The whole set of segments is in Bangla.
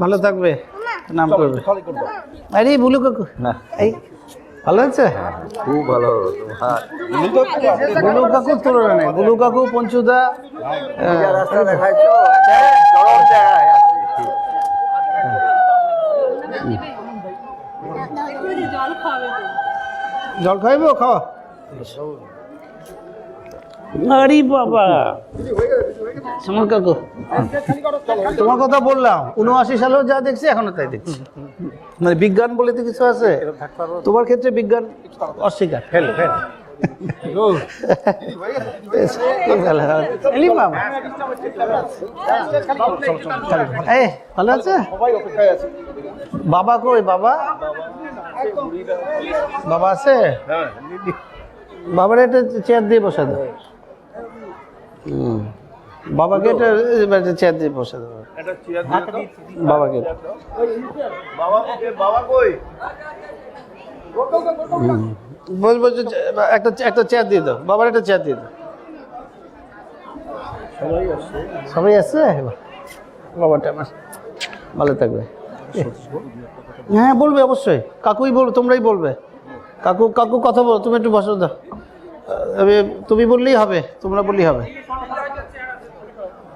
ভালো থাকবে, নাম করবে। আরে বুলু কাকু এই ভালো আছে? খুব ভালো। বুলু কাকুর তুলনা নেই। বুলু কাকু, পঞ্চুদা রাস্তা দেখাচ্ছ, চরম জায়গায় জল খাইবো, খাওয়া। আরে বাবা শ্যামল কাকু, তোমার কথা বললাম, 79 সালেও যা দেখছি এখনো তাই দেখছি। মানে বিজ্ঞান বলে তো কিছু আছে, তোমার ক্ষেত্রে বিজ্ঞান অস্বীকার। ভালো আছে? বাবা কই? বাবা বাবা আছে? বাবার একটা চেয়ার দিয়ে বসে দাও। বাবাকে একটা চেয়ার দিয়ে বসে দাও বাবাকে। বলছে একটা চেয়ার দিয়ে দাও, বাবার একটা চেয়ার দিয়ে দাও। সবাই আসছে? বাবাটা আমার ভালো থাকবে। হ্যাঁ বলবে অবশ্যই, কাকুই বলবে, তোমরাই বলবে। কাকু কাকু কথা বলো, তুমি একটু বসো দাও। তুমি বললেই হবে, তোমরা বললেই হবে।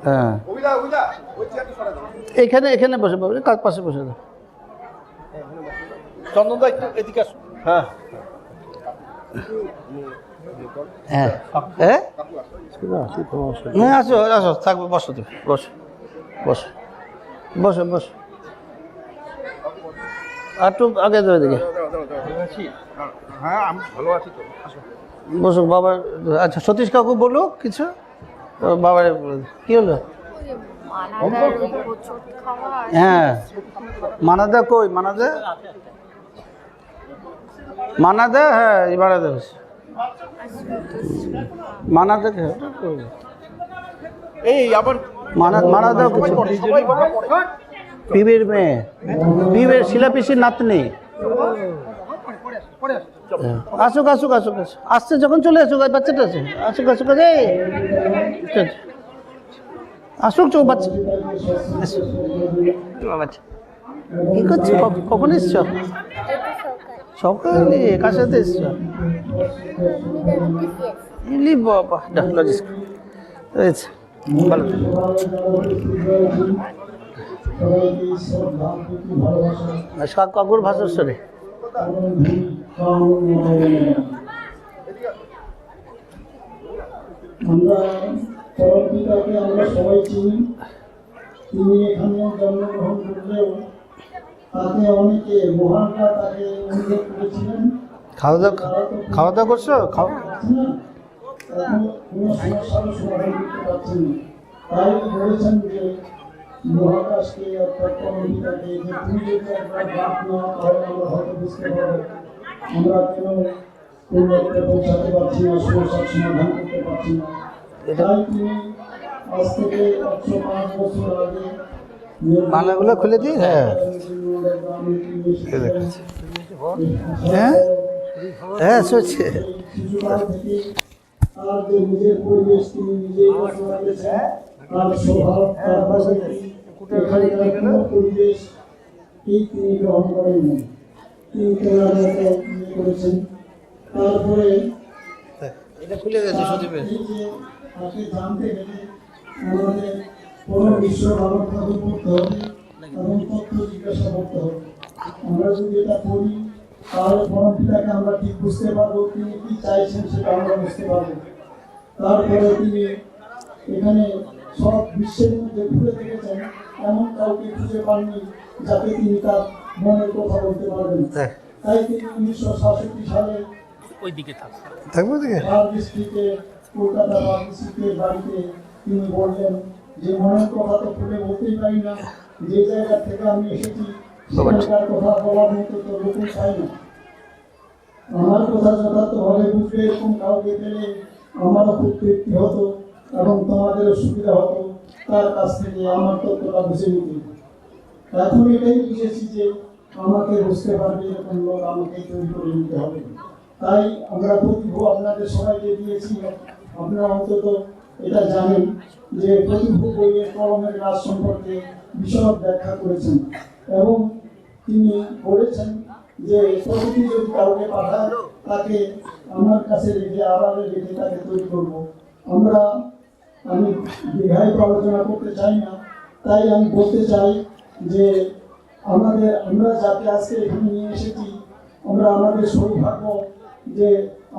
হ্যাঁ এখানে এখানে বসে পাবে, কার পাশে বসে দাও। চন্দনদা একটু এদিকে আসুন। হ্যাঁ হ্যাঁ হ্যাঁ হ্যাঁ আসো আসো, থাকবে, বসো তুমি, বসো বসো বসো বসো। আর একটু আগে দেবে দিকে। হ্যাঁ আমি ভালো আছি তো। বসো বাবা। আচ্ছা সতীশ কাকু বলুক কিছু। বাবার কি হলো? হ্যাঁ মানাদা কই? মানাদা মানাদা, হ্যাঁ এবার মানাদা এই আবার মানাদা পিবের মেয়ে, পিবের শিলাপিসির নাতনি। আসুক আসুক আসুক আসুক, আসছে যখন চলে আসুক। বাচ্চাটা আছে, আসুক আসুক। আসুক চো বাচ্চা, বাচ্চা কি করছো? কখন এসছো? সকালে? কার সাথে এসছো? বাবা ভালো। কাকুর ভাষাশ্বরে আমরা পরমপিতাকে আমরা সবাই চিনি। তিনি এখানে জন্মগ্রহণ করলেও তাকে অনেকে মহানরা তাকে অনুভব করেছিলেন। খাওয়া দাওয়া করছো? খাওয়া কোনো সমস্যারও সমাধান করতে পারছেন না। তাই বলেছেন যে মহাকাশকে অর্থাৎ পরমপিতাকে, যে তুমি যদি একবার বাপ না তাহলে আমরা হয়তো বুঝতে পারবো আমরা কেন পূর্ণত্বে পৌঁছাতে পারছি না, সমস্যার সমাধান করতে পারছি না। তাই তিনি আজ থেকে 105 বছর আগে মালাগুলো খুলে দিই। হ্যাঁ হ্যাঁ হ্যাঁ শুনছি। তার যে নিজের পরিবেশ তিনি নিজেই রচনা করেছেন, তার স্বভাব, তার পরিবেশ তিনি গ্রহণ করেননি, তিনি করেছেন। তারপরে এটা খুলে গেছে সজীবের। তাকে জানতে গেলে আমাদের কোনো বিশ্ব ভালোভাবে পড়তে হবে এবং তথ্য জিজ্ঞাসা করতে হবে। আমরা যদি এটা করি তাহলে পরমপিতাকে আমরা ঠিক বুঝতে পারবো, তিনি কি চাইছেন সেটা আমরা বুঝতে পারবো। তারপরে তিনি এখানে সব বিশ্বের মধ্যে ঘুরে দেখেছেন, এমন কাউকে খুঁজে পাননি যাতে তিনি তার মনের কথা বলতে পারবেন। তাই তিনি 1967 সালে ওই দিকে থাকবো দিকে ডিস্ট্রিক্টে কলকাতা ডিস্ট্রিক্টের বাড়িতে তিনি বললেন যে মনের কথা তো খুলে বলতেই পারি না, যে জায়গা থেকে আমি এসেছি সেটার কথা বলার মতো তো লোকই চাই না। আমার কথা যথার্থভাবে বুঝবে এরকম কাউকে পেলে আমারও খুব তৃপ্তি হতো এবং তোমাদেরও সুবিধা হতো তার কাছ থেকে আমার তত্ত্বটা বুঝে নিতে। এখন এটাই বুঝেছি যে আমাকে বুঝতে পারবে এরকম লোক আমাকে তৈরি করে নিতে হবে। তাই আমরা প্রতিভু আপনাদের সবাইকে দিয়েছি, আপনারা অন্তত এটা জানেন যে প্রতিভু বইয়ের কলমের কাজ সম্পর্কে বিশদ ব্যাখ্যা করেছেন এবং তিনি বলেছেন যে প্রকৃতি যদি কাউকে পাঠায় তাকে আমার কাছে রেখে আড়ালে রেখে তাকে তৈরি করব। আমি দীর্ঘায়িত আলোচনা করতে চাই না, তাই আমি বলতে চাই যে আমরা যাকে আজকে এখানে নিয়ে এসেছি, আমাদের সৌভাগ্য যে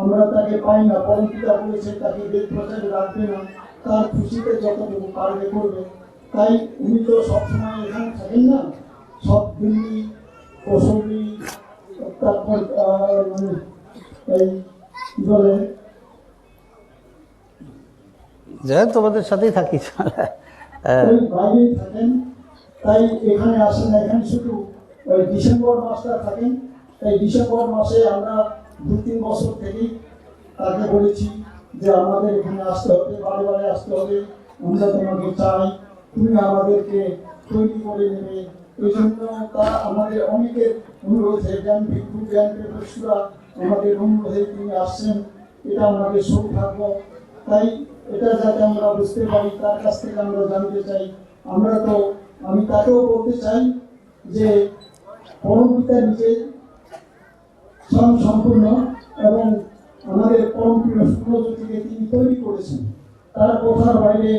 আমরা তাকে পাই না। পরম পিতা বলেছে তাকে বেদ প্রচারে রাখবে না, তার খুশিতে যতটুকু পারবে করবে। তাই উনি তো সবসময় এখানে থাকেন না, সব দিল্লি কৌশলী, তারপর মানে এই কি বলে যাই হোক, তোমাদের সাথেই থাকি। ওই বাইরেই থাকেন, তাই এখানে আসেন না। এখানে শুধু ওই ডিসেম্বর মাসটা থাকেন। তাই ডিসেম্বর মাসে আমরা 2-3 বছর থেকেই তাকে বলেছি যে আমাদের এখানে আসতে হবে, বারে বারে আসতে হবে, আমরা তোমাকে চাই, তুমি আমাদেরকে তৈরি করে নেবে। এই জন্য তা আমাদের অনেকের অনুরোধে জ্ঞান ভিক্ষু জ্ঞান প্রফেসররা আমাদের অনুরোধে তিনি আসছেন। এটা আমাদের সৌভাগ্য। তাই এটা যাতে আমরা বুঝতে পারি, তার কাছ থেকে আমরা জানতে চাই। আমি তাকেও বলতে চাই যে পরম পিতা নিজে স্বয়ং সম্পূর্ণ এবং আমাদের পরম প্রিয় শূন্যজ্যোতিকে তিনি তৈরি করেছেন। তার কথার বাইরে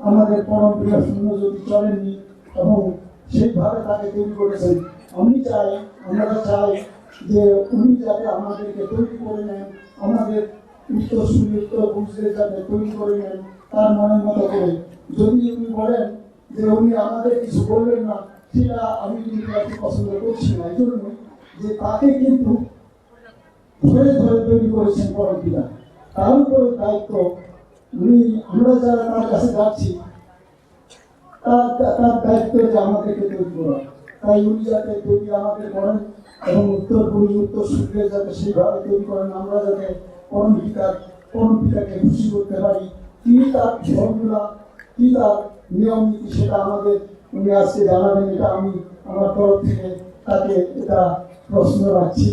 আমাদের পরম প্রিয় শূন্যজ্যোতি চলেননি এবং সেইভাবে তাকে তৈরি করেছেন। আমরা চাই যে উনি যাতে আমাদেরকে তৈরি করে নেন, আমাদের উত্তর সুযোগ বুঝতে যাতে তৈরি করে নেন তার মনের মতো করে। যদি উনি বলেন যে উনি আমাদের কিছু বলবেন না, সেটা আমি কিন্তু একটু পছন্দ করছি না। এই জন্য যে তাকে কিন্তু ধরে ধরে তৈরি করেছেন পরম পিতা, তার উপরে দায়িত্ব। আমরা যারা তার কাছে যাচ্ছি তার দায়িত্ব যে আমাদেরকে তৈরি করা। তাই উনি যাতে তৈরি আমাদের করেন এবং উত্তর সূর্যে যাতে সেইভাবে তৈরি করেন, আমরা যাতে পরম পিতাকে খুশি করতে পারি। কি তার ফর্মুলা, কি তার নিয়ম নীতি, সেটা আমাদের উনি আজকে জানাবেন। এটা আমি আমার তরফ থেকে তাকে এটা প্রশ্ন রাখছি।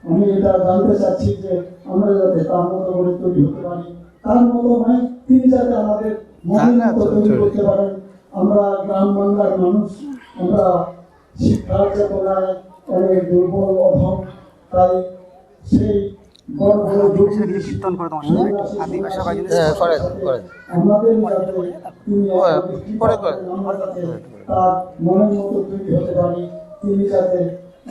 আমি এটা জানতে চাচ্ছি যে আমরা যাতে তার মতো করে তৈরি হতে পারি, তার মতো নয়, তিনি যাতে আমাদের মনের মতো তৈরি করতে পারেন। আমরা গ্রাম বাংলার মানুষ, আমরা শিক্ষার চেতনায় অনেক দুর্বল অধম। তাই সেই কীর্তন করে আমাদের তার মনের মতো তৈরি হতে পারি। তিনি যাতে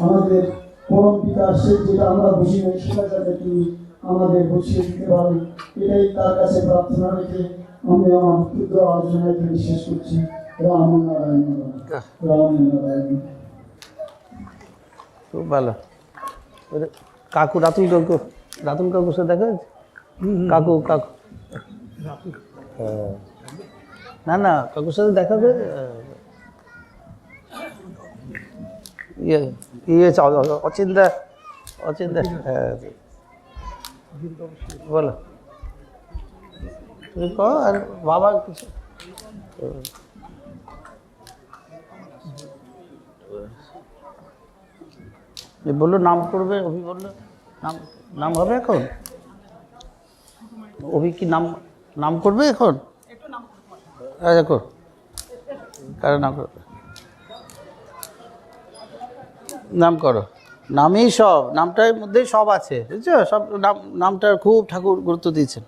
আমাদের পরম পিতার সেই যেটা আমরা বুঝি নাই সেটা যাতে তিনি আমাদের বুঝিয়ে দিতে পারেন, এটাই তার কাছে প্রার্থনা রেখে আমি আমার ক্ষুদ্র আলোচনা এখানে শেষ করছি। রাম নারায়ণ রাম নারায়ণ। খুব ভালো। কাকু রাতুল কাকুর সাথে দেখা হয়েছে? কাকু না কাকুর সাথে দেখা হয়েছে। অচিন্তা হ্যাঁ বলো তুমি কো। আর বাবা কিছু বললো নাম করবে, অভি বললো নাম হবে এখন। অভি কি নাম করবে এখন? দেখো কারো নাম করবে, নাম করো। নামেই সব, নামটার মধ্যেই সব আছে, বুঝছো? সব নামটার খুব ঠাকুর গুরুত্ব দিয়েছেন।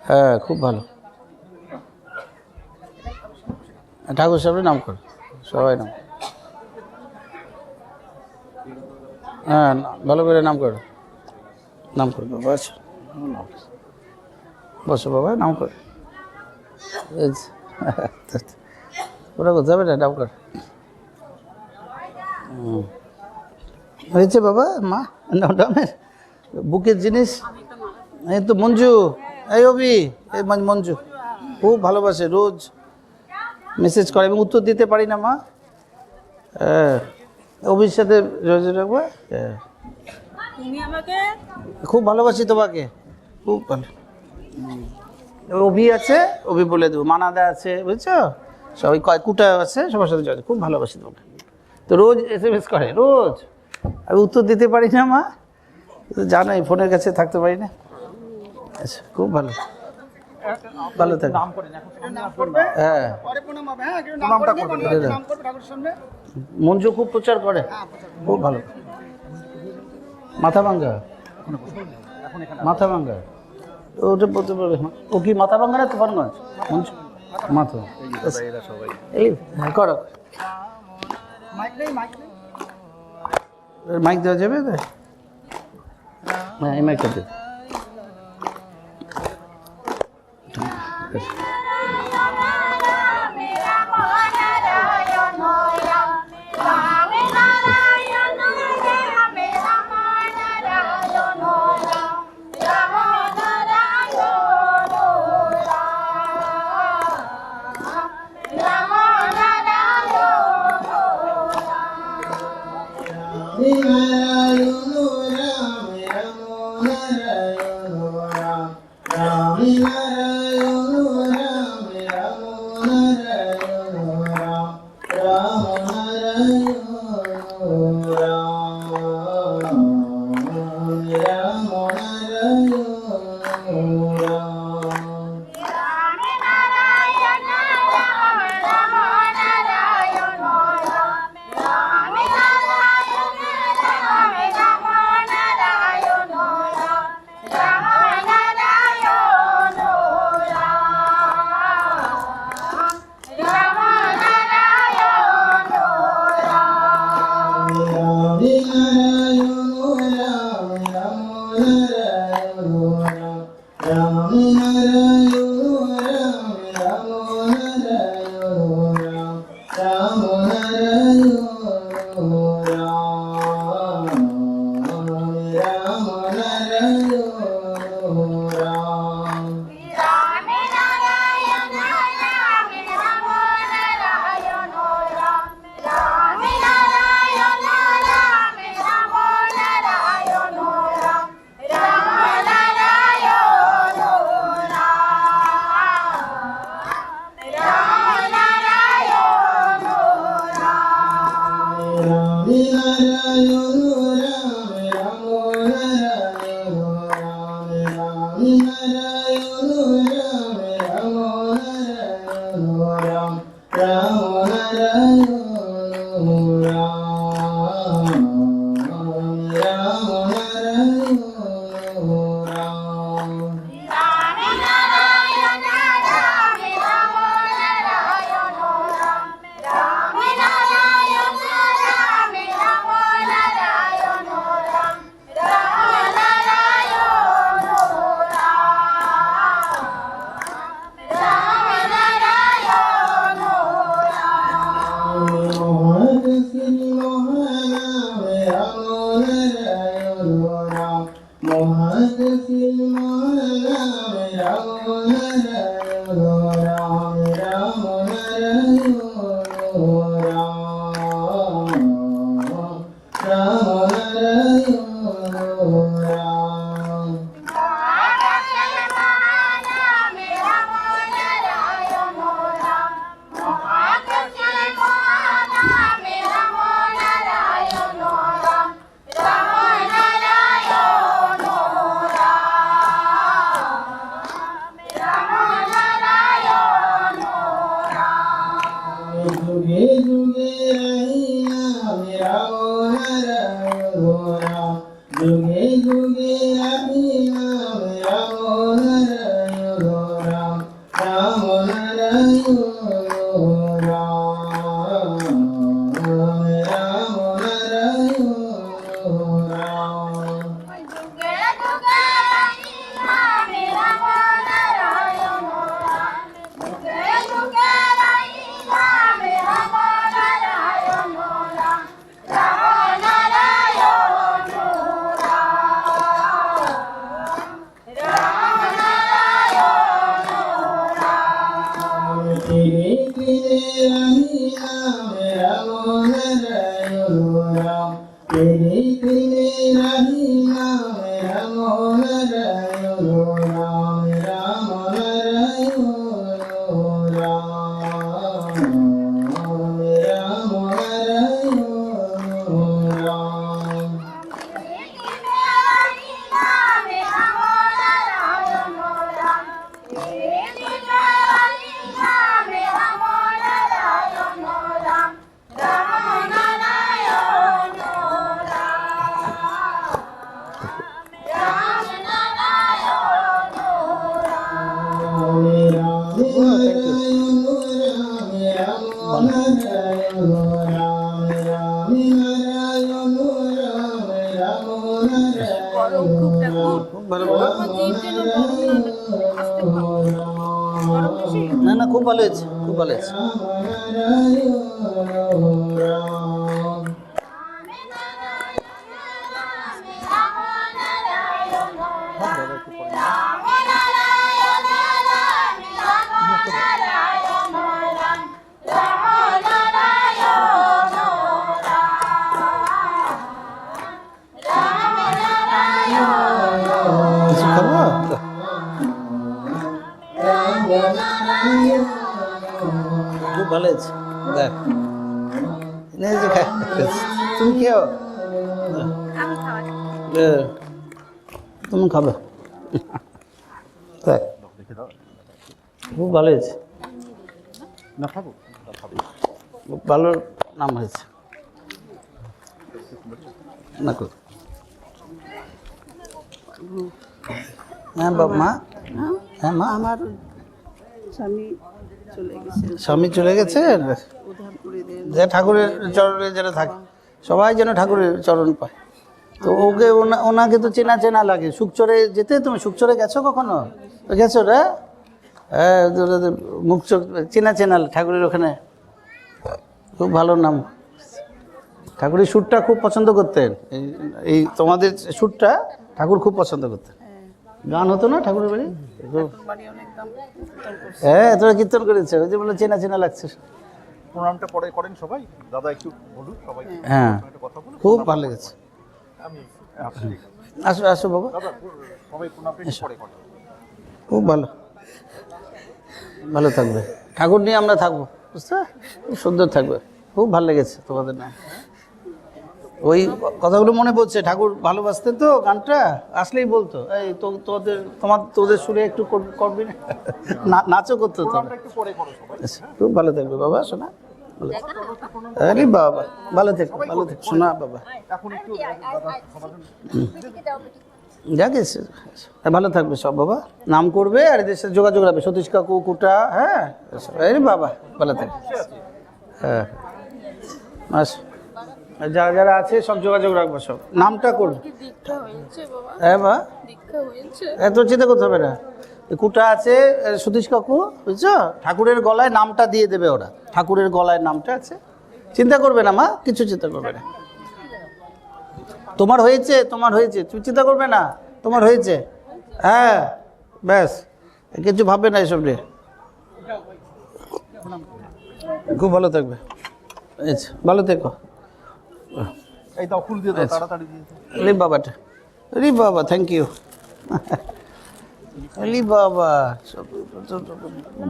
হ্যাঁ খুব ভালো। ঠাকুর সাহেবের নাম করো, সবাই নাম। হ্যাঁ ভালো করে নাম করো বাবা। আচ্ছা বসো বাবা, নাম করো। ওরা কোথাও যাবে না, নাম কর। হয়েছে বাবা, মা নামের বুকের জিনিস। এই তো মঞ্জু, এই অভি, এই মঞ্জু খুব ভালোবাসে, রোজ মেসেজ করে এবং উত্তর দিতে পারি না মা। হ্যাঁ অভির সাথে রোজ রাখবো। খুব ভালোবাসি তোমাকে, খুব ভালো। অভি আছে, অভি বলে দেবো। মানাদা আছে, বুঝছো? সবাই কুটা আছে, সবার সাথে যোগাযোগ। খুব ভালোবাসি তোমাকে। তো রোজ SMS করে, রোজ। আমি উত্তর দিতে পারি না মা, জানোই ফোনের কাছে থাকতে পারি না। আচ্ছা, খুব ভালো, ভালো থাকে। হ্যাঁ, মঞ্জু খুব প্রচার করে, খুব ভালো। মাথা ভাঙ্গা, মাথা ভাঙ্গা, ওটা বলতে পারবে। ও কি মাথা ভাঙ্গা না তুফানগঞ্জ? মঞ্জু মাথা এই হ্যাঁ, করো। মাইক দেওয়া যাবে? হ্যাঁ, এই মাইকটা দেবে। जुगे जुगे না না, খুব ভালো হয়েছে, খুব ভালো হয়েছে। কিছু খাবো? খুব ভালো হয়েছে, দেখ এই যে তুমি খেও, তুমি খাবে, দেখ খুব ভালো হয়েছে, না খাবো খুব ভালো নাম হয়েছে। না কর, হ্যাঁ বাবা, মা, হ্যাঁ মা, আমার স্বামী চলে গেছে, স্বামী চলে গেছে, যে ঠাকুরের চরণে যেন থাকে, সবাই যেন ঠাকুরের চরণ পায়। তো ওকে ওনাকে তো চেনা চেনা লাগে। সুখচরে যেতে, তুমি সুখচরে গেছো কখনো? গেছো রে? হ্যাঁ, মুখ চোখ চেনা চেনা ঠাকুরের ওখানে। খুব ভালো নাম। ঠাকুরের সুরটা খুব পছন্দ করতেন। এই তোমাদের সুরটা ঠাকুর খুব পছন্দ করতেন। গান হতো না ঠাকুরের বাড়ি? হ্যাঁ, তোরা কীর্তন করেছে, ওই যে বলে চেনা চেনা লাগছে। প্রণামটা পরে করেন সবাই, দাদা একটু বলুন সবাই। হ্যাঁ, কথা বলুন, খুব ভালো লেগেছে। আমি আসো আসো বাবা, দাদা সবাই প্রণামটা একটু পরে করেন। খুব ভালো, ভালো থাকবে। ঠাকুর নিয়ে আমরা থাকবো, বুঝতে? খুব সুন্দর থাকবে। খুব ভালো লেগেছে তোমাদের নাম। ওই কথাগুলো মনে পড়ছে, ঠাকুর ভালোবাসতেন তো, গানটা আসলেই বলতো এই তোদের সুরে একটু করবি না, নাচও করতো তো। খুব ভালো থাকবে বাবা, শোনা। আরে বাবা, ভালো থেকো, ভালো থেকো শোনা বাবা। এখন একটু যাক, ভালো থাকবে সব বাবা। নাম করবে আর এদের সাথে যোগাযোগ রাখবে, সতীশ কাকু, কুটা। হ্যাঁ আরে বাবা, ভালো থাকবে। হ্যাঁ, আস, যারা যারা আছে সব যোগাযোগ রাখবো, সব নামটা করবে। হ্যাঁ বা, এত চিন্তা করতে হবে না। কুটা আছে, সতীশ কাকু, বুঝছো? ঠাকুরের গলায় নামটা দিয়ে দেবে ওরা। ঠাকুরের গলায় নামটা আছে, চিন্তা করবে না মা, কিছু চিন্তা করবে না। তোমার হয়েছে, তোমার হয়েছে, তুমি চিন্তা করবে না, তোমার হয়েছে। হ্যাঁ ব্যাস, কিছু ভাববে না এসব নিয়ে। খুব ভালো থাকবে, ভালো থেকো। এই দাও, ফুল দিয়ে দাও, তাড়াতাড়ি দিয়ে দাও। রে বাবাটা, রে বাবা, থ্যাংক ইউ। লি বাবা,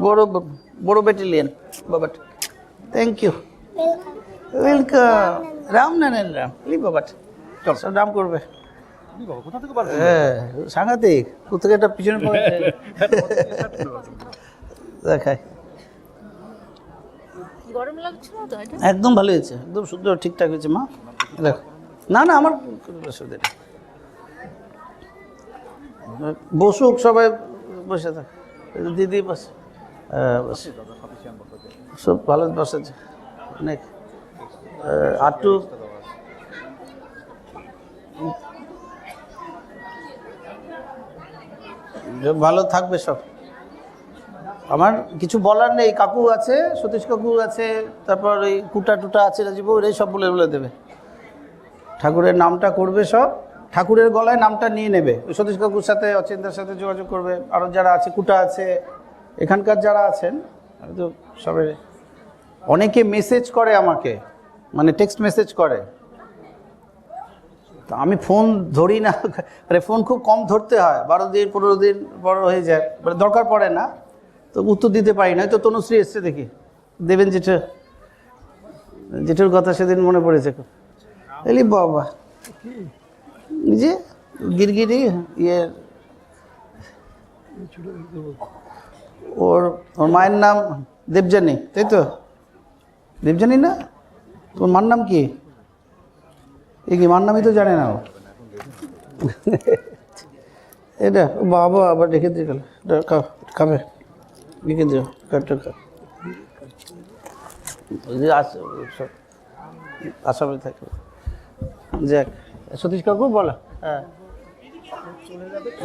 বড় বড় ব্যাটালিয়ন বাবাটা, thank you, welcome. Ram Narayan Ram, লি বাবাটা, চল সব নাম করবে। কোথা থেকে পারবে? হ্যাঁ, সাংঘাতিক। কোথেকে একটা পিছনে দেখায়। গরম লাগছে না তো? একদম ভালো হয়েছে, একদম সুন্দর, ঠিকঠাক হয়েছে মা। দেখো, না না, আমার কোনো অসুবিধা নেই। বসুক সবাই, বসে থাক, দিদি বসে, বসে সব ভালো বসেছে অনেক। আটটু ভালো থাকবে সব। আমার কিছু বলার নেই। কাকু আছে, সতীশ কাকু আছে, তারপর ওই কুটা টুটা আছে, রাজীব, এই সব বলে দেবে। ঠাকুরের নামটা করবে সব, ঠাকুরের গলায় নামটা নিয়ে নেবে। ওই সতীশ কাকুর সাথে, অচিন্তার সাথে যোগাযোগ করবে। আরও যারা আছে, কুটা আছে, এখানকার যারা আছেন, আমি তো সবাই, অনেকে মেসেজ করে আমাকে, মানে টেক্সট মেসেজ করে। তো আমি ফোন ধরি না, মানে ফোন খুব কম ধরতে হয়, 12 দিন 15 দিন বড় হয়ে যায়, মানে দরকার পড়ে না, তো উত্তর দিতে পারি না। তো তনুশ্রী এসছে দেখি, দেবেন জেঠুর কথা সেদিন মনে পড়েছে। এলি বাবা, যে গিরগিরি ইয়ে, ওর মায়ের নাম দেবযানী, তাই তো? দেবযানী না? তোর মার নাম কি? এ কি মার নামই তো জানে না ও। এটা বাবা আবার রেখে দিয়ে গেল, খাবে রেখে দিও কাটটা খা। আসামে থাকে যাক। সতীশ কাকু বলো। হ্যাঁ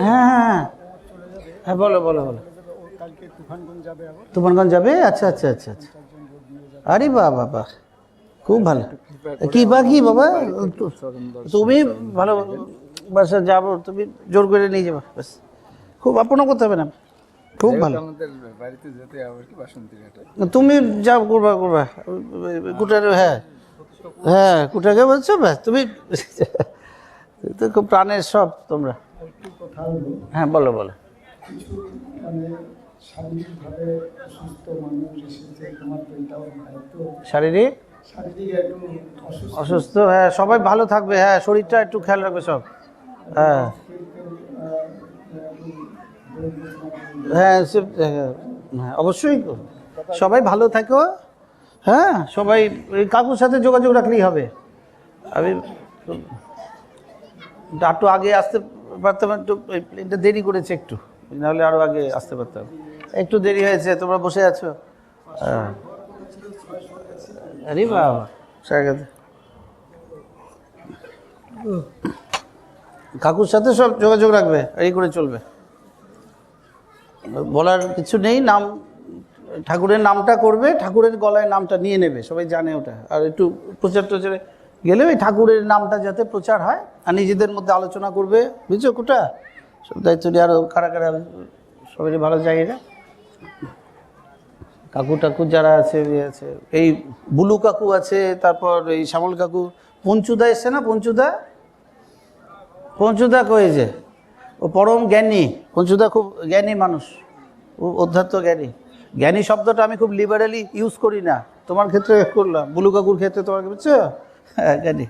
হ্যাঁ হ্যাঁ হ্যাঁ বলো বলো বলো। তুফানগঞ্জ যাবে? আচ্ছা আচ্ছা আচ্ছা আচ্ছা। আরে বাবা বাহ, খুব ভালো। কি বাবা, তুমি ভালো বাসা যাবো, তুমি জোর করে নিয়ে যাবো ব্যাস, খুব আপনও করতে হবে না, খুব ভালো। তুমি যাও করবা কুটারে। হ্যাঁ হ্যাঁ কুটাকে বলছো ব্যাস, তুমি তো খুব প্রাণের সব তোমরা। হ্যাঁ বলো বলো। কিছু মানে শারীরিকভাবে অসুস্থ মানুষ এসেছে, তোমার তো এটাও দায়িত্ব। শারীরিক একটু অসুস্থ, হ্যাঁ সবাই ভালো থাকবে, হ্যাঁ শরীরটা একটু খেয়াল রাখবে সব। হ্যাঁ হ্যাঁ হ্যাঁ অবশ্যই, সবাই ভালো থাকো। হ্যাঁ সবাই ওই কাকুর সাথে যোগাযোগ রাখলেই হবে। আমি একটু আগে আসতে পারতাম, একটু প্লেনটা দেরি করেছে একটু, নাহলে আরও আগে আসতে পারতাম, একটু দেরি হয়েছে। তোমরা বসে আছো? হ্যাঁ আরে বাবা, স্বাগত। কাকুর সাথে সব যোগাযোগ রাখবে, এই করে চলবে, বলার কিছু নেই। নাম ঠাকুরের নামটা করবে, ঠাকুরের গলায় নামটা নিয়ে নেবে, সবাই জানে ওটা। আর একটু প্রচার টচারে গেলে ওই ঠাকুরের নামটা যাতে প্রচার হয়, আর নিজেদের মধ্যে আলোচনা করবে, বুঝছো কোটা সব দায়িত্ব নিয়ে। আরও কারা কারা সবাই ভালো জায়গা, কাকু টাকু যারা আছে এই বুলু কাকু আছে, তারপর এই শ্যামল কাকু, পঞ্চুদা এসছে না? পঞ্চুদা কয়েছে, ও পরম জ্ঞানী। পঞ্চুদা খুব জ্ঞানী মানুষ, অধ্যাত্ম জ্ঞানী শব্দটা আমি খুব লিবারেলি ইউজ করি না, তোমার ক্ষেত্রে করলাম, বুলু কাকুর ক্ষেত্রে তোমাকে বুঝছো? হ্যাঁ জ্ঞানী,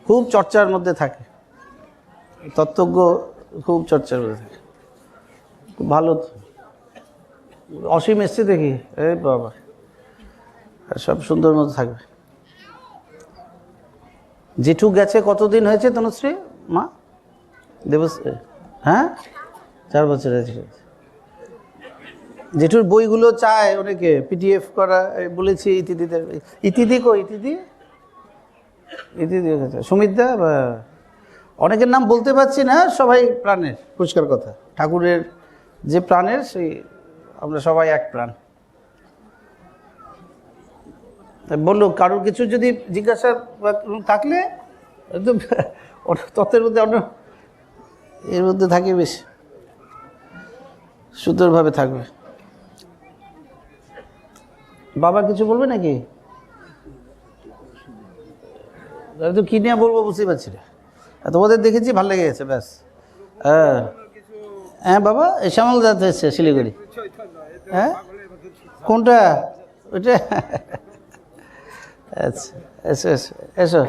খুব চর্চার মধ্যে থাকে, তত্ত্বজ্ঞ, খুব চর্চার মধ্যে থাকে, খুব ভালো। অসীম এসছে দেখি, এই বাবা সব সুন্দর মতো থাকবে। জেঠু গেছে, কতদিন হয়েছে তনুশ্রী মা? হ্যাঁ 4 বছর হয়েছে। জেঠুর বইগুলো চায় অনেকে পিডিএফ করা, বলেছি ইতিদিদের। ইতিদি কো ইতিদি সুমিতদা, বা অনেকের নাম বলতে পারছি না, সবাই প্রাণের, পরিষ্কার কথা। ঠাকুরের যে প্রাণের, সেই আমরা সবাই এক প্রাণ। বললো কারোর কিছু যদি জিজ্ঞাসা থাকলে একদম তত্ত্বের মধ্যে অন্য এর মধ্যে থাকে, বেশ সুন্দরভাবে থাকবে। বাবা কিছু বলবে নাকি? তো কি নিয়ে বলবো বুঝতে পারছি না, তোমাদের দেখেছি ভালো লেগে গেছে ব্যাস। হ্যাঁ হ্যাঁ বাবা, এই শ্যামল দাঁত এসছে শিলিগুড়ি। হ্যাঁ কোনটা ওইটা? আচ্ছা এসো এসো এসো,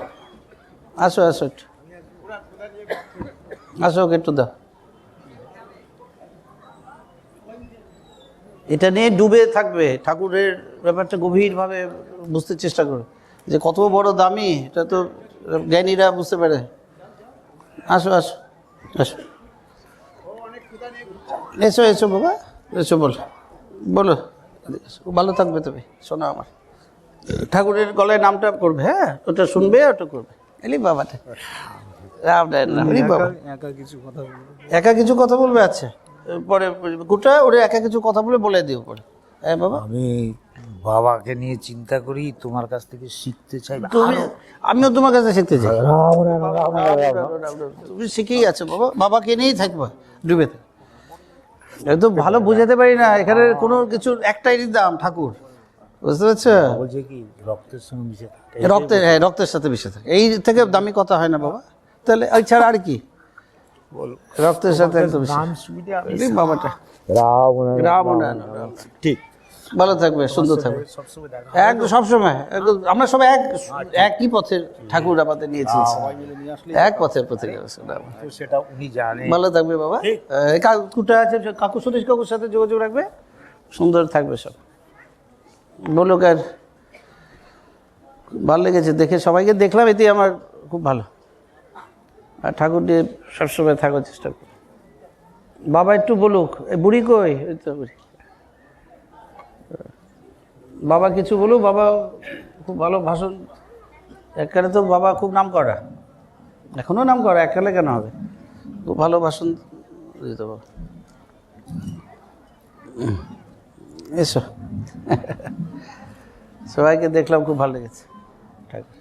আসো আসো একটু আসো, ওকে একটু দাও। এটা নিয়ে ডুবে থাকবে, ঠাকুরের ব্যাপারটা গভীরভাবে বুঝতে চেষ্টা করো, যে কত বড় দামি, এটা তো জ্ঞানীরা বুঝতে পারে। আসো আসো আসো, এসো এসো বাবা, এসো বলো বলো। ভালো থাকবে তুমি, শোনো আমার। ঠাকুরের গলায় নামটা করবে, হ্যাঁ ওটা শুনবে, ওটা করবে। এলি বাবাটা একা কিছু কথা বলবে। আচ্ছা পরে গোটা ওরে একা কিছু কথা বলে দিও পরে। হ্যাঁ বাবা, আমি বাবাকে নিয়ে চিন্তা করি, তোমার কাছ থেকে শিখতে চাই। আমিও তোমার কাছে শিখতে চাই। তুমি শিখেই আছো বাবা, বাবাকে নিয়েই থাকবা ডুবে থাক। একদম ভালো বুঝাতে পারি না, এখানে কোনো কিছু একটাই দাম ঠাকুর, বুঝতে পারছো? বলছে কি রক্তের সঙ্গে মিশে থাকে, রক্তের সাথে মিশে থাকে, এই থেকে দামি কথা হয় না বাবা। তাহলে ওই ছাড়া আর কি, রক্তের সাথে একদম বাবাটা। ঠিক ভালো থাকবে, সুন্দর থাকবে, একদম সবসময়। আমরা সবাই একই পথের ঠাকুর আমাদের নিয়েছি, এক পথের পথে। সেটা উনি জানেন। ভালো থাকবে বাবা। কাকুটা আছে, কাকু সতীশ কাকুর সাথে যোগাযোগ রাখবে, সুন্দর থাকবে সব। বলো কার ভালো লেগেছে দেখে, সবাইকে দেখলাম, এতে আমার খুব ভালো। আর ঠাকুর নিয়ে সবসময় থাকার চেষ্টা করি। বাবা একটু বলুক, এই বুড়ি কই? এই তো বুড়ি। বাবা কিছু বলুক, বাবা খুব ভালো ভাষণ, এককালে তো বাবা খুব নাম করা, এখনও নাম করা, এককালে কেন হবে, খুব ভালো ভাষণ দিত বাবা। এসো, সবাইকে দেখলাম, খুব ভালো লেগেছে। ঠাকুর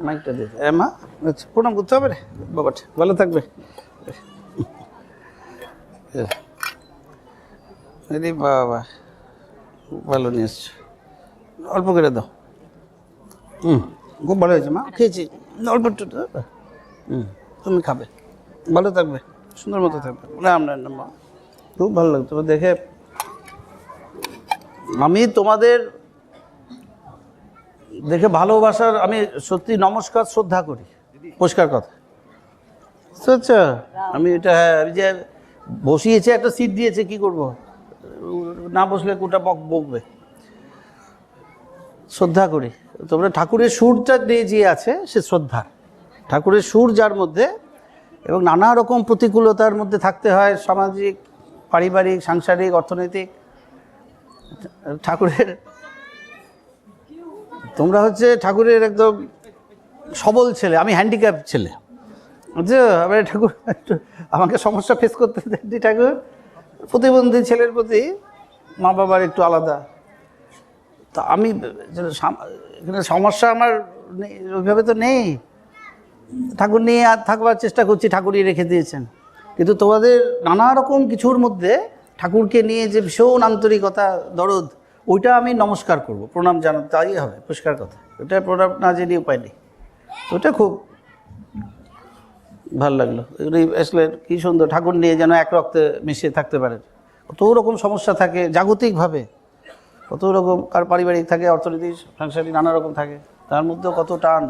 মাইকটা দিতে মা, আচ্ছা প্রণাম করতে হবে রে বাবাটা, ভালো থাকবে। বাবা খুব ভালো নিয়ে এসছো, অল্প করে দাও। খুব ভালো হয়েছে মা, খেয়েছি, অল্প একটু তুমি খাবে, ভালো থাকবে, সুন্দর মতো থাকবে। রাম রাম মা, খুব ভালো লাগতো দেখে। আমি তোমাদের দেখে ভালোবাসার, আমি সত্যি নমস্কার শ্রদ্ধা করি, পরিষ্কার কথা। আচ্ছা আমি এটা, হ্যাঁ আমি যে বসিয়েছে, একটা সিট দিয়েছে, কি করব, না বসলে কোটা বকবে। শ্রদ্ধা করি তোমরা, ঠাকুরের সুরটা নিয়ে যে আছে সে শ্রদ্ধা, ঠাকুরের সুর যার মধ্যে, এবং নানা রকম প্রতিকূলতার মধ্যে থাকতে হয়, সামাজিক, পারিবারিক, সাংসারিক, অর্থনৈতিক। ঠাকুরের, তোমরা হচ্ছে ঠাকুরের একদম সবল ছেলে, আমি হ্যান্ডিক্যাপ ছেলে। বুঝছো, এবারে ঠাকুর আমাকে সমস্যা ফেস করতে দেননি। ঠাকুর প্রতিবন্ধী ছেলের প্রতি মা বাবার একটু আলাদা, তা আমি এখানে সমস্যা আমার ওইভাবে তো নেই। ঠাকুর নিয়ে আর থাকবার চেষ্টা করছি, ঠাকুরই রেখে দিয়েছেন। কিন্তু তোমাদের নানা রকম কিছুর মধ্যে ঠাকুরকে নিয়ে যে ভীষণ আন্তরিকতা, দরদ, ওইটা আমি নমস্কার করব, প্রণাম জানাব, তাই হবে, পরিষ্কার কথা। ওটা প্রণাম না জেনে উপায় নেই। ওটা খুব ভালো লাগলো। এগুলি আসলে কী সুন্দর, ঠাকুর নিয়ে যেন এক রক্তে মিশিয়ে থাকতে পারেন। কত রকম সমস্যা থাকে জাগতিকভাবে, কত রকম, কার পারিবারিক থাকে, অর্থনীতি, সাংসারিক, নানা রকম থাকে, তার মধ্যেও কত টান।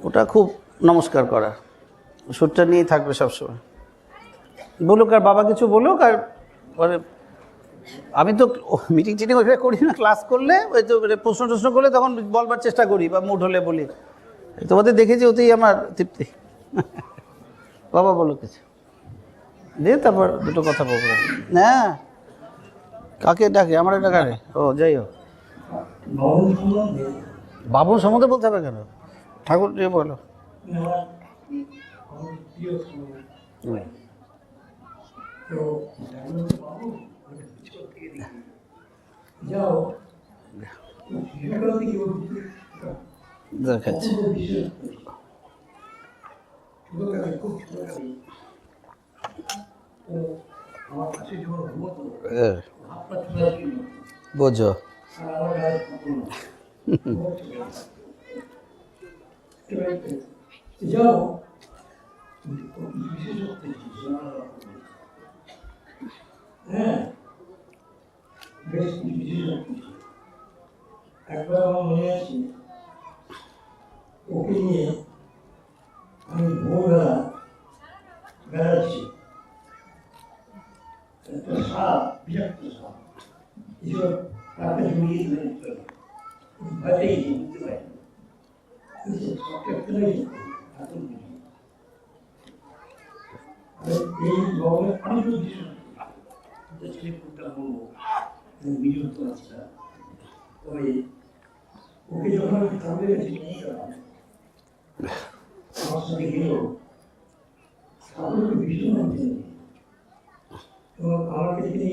ওটা খুব নমস্কার করা, সুরটা নিয়েই থাকবে সবসময়। বলুক আর বাবা কিছু বলুক, আর মানে আমি তো মিটিং টিটিং ওইভাবে করি না, ক্লাস করলে ওই তো প্রশ্ন টশ্ন করলে তখন বলবার চেষ্টা করি, বা মুড হলে বলি। তোমাদের দেখেছি, ওতেই আমার তৃপ্তি। বাবা বলো কিছু দিয়ে, তারপর দুটো কথা বলবো। হ্যাঁ, কাকে ডাকে? আমার ডাকা রে। ও যাই হোক, বাবুর সম্বন্ধে বলতে হবে কেন? ঠাকুর দিয়ে বলো। দেখাচ্ছি বোঝো। একবার আমার মনে আছে, ওকে নিয়ে আমি ভোরবেলা বেড়াচ্ছি, একটা সাপ, বিষাক্ত সাপ, এসব রাতে জড়িয়ে ধরে ভয়টাই বুঝতে পারি এই ভবনে আমি তো ভীষণ বলবো বিরক্ত আছে। তবে ওকে যখন আমি ঠাকুরের কাছে নিয়ে গেলাম, আমার সঙ্গে গেল, ঠাকুরকে ভীষণ এবং আমাকে তিনি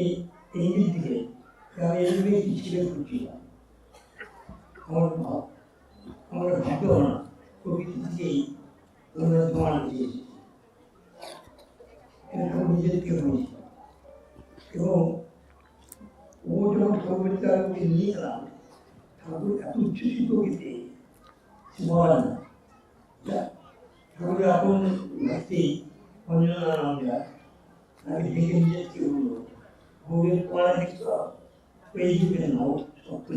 ইঙ্গিত দিকে, আমি এইভাবে কি ছিলেন করছিলাম। আমার ভাগ্য না, প্রকৃতি থেকেই তোমার দিয়েছি, নিজেদেরকে বলেছি। এবং ও যখন ঠাকুরের কাছে নিয়ে গেলাম, ঠাকুর এত উচ্ছ্বসিত গেছে বলা না। ঠাকুরের এখন ভক্তি অঞ্জনানন্দা তাকে দেখে নিজেকে বললো, ভোগের পড়া দেখতে এই যুগে নাও সত্য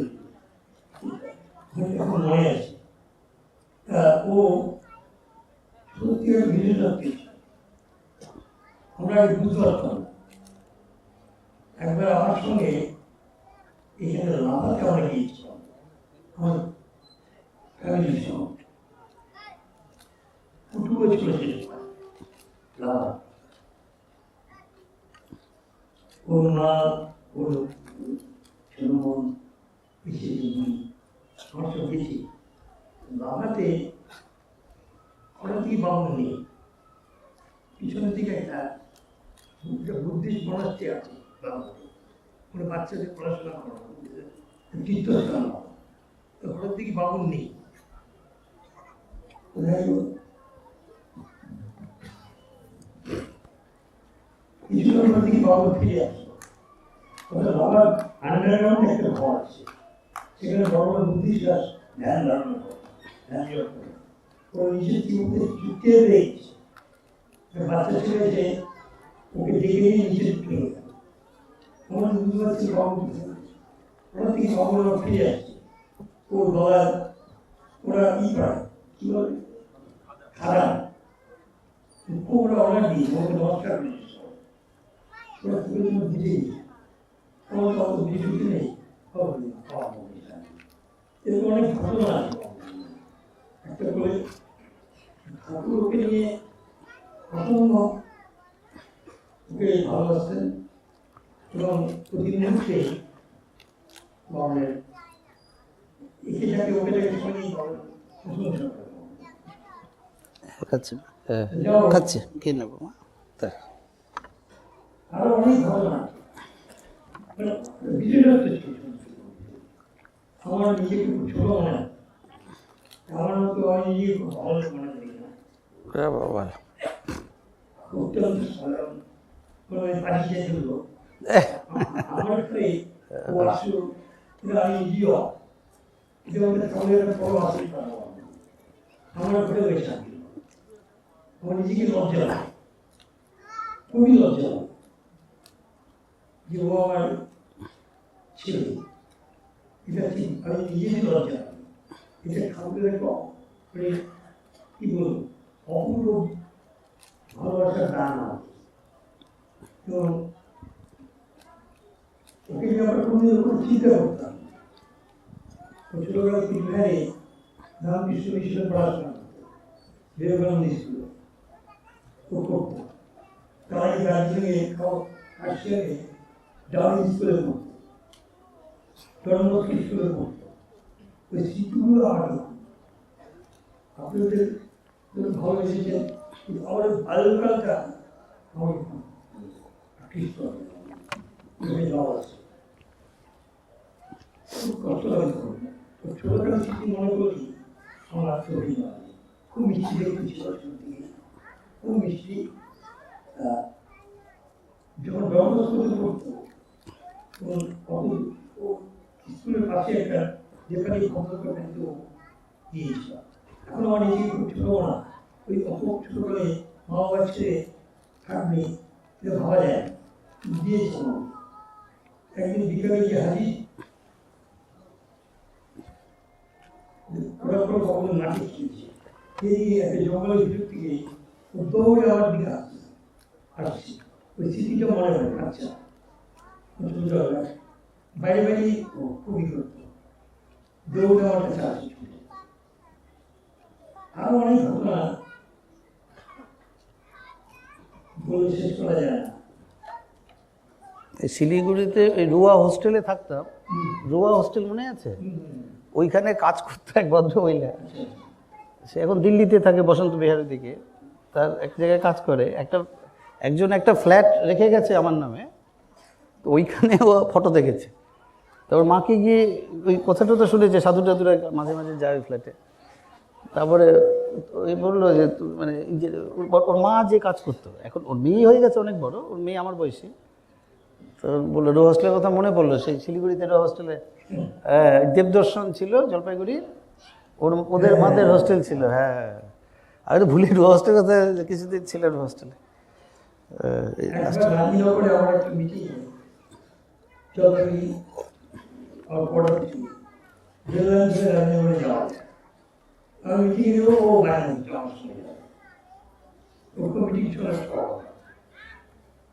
এখন মনে আছে। তা ও সত্যিকার ভিড়ে রাখতে আমরা বুঝতে পারতাম। একবার আমার সঙ্গে এখানে লাভাতে আমরা গিয়েছিলাম, আমার ফ্যামিলির সঙ্গে। ফুটুও ছিল সে করুণা ওর ছোট বোন পিছিয়ে আমার সব গেছি বাবাতে হঠাৎ থেকে বাবু নেই পিছনের দিকে একটা বুদ্ধিস্ট মনাস্ট্রি আছে বাবাতে ওরা বাচ্চাদের পড়াশোনা করা তীর্থস্থান তো হঠাৎ থেকে বাবু নেই কিছুক্ষণ দিকে বাবু ফিরে আসলো ওটা বাবার আন্ডারগ্রাউন্ডে একটা ঘর আছে সেখানে বড় বড় বুদ্ধিস্টরা ধ্যান ধারণা করে ধ্যান জপ করে ওরা নিজের জীবনকে চুটিয়ে রেখেছে বাচ্চা ছেলে যে ওকে ডেকে নিয়ে নিচে ঢুকে গেল আমার বুঝতে পারছি বাবু ওরা থেকে বাবুরা ফিরে আসছে ওর গলার ওরা ই পায় কি বলে খারাপ ওরা অর্ডার দিয়ে ওকে নমস্কার করেছে ওরা তুলে তুমি বুঝে গেছে আমার তো অত বুঝে নেই এরকম অনেক ঘটনা আছে একটা করে ঠাকুর ওকে নিয়ে প্রথম ওকে ভালোবাসতেন এবং প্রতি মুহূর্তে বাবনের একে যাকে ওকে যাকে শুনেই বাবন প্রশংসা করে খাচ্ছি খাচ্ছি কে নেবো মা তাই আরো অনেক ঘটনা বিশেষত্ব ছিল আমার নিজেকে খুব ছোট মনে হয় আমার মতো আমি নিজেকে খুব ভালো মনে করি না বাবা অত্যন্ত সাধারণ কোনো পাঠিয়ে দিল আমার কাছে ও আসলো কিন্তু আমি নিজেও এটা আমাদের সঙ্গে একটা বড় আসলে আমার ঘরে বসে থাকি আমার নিজেকে লজ্জা লাগে খুবই লজ্জা লাগে যে ও আমার ছেলে এটা ঠিক আমি নিজেরই লজ্জা লাগে এটা ঠাকুরের একটা মানে কি বলবো অপূর্ব ভালোবাসার দান আছে এবং ওকে নিয়ে আমরা কোনো চিন্তা করতাম ছোটবেলা বিহারে রামকৃষ্ণ মিশনে পড়াশোনা করতো বিবেকানন্দ স্কুলে ও করতো তাই দার্জিলিংয়ে কাশিয়ারে ডাউন স্কুলে পড়তো টরন্টো স্কুলে পড়তো ওই স্মৃতিগুলো আমার আপনি ওদের ভালো এসেছেন আমাদের বাল্যকালটা আমার কৃষ্ণ যাওয়া আছে খুব কষ্ট লাগে ছোটবেলার স্মৃতি মনে করি আমার আত্মঅভিমান খুব মিষ্টি দেখতে ছিল খুব মিষ্টি যখন জগন্নাথ স্কুলে পড়তো তখন স্কুলের পাশে একটা যেখানে খবর কিন্তু দিয়েছিল এখন আমার নিজেকে খুব ছোট না ওই অত ছোটবেলায় মা বাবা ছেড়ে থাকবে এটা ভাবা যায় দিয়েছে একদিন বিকালে গিয়ে হাজির ওরা কোনো কখনো নাটক খেয়েছে খেয়ে একটা জঙ্গলের ভিতর থেকে দৌড়ে আমার দিকে আসছে ওই স্মৃতিটা মনে হয় আচ্ছা বাইরে বাইরে খুবই করতো দৌড়ে আমার কাছে আসছে আরো অনেক ঘটনা বলে শেষ করা যায় না শিলিগুড়িতে ওই রুয়া হোস্টেলে থাকতাম রুয়া হোস্টেল মনে আছে ওইখানে কাজ করতো এক ভদ্র মহিলা সে এখন দিল্লিতে থাকে বসন্ত বিহারের দিকে তার এক জায়গায় কাজ করে একজন একটা ফ্ল্যাট রেখে গেছে আমার নামে তো ওইখানে ও ফটো দেখেছে তারপর মাকে গিয়ে ওই কথাটা তো শুনেছে সাধু টাধুরা মাঝে মাঝে যায় ওই ফ্ল্যাটে তারপরে ওই বললো যে মানে যে ওর মা যে কাজ করতো এখন ওর মেয়ে হয়ে গেছে অনেক বড় ওর মেয়ে আমার বয়সী তো বললো রো হোস্টেলের কথা মনে পড়লো সেই শিলিগুড়িতে রো হোস্টেলে দেবদর্শন ছিল জলপাইগুড়ির ওদের মাদের হোস্টেল ছিল হ্যাঁ আমি তো ভুলি রো হোস্টেলের কথা কিছুদিন ছিল রো হোস্টেলে গান্ধীনগরে আমার একটা মিটিং জলপাইগুড়ি আমার পড়া ছিল গান্ধীনগরে যাওয়া আমি মিটিং দেবো ও বাইরে যাওয়ার সময় ওকে মিটিং শোনা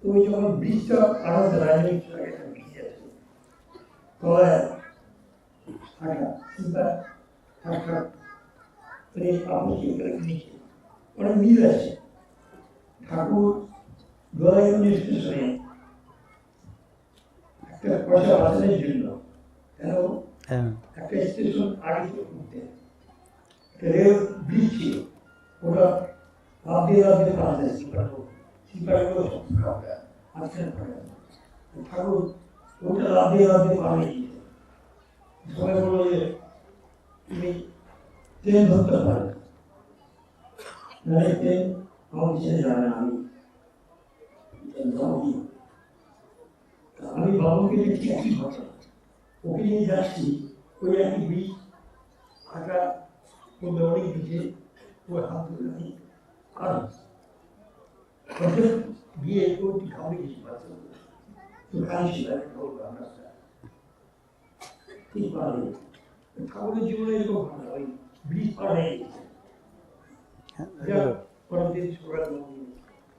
তো ওই যখন ব্রিজটা আলাদা রাজনীতি একটা ব্রিজ আছে তলায় হাঁটা কিংবা হাঁটা মানে আপনি নিচে অনেক মিল আছে। ঠাকুর দোয়াইগুলি স্টেশনে একটা পয়সা বাঁচানোর জন্য কেন হ্যাঁ একটা স্টেশন আগে করতে রেল ব্রিজ ছিল, ওটা লাভ দিয়ে পাওয়া যায়। সিপারগুলো সব ঠাকুর ওটা লাভ দিয়ে পাওয়া যায়। সবাই বললো যে তুমি ট্রেন ধরতে পারো, ট্রেন আমার ছেলে যাবে না, আমি বাবুকে দেখছি একই ঘটনা, ওকে নিয়ে যাচ্ছি, ওই একই বীজ ফাঁকা অনেক দিকে ওই হাত ধরে আমি কারণ গিয়ে ওটি খাওয়াই গেছি বাচ্চা তো কাঁদছি বলবো আমরা ঠিক পারে ঠাকুরের জীবনে এরকম ঘটনা ওই ব্রিজ পার হয়ে গেছে। পরবর্তী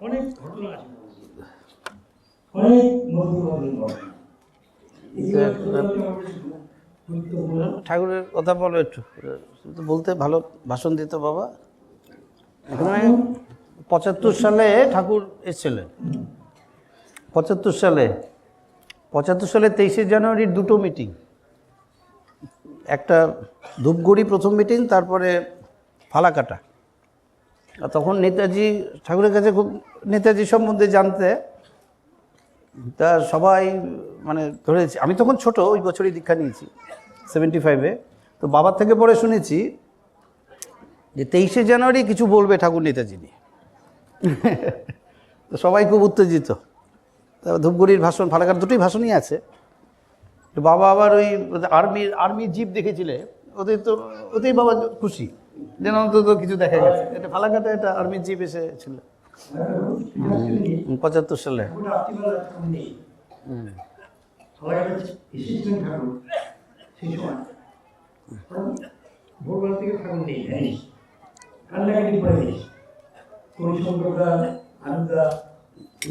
অনেক ঘটনা আছে, অনেক নতুন নতুন ঘটনা। ঠাকুরের কথা বলো একটু, তো বলতে ভালো ভাষণ দিত বাবা। এখানে 75 সালে ঠাকুর এসেছিলেন। 75 সালে 23শে জানুয়ারির দুটো মিটিং, একটা ধূপগুড়ি প্রথম মিটিং, তারপরে ফালাকাটা। আর তখন নেতাজি ঠাকুরের কাছে খুব নেতাজি সম্বন্ধে জানতে, তা সবাই মানে ধরেছি, আমি তখন ছোট, ওই বছরই দীক্ষা নিয়েছি 75-এ। তো বাবার থেকে পরে শুনেছি যে 23শে জানুয়ারি কিছু বলবে ঠাকুর নেতাজি নিয়ে। তো সবাই খুব উত্তেজিত। তারপর ধূপগুড়ির ভাষণ, ফালাকার দুটোই ভাষণই আছে। তো বাবা আবার ওই আর্মির জিপ দেখেছিলে, ওতেই বাবা খুশি, যেন অন্তত কিছু দেখা গেছে। এটা ফালাকাটা একটা আর্মির জিপ এসেছিল 75 সালে। ভোরবেলা থেকে ঠাকুর নেই, জানিস কান্নাকাটি করে গেছি।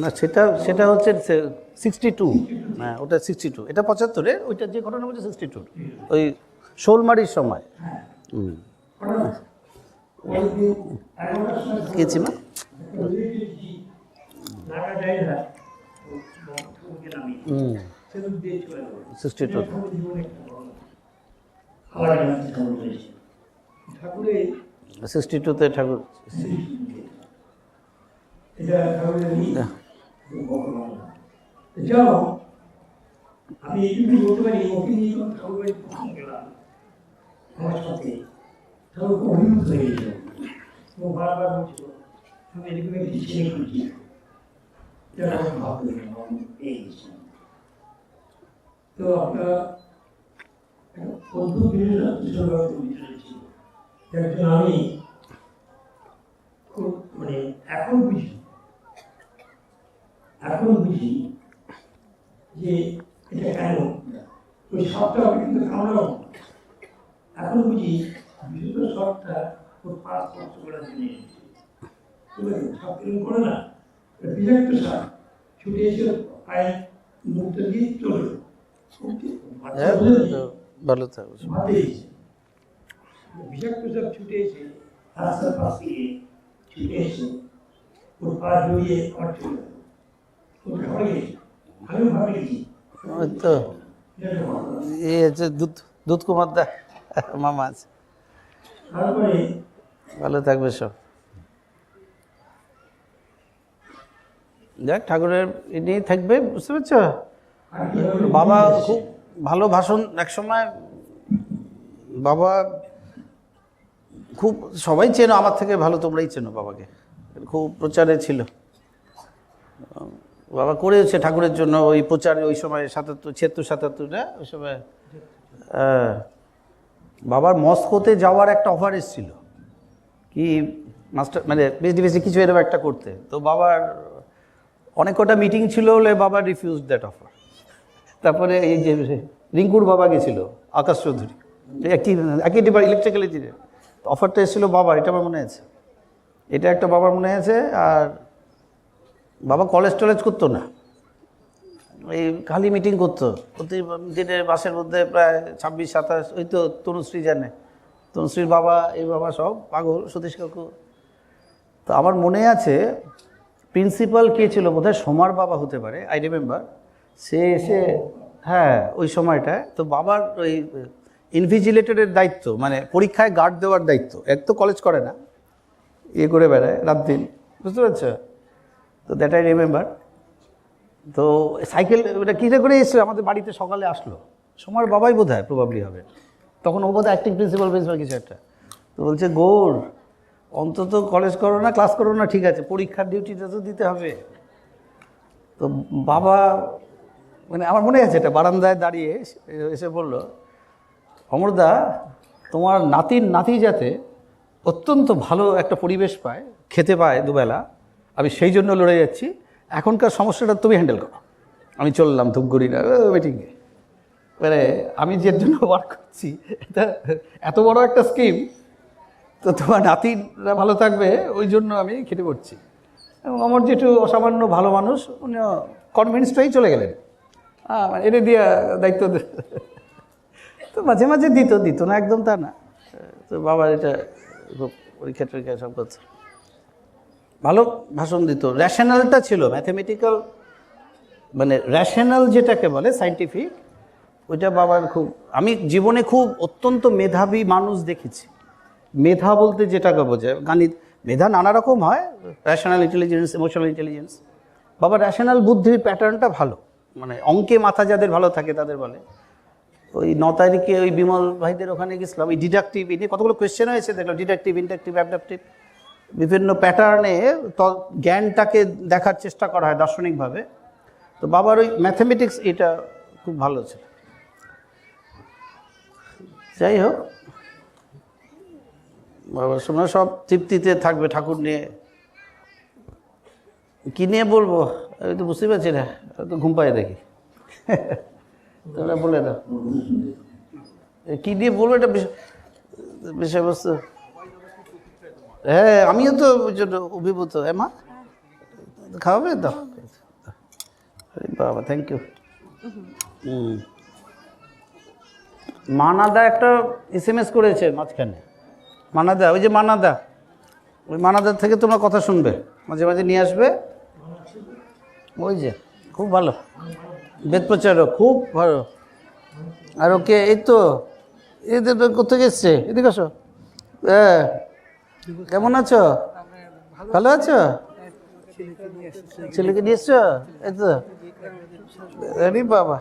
না সেটা হচ্ছে 62, হ্যাঁ ওটা 62, এটা 75-এর, ওইটা যে ঘটনা বলছে 62, ওই শোলমারির সময়। গেছি মা 62। ঠাকুরের 62-তে ঠাকুর এটা ঠাকুরের যাও আমি এইটুকু বলতে পারি, ওকে নিয়ে ঠাকুরের প্রথম গেলাম আমার সাথে, ঠাকুর অভিভূত হয়ে গেছিল। ও বারবার বলছিল আমি এরকম একটি ছেলে খুঁজি, এটা ভাবতে পেয়েছিলাম। তো আপনারা অদ্ভুত একজন আমি খুব মানে এখন বুঝি যে এটা কেন ওই সবটা কিন্তু কামড়াও। এখন বুঝি বিশুদ্ধ সবটা ওর 5 বছর করে নিয়ে সব কিরকম করে না, বিষাক্ত সাপ ছুটে এসে পায়ে মুখটা দিয়ে চলে ভালো থাকবে। বিষাক্ত সাপ ছুটে এসে রাস্তার পাশ থেকে ছুটে এসে ওর পা জড়িয়ে আমার চলে ওটা ঘরে গেছি। আমিও ভাবে গেছি ওই তো এই হচ্ছে দুধ কুমার দা মামা আছে। তারপরে ভালো থাকবে সব। যাক ঠাকুরের নিয়েই থাকবে, বুঝতে পারছো। বাবা খুব ভালো ভাষণ, একসময় বাবা খুব, সবাই চেনো আমার থেকে ভালো, তোমরাই চেনো বাবাকে, খুব প্রচারে ছিল। বাবা করেছে ঠাকুরের জন্য ওই প্রচারে, ওই সময় 76-77 না ওই সময়। বাবার মস্কোতে যাওয়ার একটা অফার এসেছিল, কি মাস্টার মানে বেশি কিছু এরকম একটা করতে। তো বাবার অনেক কটা মিটিং ছিল বলে বাবা রিফিউজ দ্যাট অফার। তারপরে এই যে রিঙ্কুর বাবা গেছিল, আকাশ চৌধুরী, একই ডিপার্ট ইলেকট্রিক্যাল ইঞ্জিনিয়ার। অফারটা এসেছিলো বাবার, এটা আমার মনে আছে, এটা একটা বাবার মনে আছে। আর বাবা কলেজ টলেজ করতো না, এই খালি মিটিং করতো প্রতি দিনের মাসের মধ্যে প্রায় 26-27। ওই তো তনুশ্রী জানে, তনুশ্রীর বাবা, এই বাবা সব পাগল, সতীশ কাকু। তো আমার মনে আছে প্রিন্সিপাল কে ছিল, বোধহয় সোমার বাবা হতে পারে, আই রিমেম্বার। সে এসে, হ্যাঁ ওই সময়টায় তো বাবার ওই ইনভিজিলেটরের দায়িত্ব, মানে পরীক্ষায় গার্ড দেওয়ার দায়িত্ব, এক তো কলেজ করে না, ইয়ে করে বেড়ায় রাত দিন, বুঝতে পারছো? তো দ্যাট আই রিমেম্বার। তো সাইকেল এটা কীটা করে এসে আমাদের বাড়িতে সকালে আসলো, সোমার বাবাই বোধ হয়, প্রবাবলি হবে, তখন ও বোধ হয় অ্যাক্টিং প্রিন্সিপাল কিছু একটা। তো বলছে, গৌর অন্তত কলেজ করো না, ক্লাস করো না, ঠিক আছে, পরীক্ষার ডিউটিটা তো দিতে হবে। তো বাবা, মানে আমার মনে আছে এটা, বারান্দায় দাঁড়িয়ে এসে বলল, অমরদা তোমার নাতি যাতে অত্যন্ত ভালো একটা পরিবেশ পায়, খেতে পায় দুবেলা, আমি সেই জন্য লড়ে যাচ্ছি, এখনকার সমস্যাটা তুমি হ্যান্ডেল করো। আমি চললাম ধূপগুড়িরা মিটিংয়ে, মানে আমি যে জন্য ওয়ার্ক করছি এটা এত বড় একটা স্কিম, তো তোমার নাতিরা ভালো থাকবে ওই জন্য আমি খেটে পড়ছি। এবং আমার যেটু অসামান্য ভালো মানুষ, উনি কনভিন্সড হয়েই চলে গেলেন, এনে দিয়ে দায়িত্ব। তো মাঝে মাঝে দিত না, একদম তা না। তো বাবা এটা খুব পরীক্ষা টরীক্ষা সব করছে, ভালো ভাষণ দিত, র্যাশনালটা ছিল, ম্যাথমেটিক্যাল মানে র্যাশনাল যেটাকে বলে সায়েন্টিফিক, ওইটা বাবার খুব, আমি জীবনে খুব অত্যন্ত মেধাবী মানুষ দেখেছি। মেধা বলতে যেটাকে বোঝায়, মেধা নানা রকম হয়, র্যাশনাল ইন্টেলিজেন্স, ইমোশনাল ইন্টেলিজেন্স। বাবা র্যাশনাল বুদ্ধির প্যাটার্নটা ভালো, মানে অঙ্কে মাথা যাদের ভালো থাকে তাদের বলে। ওই 9 তারিখে ওই বিমল ভাইদের ওখানে গেছিলাম, ওই ডিডাকটিভ নিয়ে কতগুলো কোয়েশ্চেন হয়েছে দেখলাম, ডিডাকটিভ, ইন্ডাকটিভ, অ্যাডাপটিভ, বিভিন্ন প্যাটার্নে জ্ঞানটাকে দেখার চেষ্টা করা হয় দার্শনিকভাবে। তো বাবার ওই ম্যাথমেটিক্স এটা খুব ভালো ছিল। যাই হোক, বাবার সময় সব তৃপ্তিতে থাকবে ঠাকুর নিয়ে। কী নিয়ে বলবো আমি তো বুঝতে পারছি না, তো ঘুম পাই দেখি। তোমরা বলে দাও কী নিয়ে বলবো, এটা বিষয়বস্তু। হ্যাঁ আমিও তো ওই জন্য অভিভূত। মা খাওয়াবে? দাও বাবা, থ্যাংক ইউ। মানাদা একটা SMS করেছে মাঝখানে, মানাদা, ওই যে মানাদা, ওই মানাদার থেকে তোমরা কথা শুনবে, মাঝে মাঝে নিয়ে আসবে। ওই যে খুব ভালো বেদ প্রচারক, খুব ভালো। আর ওকে এই তো এদের কোথেকে এসছে, এদিকে আসো। হ্যাঁ কেমন আছো? ভালো আছো? ছেলেকে নিয়ে এসছো? এই তো, আরে বাবা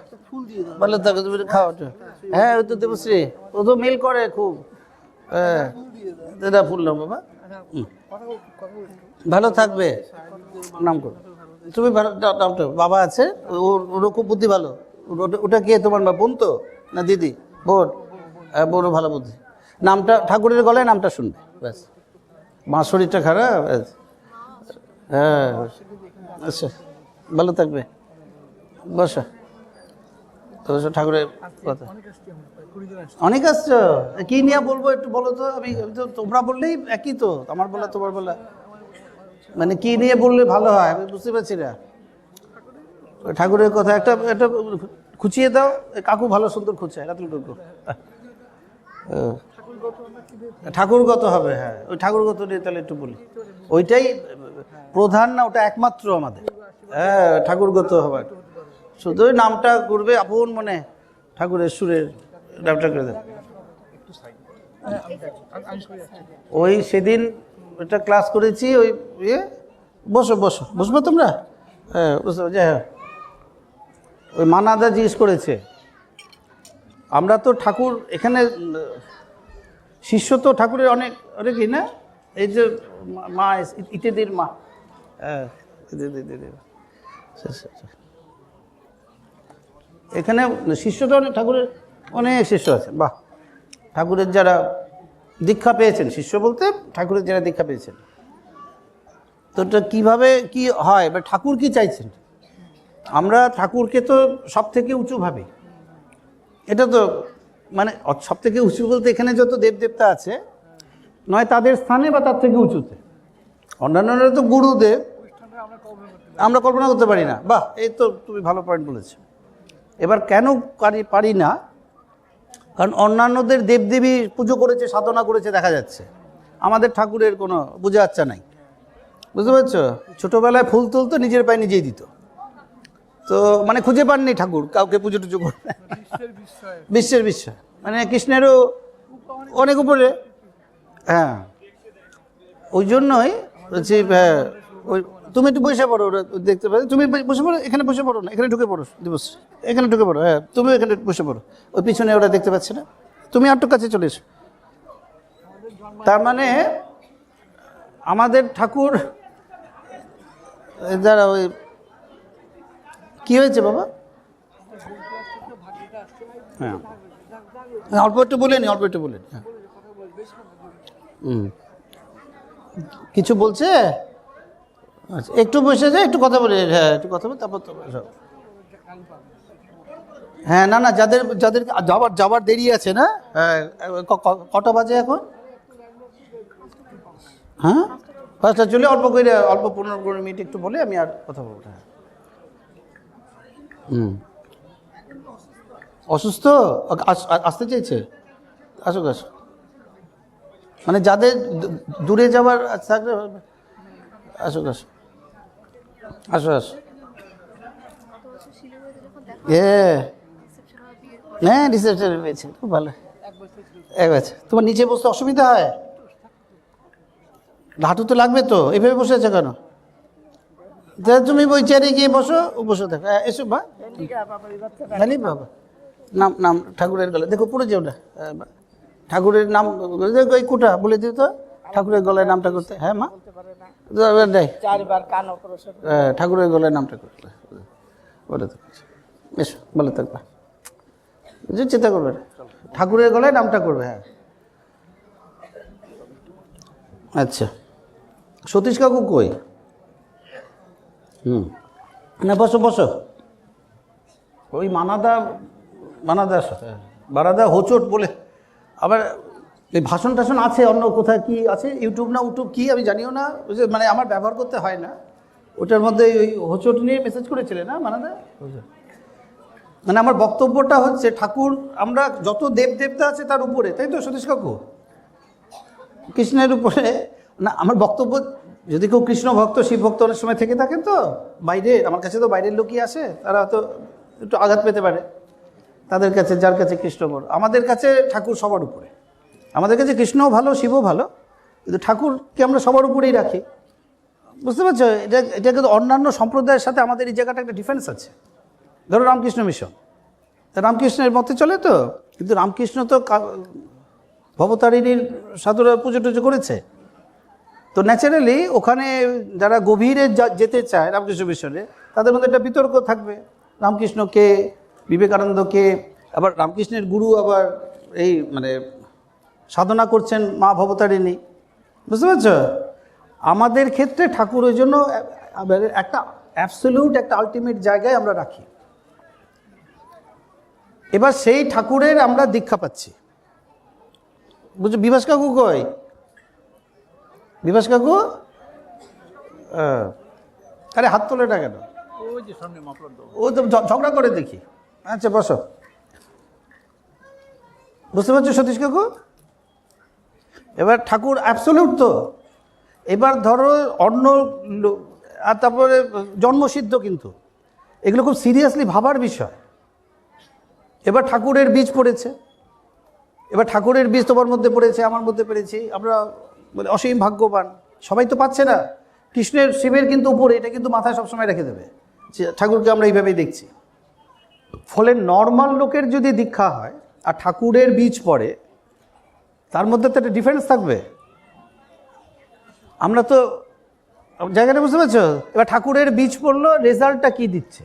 ভালো থাকো, তুমি খাও। হ্যাঁ ওই তো দেবশ্রী, ও তো মেল করে খুব। হ্যাঁ দাদা ফুল নাও বাবা, ভালো থাকবে, নাম করো তুমি। নামটা বাবা আছে, ওরও খুব বুদ্ধি ভালো। ওটা কে তোমার বোন তো না দিদি? বোন, বোনও ভালো বুদ্ধি। নামটা ঠাকুরের গলায় নামটা শুনবে ব্যাস। মার শরীরটা খারাপ, হ্যাঁ আচ্ছা ভালো থাকবে, বসো বসো। ঠাকুরের কথা অনেক আসছো, কি নিয়ে বলবো একটু বলো তো। আমি তো তোমরা বললেই একই তো, আমার বলা তোমার বলা, মানে কি নিয়ে বললে ভালো হয় আমি বুঝতে পারছি না। ঠাকুরের কথা একটা একটা খুঁচিয়ে দাও, কাকু ভালো সুন্দর খুঁজছে রাতুল কাকু। ঠাকুরগত হবে, হ্যাঁ ওই ঠাকুরগত নিয়ে তাহলে একটু বলি। ওইটাই প্রধান না, ওটা একমাত্র আমাদের। হ্যাঁ ঠাকুরগত হবে, শুধু ওই নামটা করবে আপন মনে, ঠাকুরের সুরের নামটা করে দেবে। ওই সেদিন ওইটা ক্লাস করেছি, ওই ইয়ে বসো বসো, বসবো তোমরা? হ্যাঁ বুঝতে যাই হোক, ওই মানাদা জিজ্ঞেস করেছে, আমরা তো ঠাকুর এখানে শিষ্য তো ঠাকুরের অনেক অনেকই না, এই যে মা ইত্যাদির মা, হ্যাঁ এখানে শিষ্যটা অনেক, ঠাকুরের অনেক শিষ্য আছে। বাহ, ঠাকুরের যারা দীক্ষা পেয়েছেন, শিষ্য বলতে ঠাকুরের যারা দীক্ষা পেয়েছেন, তো এটা কীভাবে কী হয় বা ঠাকুর কি চাইছেন? আমরা ঠাকুরকে তো সব থেকে উঁচু ভাবি, এটা তো মানে সব থেকে উঁচু বলতে এখানে যত দেবদেবতা আছে নয় তাদের স্থানে বা তার থেকে উঁচুতে, অন্যান্যরা তো গুরুদেব, আমরা কল্পনা করতে পারি না। বাহ, এই তো তুমি ভালো পয়েন্ট বলেছো। এবার কেন পারি না? কারণ অন্যান্যদের দেবদেবী পুজো করেছে, সাধনা করেছে দেখা যাচ্ছে, আমাদের ঠাকুরের কোনো পূজা আচ্ছা নাই। বুঝতে পারছো? ছোটোবেলায় ফুল তুলতো, নিজের পায়ে নিজেই দিত। তো মানে খুঁজে পাননি ঠাকুর কাউকে পুজো টুজো করে, বিশ্বের বিস্ময়, মানে কৃষ্ণেরও অনেক উপরে। হ্যাঁ, ওই জন্যই বলছি। হ্যাঁ, ওই তুমি একটু বসে পড়ো, ওরা দেখতে পাবে। তুমি বসে পড়ো, এখানে বসে পড়ো না, এখানে ঢুকে পড়ো দিবস, এখানে ঢুকে পড়ো। হ্যাঁ, তুমি এখানে বসে পড়ো, ওই পিছনে ওরা দেখতে পাচ্ছে না, তুমি আরটু কাছে চলে এসো। তার মানে আমাদের ঠাকুর যারা ওই কি হয়েছে বাবা? হ্যাঁ, অল্প একটু বলে নি, অল্প একটু বলে নি। হ্যাঁ, কিছু বলছে? আচ্ছা, একটু বসে যায়, একটু কথা বলে। হ্যাঁ, একটু কথা বলে, তারপর তো সব। হ্যাঁ, না না, যাদের যাদের যাবার দেরি আছে না। হ্যাঁ, কটা বাজে এখন? হ্যাঁ, 5টা চলে, অল্প করে, অল্প 15-20 মিনিট একটু বলে আমি আর কথা বলবো। হ্যাঁ, অসুস্থ, আসতে চাইছে? আসুক আসুক, মানে যাদের দূরে যাওয়ার থাকলে আসুক, আসুক, আসো আসো। হ্যাঁ, রিসেপশনে পেয়েছি, খুব ভালো। এক বছর। তোমার নিচে বসতে অসুবিধা হয়? হাঁটু তো লাগবে তো, এভাবে বসে আছে কেন? তুমি ওই চেয়ারে গিয়ে বসো, বসে দেখো। এসো বা বাবা, নাম নাম ঠাকুরের গলায় দেখো, পড়ে যেও না। ঠাকুরের নাম ওই কোটা বলে দিও তো, ঠাকুরের গলায় নামটা করতে। হ্যাঁ মা, ঠাকুরের গলায় নামটা করতে বলে তো। এসো, ভালো থাকবা, বুঝলি, চিন্তা করবে না, ঠাকুরের গলায় নামটা করবে। হ্যাঁ, আচ্ছা, সতীশ কাকু কই? না, বসো বসো। ওই মানাদা হোচট বলে আবার এই ভাষণ টাষণ আছে, অন্য কোথায় কি আছে, ইউটিউব না ইউটিউব কি আমি জানিও না, মানে আমার ব্যবহার করতে হয় না। ওটার মধ্যে ওই হোচট নিয়ে মেসেজ করেছিলে না মানাদা? মানে আমার বক্তব্যটা হচ্ছে, ঠাকুর আমরা যত দেবদেবতা আছে তার উপরে, তাই তো সতীশ কাকু? কৃষ্ণের উপরে না। আমার বক্তব্য, যদি কেউ কৃষ্ণ ভক্ত, শিব ভক্ত অনেক সময় থেকে থাকেন তো বাইরে, আমার কাছে তো বাইরের লোকই আসে, তারা হয়তো একটু আঘাত পেতে পারে তাদের কাছে, যার কাছে কৃষ্ণ বড়। আমাদের কাছে ঠাকুর সবার উপরে, আমাদের কাছে কৃষ্ণও ভালো, শিবও ভালো, কিন্তু ঠাকুরকে আমরা সবার উপরেই রাখি। বুঝতে পারছো? এটা কিন্তু অন্যান্য সম্প্রদায়ের সাথে আমাদের এই জায়গাটা একটা ডিফারেন্স আছে। ধরো রামকৃষ্ণ মিশন, রামকৃষ্ণের মতে চলে তো, কিন্তু রামকৃষ্ণ তো ভবতারিণীর সাধুরা পুজো টুজো করেছে, তো ন্যাচারালি ওখানে যারা গভীরে যেতে চায় রামকৃষ্ণ মিশনে, তাদের মধ্যে একটা বিতর্ক থাকবে, রামকৃষ্ণ কে, বিবেকানন্দ কে, আবার রামকৃষ্ণের গুরু আবার এই মানে সাধনা করছেন মা ভবতারিণী। বুঝতে পারছো? আমাদের ক্ষেত্রে ঠাকুর ওই জন্য একটা অ্যাবসলিউট, একটা আলটিমেট জায়গায় আমরা রাখি। এবার সেই ঠাকুরের আমরা দীক্ষা পাচ্ছি। বুঝছো? বিভাস কাকু কই? বিভাস কাকু? আরে হাত তোলে না কেন? ও তো ঝগড়া করে দেখি। আচ্ছা বসো। বুঝতে পারছো সতীশ কাকু? এবার ঠাকুর অ্যাবসলিউট তো, এবার ধরো অন্য, আর তারপরে জন্মসিদ্ধ, কিন্তু এগুলো খুব সিরিয়াসলি ভাবার বিষয়। এবার ঠাকুরের বীজ পড়েছে, এবার ঠাকুরের বীজ তোমার মধ্যে পড়েছে, আমার মধ্যে পড়েছে, আমরা অসীম ভাগ্যবান। সবাই তো পাচ্ছে না। কৃষ্ণের, শিবের কিন্তু উপরে, এটা কিন্তু মাথায় সবসময় রেখে দেবে যে ঠাকুরকে আমরা এইভাবেই দেখছি। ফলে নর্মাল লোকের যদি দীক্ষা হয় আর ঠাকুরের বীজ পড়ে, তার মধ্যে তো একটা ডিফারেন্স থাকবে। আমরা তো জায়গাটা, বুঝতে পারছো? এবার ঠাকুরের বীজ পড়লো, রেজাল্টটা কি দিচ্ছে,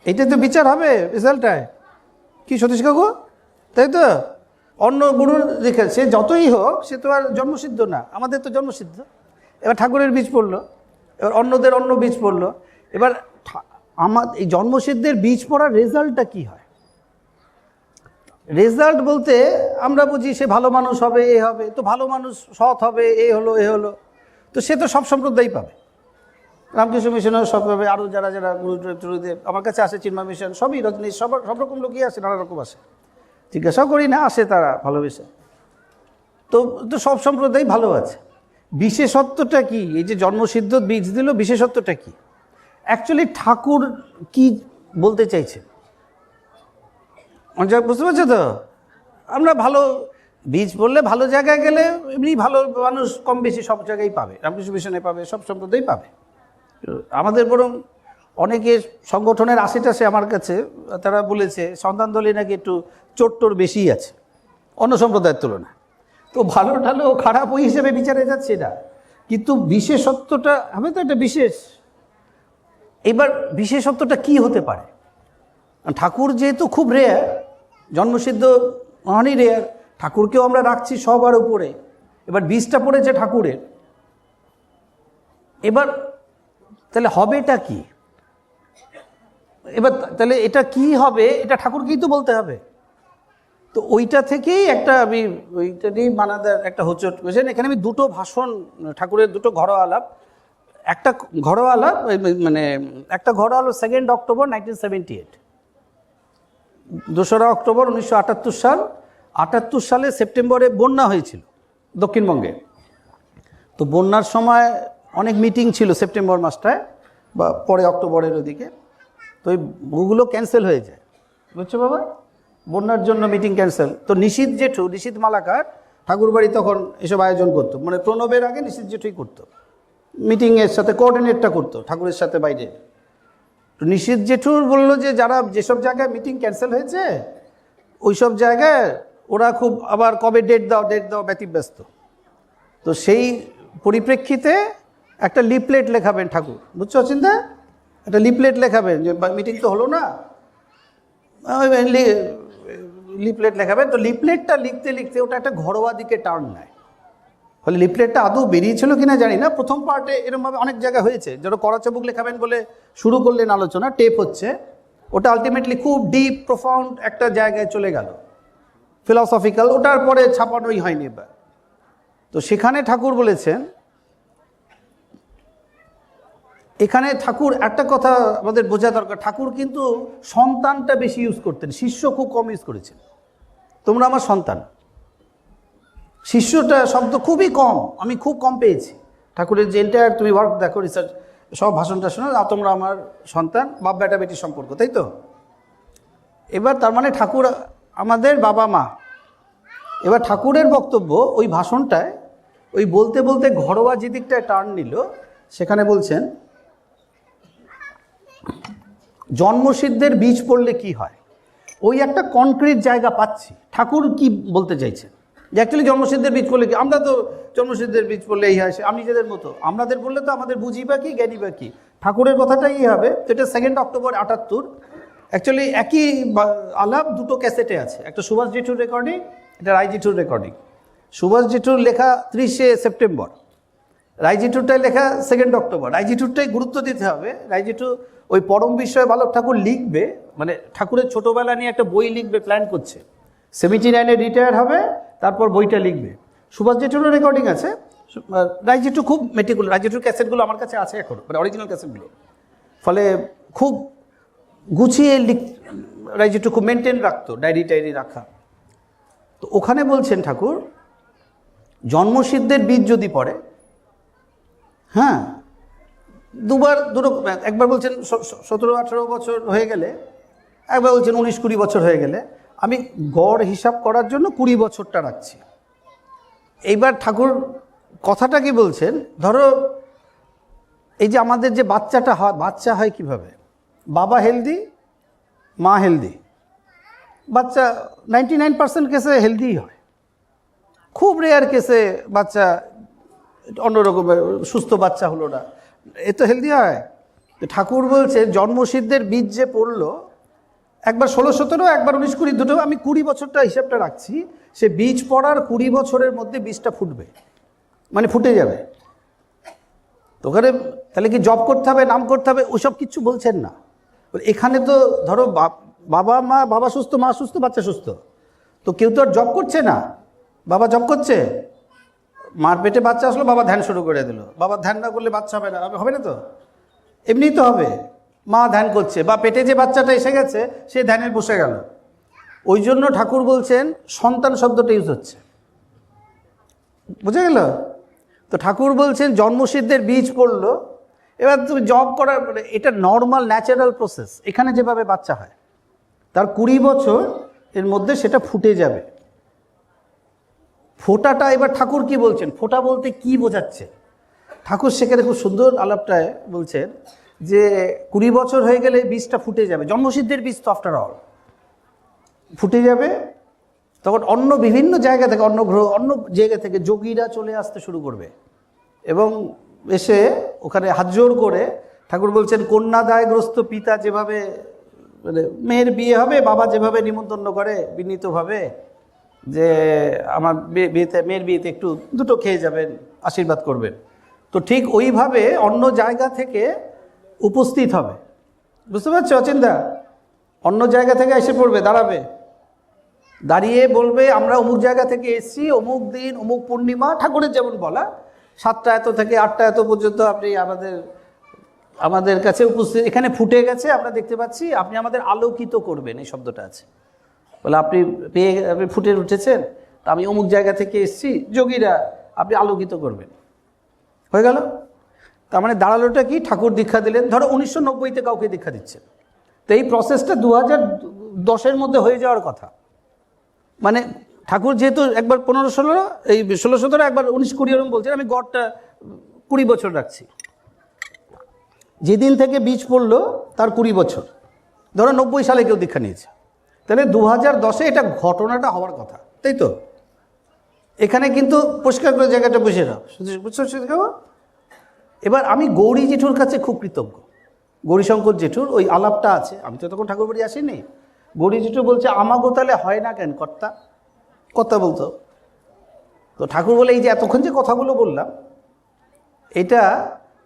এইটা তো বিচার হবে রেজাল্টটায়, কি সতীশ কাকু? তাই তো? অন্য গুরুর দেখে সে যতই হোক, সে তো আর জন্মসিদ্ধ না, আমাদের তো জন্মসিদ্ধ। এবার ঠাকুরের বীজ পড়লো, এবার অন্যদের অন্য বীজ পড়লো। এবার আমার এই জন্মসিদ্ধের বীজ পড়ার রেজাল্টটা কি হয়? রেজাল্ট বলতে আমরা বুঝি সে ভালো মানুষ হবে, এ হবে, তো ভালো মানুষ সৎ হবে, এ হলো এ হলো, তো সে তো সব সম্প্রদায়ই পাবে, রামকৃষ্ণ মিশনেও সব পাবে, আরও যারা যারা গুরুদেব আমার কাছে আসে, চিন্ময় মিশন, সবই, রজনীশ, সব রকম লোকই আসে, নানা রকম আসে, জিজ্ঞাসাও করি না, আসে তারা ভালোবেসে। তো সব সম্প্রদায় ভালো আছে। বিশেষত্বটা কি? এই যে জন্মসিদ্ধ বীজ দিল, বিশেষত্বটা কি? অ্যাকচুয়ালি ঠাকুর কি বলতে চাইছে বুঝতে পারছো তো? আমরা ভালো বীজ বললে ভালো জায়গায় গেলে এমনি ভালো মানুষ কম বেশি সব জায়গায় পাবে, রামকৃষ্ণ মিশনে পাবে, সব সম্প্রদায় পাবে। আমাদের বরং অনেকে সংগঠনের আশেপাশে আমার কাছে তারা বলেছে সন্তান দলে নাকি একটু চোট্টর বেশি আছে অন্য সম্প্রদায়ের তুলনায়। তো ভালো টালো খারাপ ওই হিসেবে বিচারে যাচ্ছে না, কিন্তু বিশেষত্বটা হবে তো একটা বিশেষ। এবার বিশেষত্বটা কি হতে পারে? ঠাকুর যেহেতু খুব রেয়ার, জন্মসিদ্ধ অনেক রেয়ার, ঠাকুরকেও আমরা রাখছি সবার উপরে, এবার বীজটা পড়েছে ঠাকুরের। এবার তাহলে হবেটা কি? এবার তাহলে এটা কি হবে, এটা ঠাকুরকেই তো বলতে হবে। তো ওইটা থেকেই একটা আমি ওইটা নিয়েই মানাদার একটা হোঁচট বুঝলেন। এখানে আমি দুটো ভাষণ ঠাকুরের, দুটো ঘরোয়া আলাপ, একটা ঘরোয়া আলাপ মানে একটা ঘরোয়া আলাপ 2 অক্টোবর 1978, 2রা অক্টোবর 1978 সাল। 78 সালে সেপ্টেম্বরে বন্যা হয়েছিল দক্ষিণবঙ্গে। তো বন্যার সময় অনেক মিটিং ছিল সেপ্টেম্বর মাসটায় বা পরে অক্টোবরের ওদিকে। তো ওগুলো ক্যান্সেল হয়ে যায়, বুঝছো বাবা? বন্যার জন্য মিটিং ক্যান্সেল। তো নিশীথ জেঠু, নিশীথ মালাকার ঠাকুরবাড়ি তখন এসব আয়োজন করতো, মানে প্রণবের আগে নিশীথ জেঠুই করতো, মিটিংয়ের সাথে কোঅর্ডিনেটটা করতো ঠাকুরের সাথে বাইরে। তো নিশীথ জেঠুর বললো যে যারা যেসব জায়গায় মিটিং ক্যান্সেল হয়েছে ওই সব জায়গায় ওরা খুব আবার কবে ডেট দাও ব্যতিব্যস্ত। তো সেই পরিপ্রেক্ষিতে একটা লিফলেট লেখাবেন ঠাকুর, বুঝছো চিন্তা? একটা লিফলেট লেখাবেন যে মিটিং তো হলো না, লিফলেট লেখাবেন। তো লিফলেটটা লিখতে লিখতে ওটা একটা ঘরোয়া দিকে টার্ন নেয়। ফলে লিফলেটটা আদৌ বেরিয়েছিল কিনা জানি না, প্রথম পার্টে এরকমভাবে অনেক জায়গায় হয়েছে। যেন কড়াচাবুক লেখাবেন বলে শুরু করলেন আলোচনা, টেপ হচ্ছে, ওটা আলটিমেটলি খুব ডিপ প্রোফাউন্ড একটা জায়গায় চলে গেল, ফিলসফিক্যাল। ওটার পরে ছাপানোই হয়নি। এবার তো সেখানে ঠাকুর বলেছেন, এখানে ঠাকুর একটা কথা আমাদের বোঝা দরকার, ঠাকুর কিন্তু সন্তানটা বেশি ইউজ করতেন, শিষ্য খুব কম ইউজ করেছেন। তোমরা আমার সন্তান, শিষ্যটা শব্দ খুবই কম, আমি খুব কম পেয়েছি ঠাকুরের যে এন্টায়ার তুমি ওয়ার্ক দেখো, রিসার্চ সব ভাষণটা শোনো, তোমরা আমার সন্তান, বাপ বেটা বেটির সম্পর্ক, তাই তো? এবার তার মানে ঠাকুর আমাদের বাবা মা। এবার ঠাকুরের বক্তব্য ওই ভাষণটায় ওই বলতে বলতে ঘরোয়া যে দিকটায় টার্ন নিল, সেখানে বলছেন জন্মসিদ্ধের বীজ পড়লে কি হয়, ওই একটা কনক্রিট জায়গা পাচ্ছি। ঠাকুর কি বলতে চাইছেন যে অ্যাকচুয়ালি জন্মসিদ্ধের বীজ পড়লে কি, আমরা তো জন্মসিদ্ধের বীজ পড়লে এই হয়, আমি নিজেদের মতো, আমাদের বললে তো আমাদের বুঝি বা কি জ্ঞানী বা কি। ঠাকুরের কথাটাই হবে। তো এটা 2 অক্টোবর 78, অ্যাকচুয়ালি একই আলাপ দুটো ক্যাসেটে আছে, একটা সুভাষ জেঠুর রেকর্ডিং, এটা রায় জেঠুর রেকর্ডিং। সুভাষ জেঠুর লেখা 30 সেপ্টেম্বর, রায় জেঠুরটাই লেখা 2 অক্টোবর। রায় জেঠুরটাই গুরুত্ব দিতে হবে। রায় জেঠু ওই পরম বিষয়ে বালক ঠাকুর লিখবে, মানে ঠাকুরের ছোটোবেলা নিয়ে একটা বই লিখবে প্ল্যান করছে, 79-এ রিটায়ার হবে, তারপর বইটা লিখবে। সুভাষ জেঠুরও রেকর্ডিং আছে। রায় জেঠু খুব মেটিকুলার, রায় জেঠুর ক্যাসেটগুলো আমার কাছে আছে এখন, মানে অরিজিনাল ক্যাসেটগুলো। ফলে খুব গুছিয়ে রায় জেঠু খুব মেনটেন রাখতো, ডায়েরি রাখা। তো ওখানে বলছেন ঠাকুর, জন্মসিদ্ধের বীজ যদি পড়ে, হ্যাঁ, দুটো, একবার বলছেন 17-18 বছর হয়ে গেলে, একবার বলছেন 19-20 বছর হয়ে গেলে, আমি গড় হিসাব করার জন্য 20 বছরটা রাখছি। এইবার ঠাকুর কথাটা কি বলছেন, ধরো এই যে আমাদের যে বাচ্চাটা হয়, বাচ্চা হয় কিভাবে? বাবা হেলদি, মা হেলদি, বাচ্চা 99% কেসে হেলদি হয়, খুব রেয়ার কেসে বাচ্চা অন্যরকম সুস্থ বাচ্চা হলো না, এ তো হেলদি হয়। ঠাকুর বলছে জন্মসিদ্ধের বীজ যে পড়লো, একবার 16-17, একবার 19-20, দুটো, আমি 20 বছরটা হিসাবটা রাখছি। সে বীজ পড়ার 20 বছরের মধ্যে বীজটা ফুটবে, মানে ফুটে যাবে। তো ওখানে তাহলে কি জব করতে হবে, নাম করতে হবে, ওসব কিচ্ছু বলছেন না। এখানে তো ধরো বাবা মা, বাবা সুস্থ, মা সুস্থ, বাচ্চা সুস্থ, তো কেউ তো আর জব করছে না। বাবা জব করছে, মার পেটে বাচ্চা আসলো, বাবা ধ্যান শুরু করে দিল। বাবা ধ্যান না করলে বাচ্চা হবে না, হবে না তো, এমনিই তো হবে। মা ধ্যান করছে, বা পেটে যে বাচ্চাটা এসে গেছে সে ধ্যানে বসে গেল। ওই জন্য ঠাকুর বলছেন সন্তান শব্দটা ইউজ হচ্ছে, বুঝে গেল? তো ঠাকুর বলছেন জন্মসিদ্ধের বীজ পড়লো, এবার তুমি জব করার মানে এটা নর্মাল ন্যাচারাল প্রসেস। এখানে যেভাবে বাচ্চা হয় তার 20 বছর এর মধ্যে সেটা ফুটে যাবে। ফোঁটাটা এবার ঠাকুর কি বলছেন, ফোঁটা বলতে কি বোঝাচ্ছে ঠাকুর সেখানে খুব সুন্দর আলাপটায় বলছেন যে 20 বছর হয়ে গেলে বীজটা ফুটে যাবে। জন্মসিদ্ধের বীজ তো আফটার অল ফুটে যাবে, তখন অন্য বিভিন্ন জায়গা থেকে, অন্য গ্রহ, অন্য জায়গা থেকে যোগীরা চলে আসতে শুরু করবে এবং এসে ওখানে হাত জোর করে ঠাকুর বলছেন কন্যাদায়গ্রস্ত পিতা যেভাবে মানে মেয়ের বিয়ে হবে, বাবা যেভাবে নিমন্ত্রণ করে বিনীতভাবে যে আমার বিয়েতে, মেয়ের বিয়েতে একটু দুটো খেয়ে যাবেন, আশীর্বাদ করবেন, তো ঠিক ওইভাবে অন্য জায়গা থেকে উপস্থিত হবে। বুঝতে পারছো অচিন্তা? অন্য জায়গা থেকে এসে পড়বে, দাঁড়াবে, দাঁড়িয়ে বলবে আমরা অমুক জায়গা থেকে এসেছি, অমুক দিন অমুক পূর্ণিমা, ঠাকুরের যেমন বলা 7টা এত থেকে 8টা এত পর্যন্ত আপনি আমাদের কাছে উপস্থিত, এখানে ফুটে গেছে আমরা দেখতে পাচ্ছি, আপনি আমাদের আলোকিত করবেন, এই শব্দটা আছে। বলে আপনি ফুটে উঠেছেন, তা আমি অমুক জায়গা থেকে এসেছি, যোগীরা আপনি আলোকিত করবেন। হয়ে গেল। তার মানে দাঁড়ালোটা কি, ঠাকুর দীক্ষা দিলেন, ধরো 1990-তে কাউকে দীক্ষা দিচ্ছেন, তো এই প্রসেসটা 2010-এর মধ্যে হয়ে যাওয়ার কথা। মানে ঠাকুর যেহেতু একবার 15-16, এই 16-17, একবার 19-20 এরকম বলছেন, আমি গড়টা 20 বছর রাখছি। যেদিন থেকে বীজ পড়লো তার 20 বছর, ধরো 90 সালে কেউ দীক্ষা নিয়েছে, তাহলে 2010-এ এটা ঘটনাটা হওয়ার কথা, তাই তো? এখানে কিন্তু পরিষ্কার করে জায়গাটা বুঝে নাও, বুঝছো? এবার আমি গৌরী জেঠুর কাছে খুব কৃতজ্ঞ। গৌরীশঙ্কর জেঠুর ওই আলাপটা আছে, আমি তো তখন ঠাকুর বাড়ি আসিনি। গৌরী জেঠু বলছে আমাগো তাহলে হয় না কেন কর্তা বলতো। তো ঠাকুর বলে এই যে এতক্ষণ যে কথাগুলো বললাম, এটা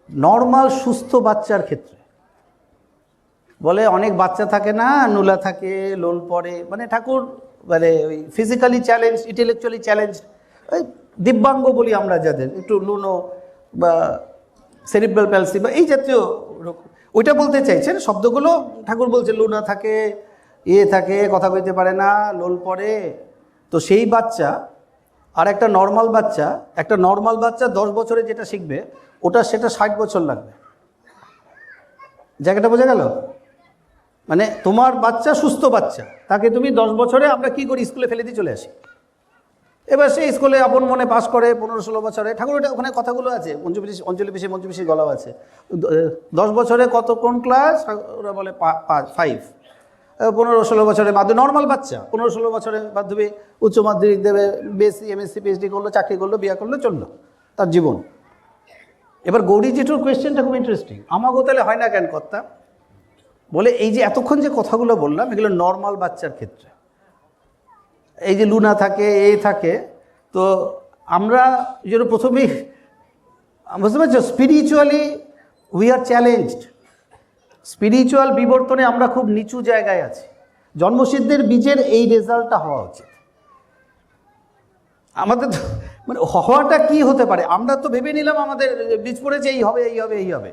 নর্মাল সুস্থ বাচ্চার ক্ষেত্রে বলে, অনেক বাচ্চা থাকে না, নুলা থাকে, লোল পড়ে, মানে ঠাকুর মানে ওই ফিজিক্যালি চ্যালেঞ্জ, ইন্টেলেকচুয়ালি চ্যালেঞ্জ, ওই দিব্যাঙ্গ বলি আমরা যাদের, একটু লুনো বা সেরিব্রাল প্যালসি বা এই জাতীয় রোগ, ওইটা বলতে চাইছেন শব্দগুলো। ঠাকুর বলছে লুনা থাকে, থাকে, কথা কইতে পারে না, লোল পড়ে। তো সেই বাচ্চা আর একটা নর্মাল বাচ্চা 10 বছরে যেটা শিখবে সেটা 60 বছর লাগবে। জায়গাটা বোঝা গেল? মানে তোমার বাচ্চা সুস্থ বাচ্চা, তাকে তুমি 10 বছরে আমরা কি করি, স্কুলে ফেলে দিয়ে চলে আসি। এবার সেই স্কুলে আপন মনে পাস করে 15-16 বছরে, ঠাকুর ওটা ওখানে কথাগুলো আছে, অঞ্জলি পিসে গলাও আছে। 10 বছরে কোন ক্লাস, ওরা বলে 5। 15-16 বছরে মাধ্যমিক, নর্মাল বাচ্চা 15-16 বছরে মাধ্যমিক, উচ্চ মাধ্যমিক দেবে, বিএসসি এমএসসি পিএইচডি করলো, চাকরি করলো, বিয়ে করলো, চললো তার জীবন। এবার গৌরী জেঠুর কোয়েশ্চেনটা খুব ইন্টারেস্টিং, আমাগো তাহলে হয় না কেন কর্তা? বলে এই যে এতক্ষণ যে কথাগুলো বললাম, এগুলো নর্মাল বাচ্চার ক্ষেত্রে। এই যে লুনা থাকে, থাকে, তো আমরা যেন প্রথমেই বুঝতে পারছো, spiritually we are challenged. Spiritual বিবর্তনে আমরা খুব নিচু জায়গায় আছি। জন্মসিদ্ধের বীজের এই রেজাল্টটা হওয়া উচিত আমাদের। মানে হওয়াটা কি হতে পারে, আমরা তো ভেবে নিলাম আমাদের বীজ পড়েছে, এই হবে।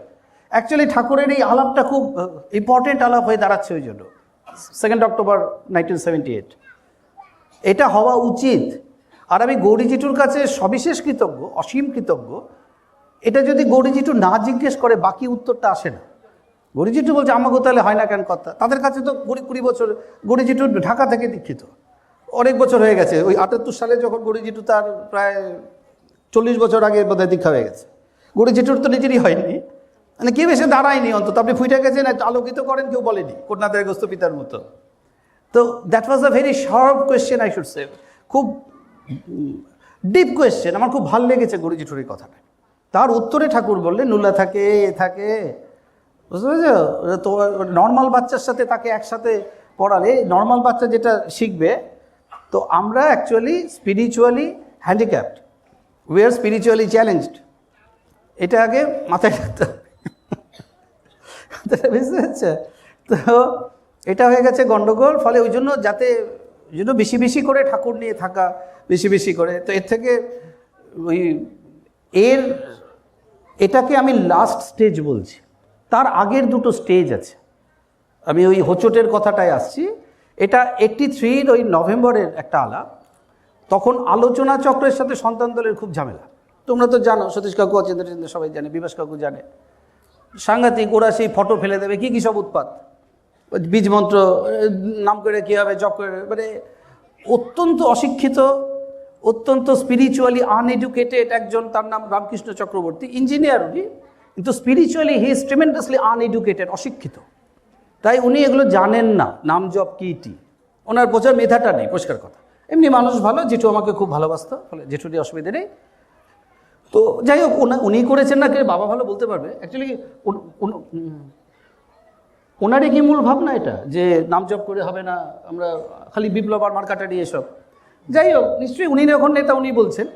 অ্যাকচুয়ালি ঠাকুরের এই আলাপটা খুব ইম্পর্টেন্ট আলাপ হয়ে দাঁড়াচ্ছে ওই জন্য। 2 অক্টোবর 1978 এটা হওয়া উচিত। আর আমি গৌরী জেঠুর কাছে সবিশেষ কৃতজ্ঞ, অসীম কৃতজ্ঞ। এটা যদি গৌরী জেঠু না জিজ্ঞেস করে, বাকি উত্তরটা আসে না। গৌরী জেঠু বলছে আমাকে তাহলে হয় না কেন কথা, তাদের কাছে তো 20 বছর। গৌরী জেঠু ঢাকা থেকে দীক্ষিত, অনেক বছর হয়ে গেছে। ওই 78 সালে যখন গৌরী জেঠু, তার প্রায় 40 বছর আগে বোধহয় দীক্ষা হয়ে গেছে। গৌরী জেঠুর তো নিজেরই হয়নি, মানে কেউ এসে দাঁড়ায়নি, অন্তত আপনি ফুটে গেছেন, আলোকিত করেন, কেউ বলেনি, কন্যাদায়গ্রস্ত পিতার মতো। তো that was a very sharp question, I should say, খুব ডিপ কোয়েশ্চেন। আমার খুব ভালো লেগেছে গৌরী জেঠুর এই কথাটা। তার উত্তরে ঠাকুর বললে নুলা থাকে, বুঝতে পেরেছ? তো নর্মাল বাচ্চার সাথে তাকে একসাথে পড়ালে নর্মাল বাচ্চা যেটা শিখবে। তো আমরা actually spiritually handicapped, we are spiritually challenged. এটা আগে মাথায় রাখতে হবে, বুঝতে পারছে? তো এটা হয়ে গেছে গণ্ডগোল। ফলে ওই জন্য বেশি করে ঠাকুর নিয়ে থাকা, বেশি করে। তো এর থেকে এটাকে আমি লাস্ট স্টেজ বলছি, তার আগের দুটো স্টেজ আছে। আমি ওই হোঁচটের কথাটায় আসছি। এটা 83 ওই নভেম্বরের একটা আলাপ। তখন আলোচনা চক্রের সাথে সন্তান দলের খুব ঝামেলা। তোমরা তো জানো, সতীশ কাকু অচিন্দ্র চিন্তা সবাই জানে, বিভাস কাকু জানে, সাংঘাতিক। ওরা সেই ফটো ফেলে দেবে, কি সব উৎপাত, বীজ মন্ত্র নাম করে কী হবে, জপ করে, মানে অত্যন্ত অশিক্ষিত, অত্যন্ত স্পিরিচুয়ালি আনএডুকেটেড একজন। তার নাম রামকৃষ্ণ চক্রবর্তী, ইঞ্জিনিয়ার উনি, কিন্তু spiritually he is tremendously uneducated, অশিক্ষিত। তাই উনি এগুলো জানেন না, নাম জপ কীটি, ওনার বোঝার মেধাটা নেই, পরিষ্কার কথা। এমনি মানুষ ভালো, জেঠু আমাকে খুব ভালোবাসতো, ফলে জেঠু নিয়ে অসুবিধা নেই। তো যাই হোক, উনি করেছেন না, কে বাবা ভালো বলতে পারবে। অ্যাকচুয়ালি ওনারই কি মূল ভাবনা এটা, যে নাম জপ করে হবে না, আমরা খালি বিপ্লব আর মার্কাটারি এসব। যাই হোক, নিশ্চয়ই উনি যখন নেতা উনি বলছেন।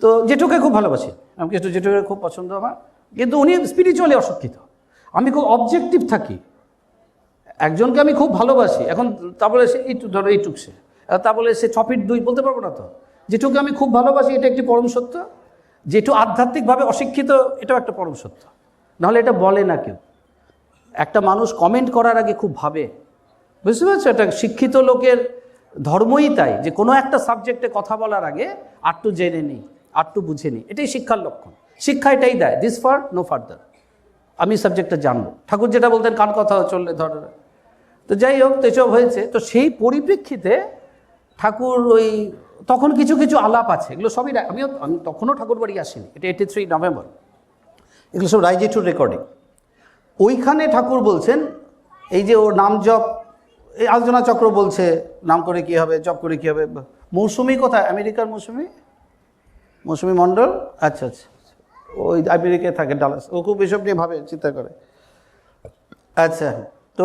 তো জেঠুকে খুব ভালোবাসি, আমি কিন্তু জেঠুকে খুব পছন্দ আমার, কিন্তু উনি স্পিরিচুয়ালি অশিক্ষিত। আমি খুব অবজেক্টিভ থাকি, একজনকে আমি খুব ভালোবাসি, এখন তা বলে সে এইটুক ধরো এইটুক, সে তা বলে সে 6 ফিট 2 বলতে পারবো না তো। জেঠুকে আমি খুব ভালোবাসি, এটা একটি পরম সত্য। জেঠু আধ্যাত্মিকভাবে অশিক্ষিত, এটাও একটা পরম সত্য, নাহলে এটা বলে না কেউ। একটা মানুষ কমেন্ট করার আগে খুব ভাবে, বুঝতে পারছো? এটা শিক্ষিত লোকের ধর্মই তাই, যে কোনো একটা সাবজেক্টে কথা বলার আগে আটটু জেনে নিই, আটটু বুঝে নিই, এটাই শিক্ষার লক্ষণ। শিক্ষা এটাই দেয়, দিস ফার নো ফার্দার, আমি সাবজেক্টটা জানবো। ঠাকুর যেটা বলতেন, কান কথা চললে ধর। তো যাই হোক, তো এসব হয়েছে। তো সেই পরিপ্রেক্ষিতে ঠাকুর ওই তখন কিছু কিছু আলাপ আছে, এগুলো সবই আমি তখনও ঠাকুর বাড়ি আসিনি, এটা 83 নভেম্বর, এগুলো সব রাইজেঠুর রেকর্ডিং। ওইখানে ঠাকুর বলছেন, এই যে ওর নাম জপ, এই আলোচনা চক্র বলছে নাম করে কী হবে, জপ করে কী হবে। মৌসুমি কোথায়? আমেরিকার মৌসুমি মণ্ডল, আচ্ছা আচ্ছা, ওই আমেরিকায় থাকে, ডালাস। ও খুব এসব নিয়ে ভাবে, চিন্তা করে। আচ্ছা, তো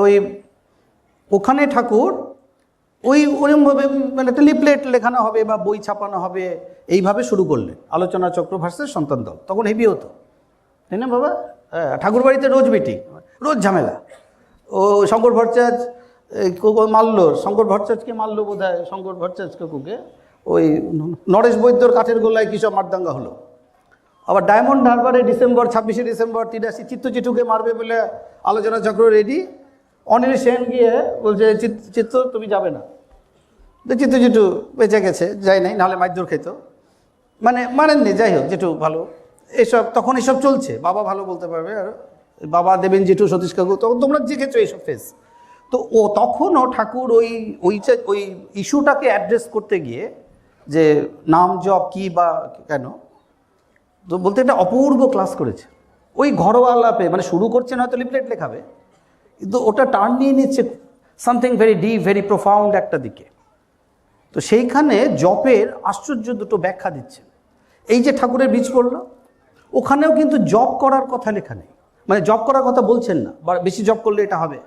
ওখানে ঠাকুর ওইরকমভাবে, মানে একটা লিফলেট লেখানো হবে বা বই ছাপানো হবে, এইভাবে শুরু করলেন আলোচনা চক্র ভার্সেস সন্তান দল। তখন হেভি হতো, তাই না বাবা? হ্যাঁ, ঠাকুর বাড়িতে রোজ মিটিং, রোজ ঝামেলা। ও শঙ্কর ভট্টাচার্য মারলো, শঙ্কর ভট্টাচার্যকে মারলো বোধ হয়, শঙ্কর ভট্টাচার্য কাকুকে। ওই নরেশ বৈদ্যর কাঠের গোলায় কী সব মারদাঙ্গা হলো। আবার ডায়মন্ড হারবারে 26শে ডিসেম্বর 83 চিত্তজেঠুকে মারবে বলে আলোচনা চক্র রেডি। অনিল সেন গিয়ে বলছে, চিত্ত তুমি যাবে না। তো চিত্তজেঠু বেঁচে গেছে, যাই নাই, নাহলে মাইদুর খেত, মানে মানেননি। যাই হোক, জেঠু ভালো, এসব তখন এসব চলছে। বাবা ভালো বলতে পারবে, আর বাবা দেবেন, জেঠু, সতীশ কাকু, তখন তোমরা দেখেছো এইসব ফেস। তো তখনও ঠাকুর ওই ইস্যুটাকে অ্যাড্রেস করতে গিয়ে, যে নাম জপ কী বা কেন, তো বলতে একটা অপূর্ব ক্লাস করেছে। ওই ঘরোয়া আলাপে, মানে শুরু করছেন হয়তো লিফলেট লেখাবে, কিন্তু ওটা টার্ন নিয়ে নিচ্ছে something very deep, very profound একটা দিকে। তো সেইখানে জপের আশ্চর্য দুটো ব্যাখ্যা দিচ্ছে। এই যে ঠাকুরের বীজ পড়লো, ওখানেও কিন্তু জপ করার কথা লেখা নেই, মানে জপ করার কথা বলছেন না, বা বেশি জপ করলে এটা হবে।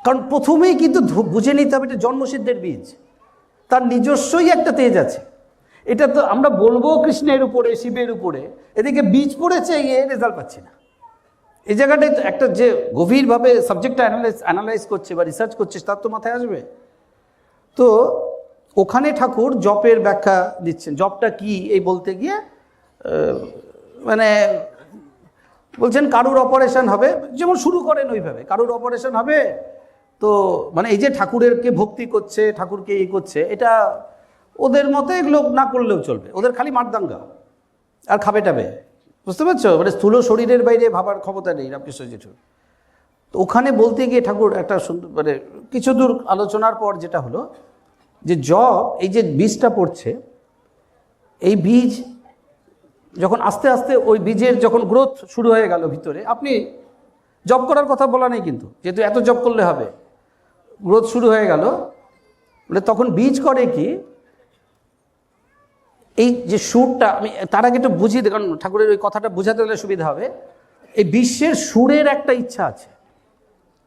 কারণ প্রথমেই কিন্তু বুঝে নিতে হবে, এটা জন্মসিদ্ধের বীজ, তার নিজস্বই একটা তেজ আছে। এটা তো আমরা বলবো কৃষ্ণের উপরে, শিবের উপরে, এদিকে বীজ পড়েছে, রেজাল্ট পাচ্ছি না। এই জায়গাটায় একটা যে গভীরভাবে সাবজেক্টটা অ্যানালাইজ করছে বা রিসার্চ করছে, তার তো মাথায় আসবে। তো ওখানে ঠাকুর জপের ব্যাখ্যা দিচ্ছেন। জপটা কি এই বলতে গিয়ে মানে বলছেন, কারুর অপারেশন হবে, যেমন শুরু করেন ওইভাবে, কারুর অপারেশন হবে। তো মানে এই যে ঠাকুরেরকে ভক্তি করছে, ঠাকুরকে করছে, এটা ওদের মতে এগুলো না করলেও চলবে, ওদের খালি মারদাঙ্গা আর খাবে টাবে, বুঝতে পারছো? মানে স্থূল শরীরের বাইরে ভাবার ক্ষমতা নেই রামকৃষ্ণ জেঠুর। তো ওখানে বলতে গিয়ে ঠাকুর একটা সুন্দর, মানে কিছু দূর আলোচনার পর যেটা হলো, যে জপ, এই যে বীজটা পড়ছে, এই বীজ যখন আস্তে আস্তে ওই বীজের যখন গ্রোথ শুরু হয়ে গেল ভিতরে, আপনি জব করার কথা বলা নেই কিন্তু, যেহেতু এত জব করলে হবে, গ্রোথ শুরু হয়ে গেল, মানে তখন বীজ করে কি, এই যে সুরটা, আমি তার আগে একটু বুঝিয়ে দিই, কারণ ঠাকুরের ওই কথাটা বোঝাতে হলে সুবিধা হবে। এই বিশ্বের সুরের একটা ইচ্ছা আছে,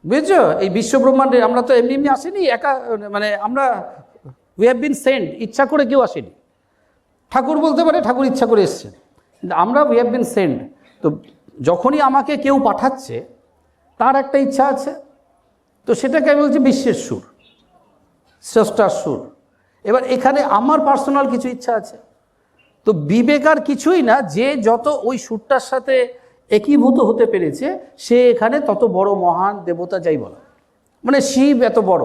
বুঝেছো? এই বিশ্ব ব্রহ্মাণ্ডে আমরা তো এমনি এমনি আসিনি, একা, মানে আমরা উই হ্যাভ বিন সেন্ড, ইচ্ছা করে কেউ আসেনি। ঠাকুর বলতে পারে ঠাকুর ইচ্ছা করে এসছেন, কিন্তু আমরা উই হ্যাভ বিন সেন্ড। তো যখনই আমাকে কেউ পাঠাচ্ছে, তার একটা ইচ্ছা আছে, তো সেটাকে আমি বলছি বিশ্বের সুর, স্রষ্টার সুর। এবার এখানে আমার পার্সোনাল কিছু ইচ্ছা আছে, তো বিবেক আর কিছুই না, যে যত ওই সুরটার সাথে একীভূত হতে পেরেছে, সে এখানে তত বড় মহান দেবতা, যাই বলো, মানে শিব এত বড়।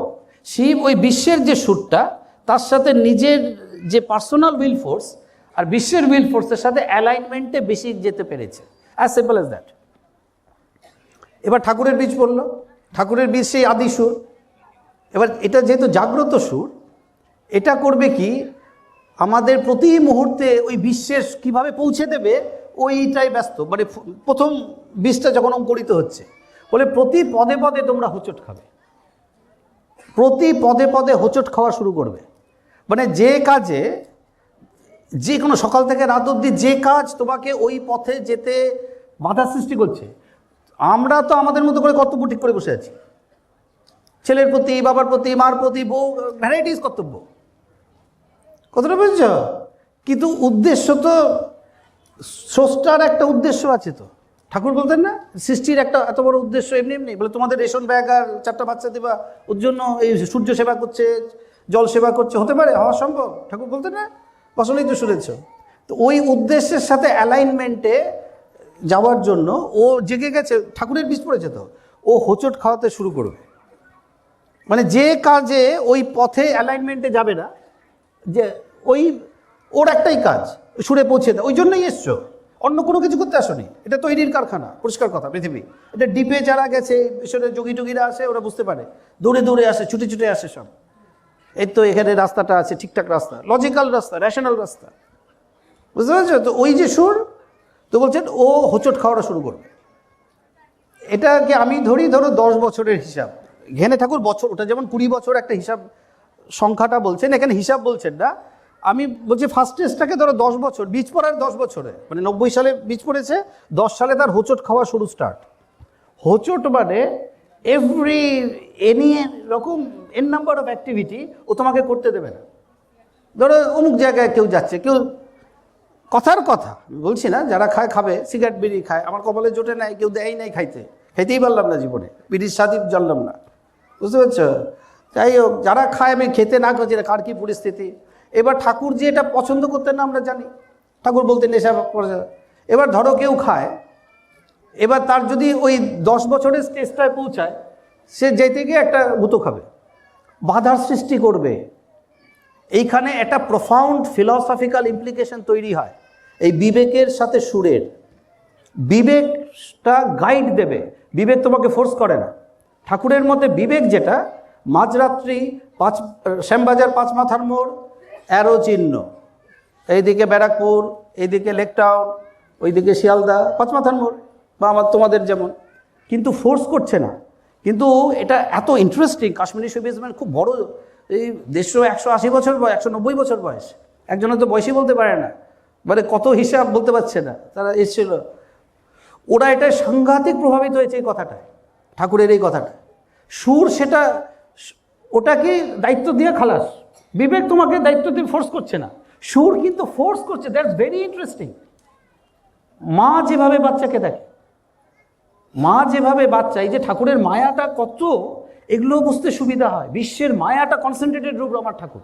শিব ওই বিশ্বের যে সুরটা, তার সাথে নিজের যে পার্সোনাল উইল ফোর্স আর বিশ্বের উইল ফোর্সের সাথে অ্যালাইনমেন্টে বেশি যেতে পেরেছে, অ্যাজ সিম্পল অ্যাজ দ্যাট। এবার ঠাকুরের বীজ পড়লো, ঠাকুরের বীজ সেই আদি সুর। এবার এটা যেহেতু জাগ্রত সুর, এটা করবে কি আমাদের প্রতি মুহূর্তে ওই বিশ্বের কিভাবে পৌঁছে দেবে ওইটাই ব্যস্ত। মানে প্রথম বীজটা যখন অঙ্কুরিত হচ্ছে, বলে প্রতি পদে পদে তোমরা হোঁচট খাবে, প্রতি পদে পদে হোঁচট খাওয়া শুরু করবে। মানে যে কাজে, যে কোনো সকাল থেকে রাত অবধি যে কাজ তোমাকে ওই পথে যেতে বাধা সৃষ্টি করছে, আমরা তো আমাদের মতো করে কর্তব্য ঠিক করে বসে আছি, ছেলের প্রতি, বাবার প্রতি, মার প্রতি, বউ, ভ্যারাইটিস কর্তব্য, কতটা বুঝছ? কিন্তু উদ্দেশ্য তো, স্রষ্টার একটা উদ্দেশ্য আছে। তো ঠাকুর বলতেন না, সৃষ্টির একটা এত বড় উদ্দেশ্য এমনি এমনি বলে তোমাদের রেশন ব্যাগ আর 4টা বাচ্চা দেবা, ওর জন্য এই সূর্য সেবা করছে, জল সেবা করছে, হতে পারে, হওয়া সম্ভব? ঠাকুর বলতেন না, বসলেই তো শুনেছ। তো ওই উদ্দেশ্যের সাথে অ্যালাইনমেন্টে যাওয়ার জন্য ও জেগে গেছে, ঠাকুরের বীজ পড়েছে, তো ও হোঁচট খাওয়াতে শুরু করবে। মানে যে কাজে ওই পথে অ্যালাইনমেন্টে যাবে না, যে ওই ওর একটাই কাজ সুরে পৌঁছে দেয়, ওই জন্যই এসছো, অন্য কোনো কিছু করতে আসোনি। এটা তৈরির কারখানা, পরিষ্কার কথা পৃথিবী। এটা ডিপে যারা গেছে, ঈশ্বরের যোগী টোগীরা আসে, ওরা বুঝতে পারে, দৌড়ে দৌড়ে আসে, ছুটে ছুটে আসে সব। এই তো এখানে রাস্তাটা আছে, ঠিকঠাক রাস্তা, লজিক্যাল রাস্তা, রেশনাল রাস্তা, বুঝতে পারছো? তো ওই যে সুর, তো বলছেন ও হোঁচট খাওয়াটা শুরু করবে। এটাকে আমি ধরো 10 বছরের হিসাব। এখানে ঠাকুর বছর, ওটা যেমন 20 বছর একটা হিসাব সংখ্যাটা বলছেন, এখানে হিসাব বলছেন না। আমি বলছি ফার্স্ট স্টেজটাকে ধরো 10 বছর, বীজ পড়ার 10 বছরে, মানে 90 সালে বীজ পড়েছে, 10 সালে তার হোঁচট খাওয়া শুরু স্টার্ট। হোঁচট মানে এনি রকম এন নাম্বার অফ অ্যাক্টিভিটি ও তোমাকে করতে দেবে না। ধরো অমুক জায়গায় কেউ যাচ্ছে, কেউ কথার কথা বলছি না, যারা খায় খাবে, সিগারেট বিড়ি খায়, আমার কপালে জোটে নাই, কেউ দেয় নাই খাইতে, খাইতেই পারলাম না জীবনে, বিড়ির স্বাদই জানলাম না, বুঝতে পারছো? যাই হোক, যারা খায়, আমি খেতে না খাচ্ছি না, কার কী পরিস্থিতি। এবার ঠাকুর যে এটা পছন্দ করতেন না আমরা জানি, ঠাকুর বলতেন নেশা করে। এবার ধরো কেউ খায়, এবার তার যদি ওই 10 বছরের স্টেজটায় পৌঁছায়, সে যেতে গিয়ে একটা গুঁতো খাবে, বাধার সৃষ্টি করবে। এইখানে একটা প্রফাউন্ড ফিলসফিক্যাল ইমপ্লিকেশন তৈরি হয় এই বিবেকের সাথে সুরের। বিবেকটা গাইড দেবে, বিবেক তোমাকে ফোর্স করে না। ঠাকুরের মতে বিবেক যেটা, মাঝরাত্রি শ্যামবাজার 5 মাথার মোড়, অ্যারো চিহ্ন, এইদিকে ব্যারাকপুর, এইদিকে লেক টাউন, ওইদিকে শিয়ালদা, 5 মাথার মোড়, বা তোমাদের যেমন, কিন্তু ফোর্স করছে না। কিন্তু এটা এত ইন্টারেস্টিং, কাশ্মীরি শোবিজম্যান খুব বড়, এই 180 বছর বয়স, 190 বছর বয়স, একজনের তো বয়সই বলতে পারে না, মানে কত হিসাব বলতে পারছে না, তারা এসেছিল। ওরা এটা সাংঘাতিক প্রভাবিত হয়েছে এই কথাটায়, ঠাকুরের এই কথাটা। সুর সেটা, ওটাকে দায়িত্ব দিয়ে খালাস। বিবেক তোমাকে দায়িত্ব দিয়ে ফোর্স করছে না, সুর কিন্তু ফোর্স করছে। That's very interesting. মা যেভাবে বাচ্চাকে দেখে, মা যেভাবে বাচ্চা, এই যে ঠাকুরের মায়াটা কত, এগুলো বুঝতে সুবিধা হয়। বিশ্বের মায়াটা কনসেন্ট্রেটেড রূপ আমার ঠাকুর,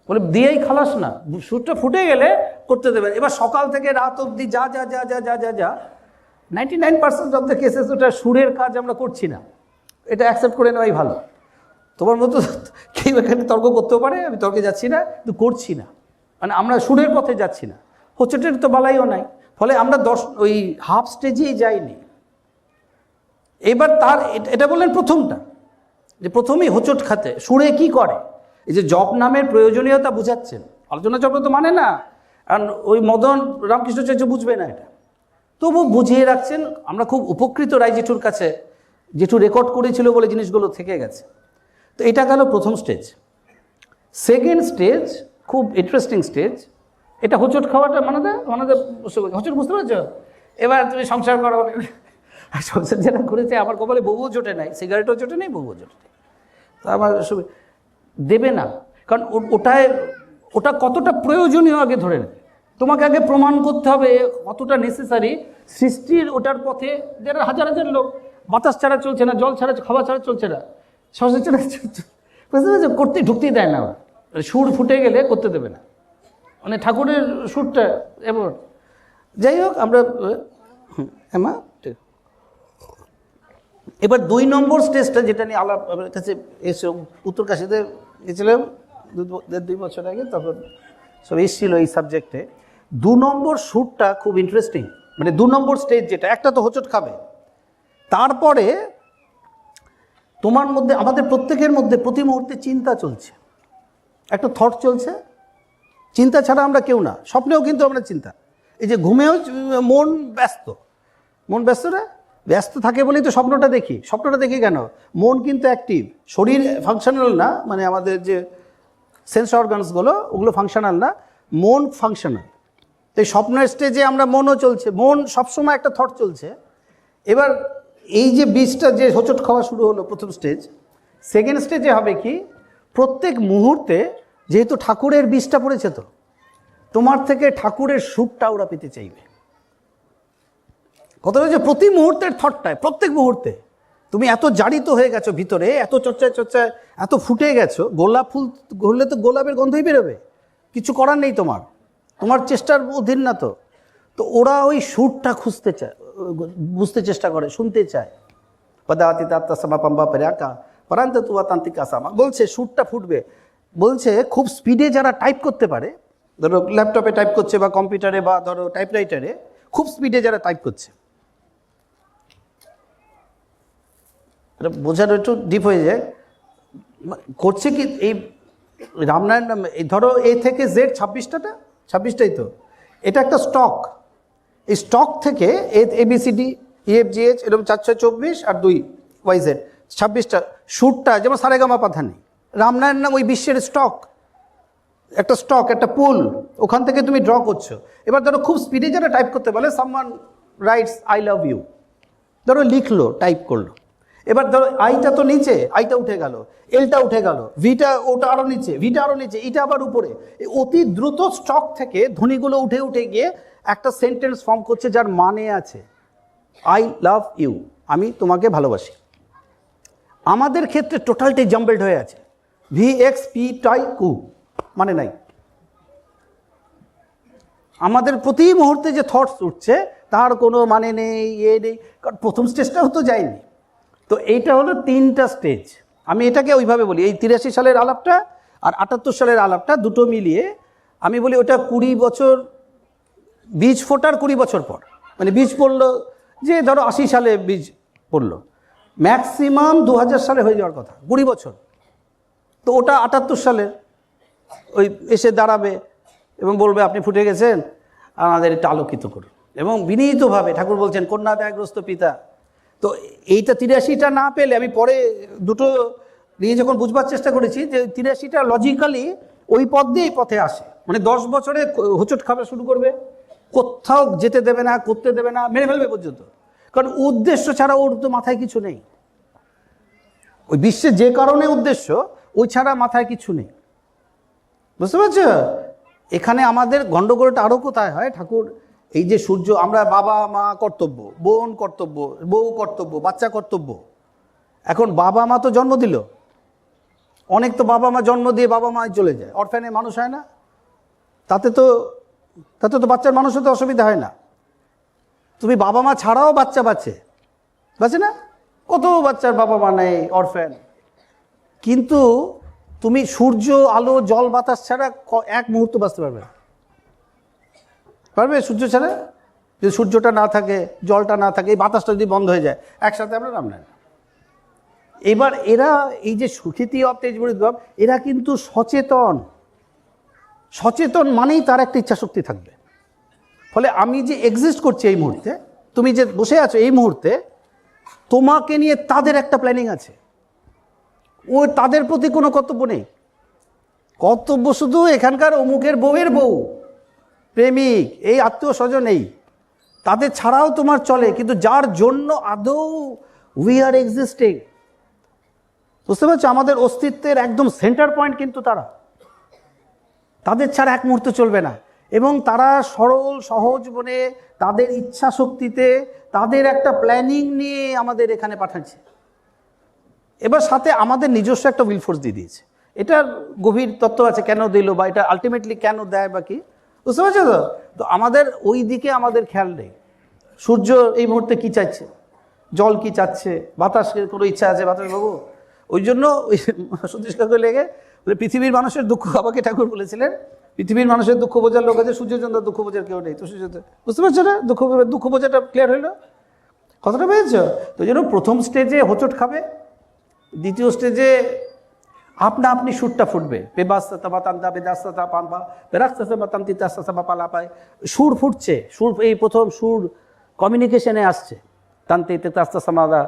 বলে দিয়েই খালাস না, সুরটা ফুটে গেলে করতে দেবেন। এবার সকাল থেকে রাত অবধি যা যা যা যা যা যা যা 99% অফ দ্য কেসেস ওটা সুরের কাজ আমরা করছি না। এটা অ্যাকসেপ্ট করে নেওয়াই ভালো। তোমার মতো কেউ এখানে তর্ক করতেও পারে, আমি তর্কে যাচ্ছি না, কিন্তু করছি না, মানে আমরা সুরের পথে যাচ্ছি না। হোঁচটের তো বালাইও নাই, ফলে আমরা ওই হাফ স্টেজেই যাইনি। এবার তার এটা বললেন প্রথমটা, যে প্রথমেই হোঁচট খাতে সুরে কি করে, এই যে জপ নামের প্রয়োজনীয়তা বুঝাচ্ছেন। আলোচনা চক্র তো মানে না, কারণ ওই মদন রামকৃষ্ণাচার্য বুঝবে না এটা, তবু বুঝিয়ে রাখছেন। আমরা খুব উপকৃত রায় জেঠুর কাছে, জেঠু রেকর্ড করেছিল বলে জিনিসগুলো থেকে গেছে। তো এটা গেল প্রথম স্টেজ। সেকেন্ড স্টেজ খুব ইন্টারেস্টিং স্টেজ, এটা হোঁচট খাওয়াটা মানাতে হোঁচট, বুঝতে পারছো? এবার তুমি সংসার করো, সংসার যেটা করেছে, আমার কপালে বউও জোটে নাই, সিগারেটও জোটে নেই, বউও জোটে নেই, তো আমার দেবে না। কারণ ওটা কতটা প্রয়োজনীয় আগে ধরে নেবে, তোমাকে আগে প্রমাণ করতে হবে কতটা নেসেসারি। সৃষ্টির ওটার পথে যারা হাজার হাজার লোক, বাতাস ছাড়া চলছে না, জল ছাড়া, খাওয়া ছাড়া চলছে না, শ্বাস ছাড়া বুঝতে পারছো, করতে ঢুকতেই দেয় না ওরা। সুর ফুটে গেলে করতে দেবে না, মানে ঠাকুরের সুরটা এবার। যাই হোক, আমরা মা এবার 2 নম্বর স্টেজটা, যেটা নিয়ে আলাপ আমার কাছে এসে উত্তরকাশীতে গেছিলাম 2 বছর আগে, তখন সব এসেছিল এই সাবজেক্টে। 2 নম্বর শ্যুটটা খুব ইন্টারেস্টিং, মানে 2 নম্বর স্টেজ যেটা, একটা তো হোঁচট খাবে, তারপরে তোমার মধ্যে, আমাদের প্রত্যেকের মধ্যে প্রতি মুহূর্তে চিন্তা চলছে, একটা থট চলছে। চিন্তা ছাড়া আমরা কেউ না, স্বপ্নেও কিন্তু আমরা চিন্তা, এই যে ঘুমেও মন ব্যস্ত, মন ব্যস্ত না, ব্যস্ত থাকে বলেই তো স্বপ্নটা দেখি। স্বপ্নটা দেখি কেন? মন কিন্তু অ্যাক্টিভ, শরীর ফাংশনাল না, মানে আমাদের যে সেন্স অর্গানসগুলো ওগুলো ফাংশনাল না, মন ফাংশনাল। এই স্বপ্নের স্টেজে আমরা মনও চলছে, মন সবসময় একটা থট চলছে। এবার এই যে বীজটা যে হোঁচট খাওয়া শুরু হলো প্রথম স্টেজ, সেকেন্ড স্টেজে হবে কি, প্রত্যেক মুহূর্তে যেহেতু ঠাকুরের বীজটা পড়েছে, তো তোমার থেকে ঠাকুরের সুরটা ওরা পেতে চাইবে। কথাটা হচ্ছে প্রতি মুহূর্তের থটটায়, প্রত্যেক মুহূর্তে তুমি এত জারিত হয়ে গেছো ভিতরে, এত চর্চায় এত ফুটে গেছো, গোলাপ ফুল ঘুরলে তো গোলাপের গন্ধই বেরোবে, কিছু করার নেই তোমার, তোমার চেষ্টার অধীন না। তো তো ওরা ওই সুরটা খুঁজতে চায়, বুঝতে চেষ্টা করে, শুনতে চায়। পদাতি তাত্তাসমা পাম্বা পেরাকা পরান্ত তুয়া তান্ত্রিকা সামা বলছে সুরটা ফুটবে। বলছে খুব স্পিডে যারা টাইপ করতে পারে, ধরো ল্যাপটপে টাইপ করছে বা কম্পিউটারে বা ধরো টাইপরাইটারে, খুব স্পিডে যারা টাইপ করছে, বোঝানো একটু ডিপ হয়ে যায়, করছে কি এই রামনারায়ণ, এই ধরো এ থেকে জেড 26টাই তো, এটা একটা স্টক। এই স্টক থেকে ABCD EFGH এরকম 4 6 24 আর 2 YZ 26টা সুরটা, যেমন সারেগামা পাধানি, রামনারায়ণ নাম ওই বিশ্বের স্টক, একটা পুল, ওখান থেকে তুমি ড্র করছো। এবার ধরো খুব স্পিডে যারা টাইপ করতে বলে, someone writes I love you, ধরো লিখলো, টাইপ করলো। এবার ধরো আইটা তো নিচে, আইটা উঠে গেল, এলটা উঠে গেল, ভিটা ওটা আরও নিচে, ভিটা আরও নিচে, ইটা আবার উপরে। অতি দ্রুত স্টক থেকে ধ্বনিগুলো উঠে গিয়ে একটা সেন্টেন্স ফর্ম করছে যার মানে আছে আই লাভ ইউ, আমি তোমাকে ভালোবাসি। আমাদের ক্ষেত্রে টোটালটাই জাম্বেলড হয়ে আছে, VXP মানে নাই। আমাদের প্রতি মুহূর্তে যে থটস উঠছে তার কোনো মানে নেই, নেই, কারণ প্রথম স্টেজটাও তো যায়নি। তো এইটা হলো 3টা স্টেজ। আমি এটাকে ওইভাবে বলি, এই 83 সালের আলাপটা আর 78 সালের আলাপটা দুটো মিলিয়ে আমি বলি ওটা 20 বছর, বীজ ফোটার 20 বছর পর, মানে বীজ পড়লো যে ধরো 80 সালে বীজ পড়লো, ম্যাক্সিমাম 2000 সালে হয়ে যাওয়ার কথা, 20 বছর। তো ওটা 78 সালের ওই এসে দাঁড়াবে এবং বলবে আপনি ফুটে গেছেন, আমাদের এটা আলোকিত করুন। এবং বিনীতভাবে ঠাকুর বলছেন কন্যা দায়গ্রস্ত পিতা। তো এইটা 83টা না পেলে, আমি পরে দুটো নিয়ে যখন বুঝবার চেষ্টা করেছি যে 83টা লজিক্যালি ওই পথ দিয়ে এই পথে আসে, মানে 10 বছরে হোঁচট খাওয়া শুরু করবে, কোথাও যেতে দেবে না, করতে দেবে না, মেরে ফেলবে পর্যন্ত। কারণ উদ্দেশ্য ছাড়া ওর তো মাথায় কিছু নেই, ওই বিশ্বে যে কারণে উদ্দেশ্য, ওই ছাড়া মাথায় কিছু নেই। বুঝতে পারছো? এখানে আমাদের গণ্ডগোলটা আরও কোথায় হয়, ঠাকুর এই যে সূর্য, আমরা বাবা মা কর্তব্য, বোন কর্তব্য, বউ কর্তব্য, বাচ্চা কর্তব্য। এখন বাবা মা তো জন্ম দিল, অনেক তো বাবা মা জন্ম দিয়ে বাবা মা চলে যায়, অরফ্যানে মানুষ হয় না, তাতে তো বাচ্চার মানুষ হতে অসুবিধা হয় না। তুমি বাবা মা ছাড়াও বাচ্চা বাঁচে না, কত বাচ্চার বাবা মা নেই, অরফ্যান। কিন্তু তুমি সূর্য, আলো, জল, বাতাস ছাড়া এক মুহূর্ত বাঁচতে পারবে সূর্য ছাড়া? যদি সূর্যটা না থাকে, জলটা না থাকে, এই বাতাসটা যদি বন্ধ হয়ে যায়, একসাথে আমরা নাম নেন। এবার এরা এই যে সুখিতি অব তেজবুড়িদ্বাব, এরা কিন্তু সচেতন মানেই তার একটা ইচ্ছাশক্তি থাকবে। ফলে আমি যে এক্সিস্ট করছি এই মুহূর্তে, তুমি যে বসে আছো এই মুহূর্তে, তোমাকে নিয়ে তাদের একটা প্ল্যানিং আছে, তাদের প্রতি কোনো কর্তব্য নেই। কর্তব্য শুধু এখানকার অমুকের বউয়ের বউ, প্রেমিক, এই আত্মীয় স্বজন, এই তাদের ছাড়াও তোমার চলে, কিন্তু যার জন্য আদৌ উই আর এক্সিস্টিং। বুঝতে পারছো? আমাদের অস্তিত্বের একদম সেন্টার পয়েন্ট কিন্তু তাদের ছাড়া এক মুহূর্ত চলবে না। এবং তারা সরল সহজ মনে, তাদের ইচ্ছা শক্তিতে, তাদের একটা প্ল্যানিং নিয়ে আমাদের এখানে পাঠাচ্ছে। এবার সাথে আমাদের নিজস্ব একটা উইল ফোর্স দিয়ে দিয়েছে। এটার গভীর তত্ত্ব আছে, কেন দিল বা এটা আলটিমেটলি কেন দেয় বা কি, বুঝতে পারছো তো? তো আমাদের ওই দিকে আমাদের খেয়াল নেই। সূর্য এই মুহূর্তে কি চাইছে, জল কি চাচ্ছে, বাতাসের কোনো ইচ্ছা আছে বাতাস বাবু? ওই জন্য ওই সতীশ কাকুর লেগে বলে পৃথিবীর মানুষের দুঃখ, বাবাকে ঠাকুর বলেছিলেন পৃথিবীর মানুষের দুঃখ বোঝার লোক আছে, সূর্যচন্দ্র দুঃখ বোঝার কেউ নেই। তো সূর্যচন্দ্র বুঝতে পারছো না, দুঃখ বোঝাটা ক্লিয়ার হইলো, কথাটা পেয়েছ? তো যেন প্রথম স্টেজে হোঁচট খাবে, দ্বিতীয় স্টেজে আপনা আপনি সুরটা ফুটবে, সুর ফুটছে, সুর এই প্রথম সুর কমিউনিকেশনে আসছে, তান্তে তেতাস্তা সামাদা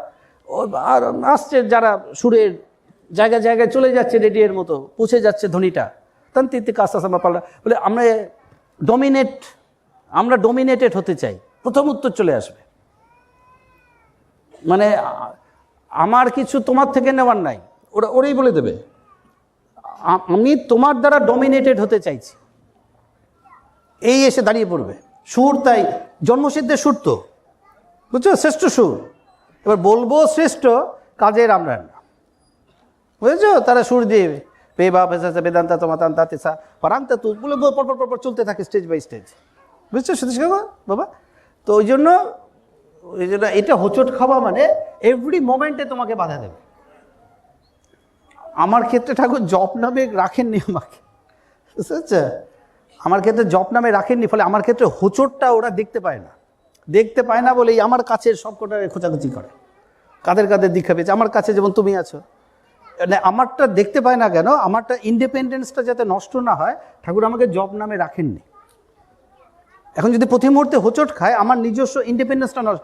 আর আসছে, যারা সুরের জায়গায় জায়গায় চলে যাচ্ছে, রেডিওর মতো পৌঁছে যাচ্ছে ধ্বনিটা, তান্তে কাস্তা সামা পালা। বলে আমরা ডমিনেটেড হতে চাই, প্রথম উত্তর চলে আসবে, মানে আমার কিছু তোমার থেকে নেওয়ার নাই, ওরাই বলে দেবে আমি তোমার দ্বারা ডমিনেটেড হতে চাইছি, এই এসে দাঁড়িয়ে পড়বে। সুর তাই জন্মসিদ্ধের সুর, তো বুঝছো, শ্রেষ্ঠ সুর। এবার বলবো শ্রেষ্ঠ, কাজের আমরা না, বুঝেছো? তারা সুর দিয়ে পে বা পেশা বেদান্তা তোমাতান্তা তেসা পারান্তা তু বলে পরপর চলতে থাকে স্টেজ বাই স্টেজ, বুঝছো সতীশ কাকা বাবা? তো ওই জন্য এটা হোঁচট খাওয়া মানে এভরি মোমেন্টে তোমাকে বাধা দেবে। আমার ক্ষেত্রে ঠাকুর জপ নামে রাখেননি আমাকে, বুঝতে পারছো? আমার ক্ষেত্রে জপ নামে রাখেননি, ফলে আমার ক্ষেত্রে হোঁচটটা ওরা দেখতে পায় না বলেই আমার কাছের সব কটা খোঁচাখুচি করে, কাদের দীক্ষা পেয়েছে আমার কাছে, যেমন তুমি আছো। মানে আমারটা দেখতে পায় না কেন? আমারটা ইন্ডিপেন্ডেন্সটা যাতে নষ্ট না হয়, ঠাকুর আমাকে জব নামে রাখেননি। এখন যদি প্রতি মুহূর্তে হোঁচট খায়, আমার নিজস্ব ইন্ডিপেন্ডেন্সটা নষ্ট,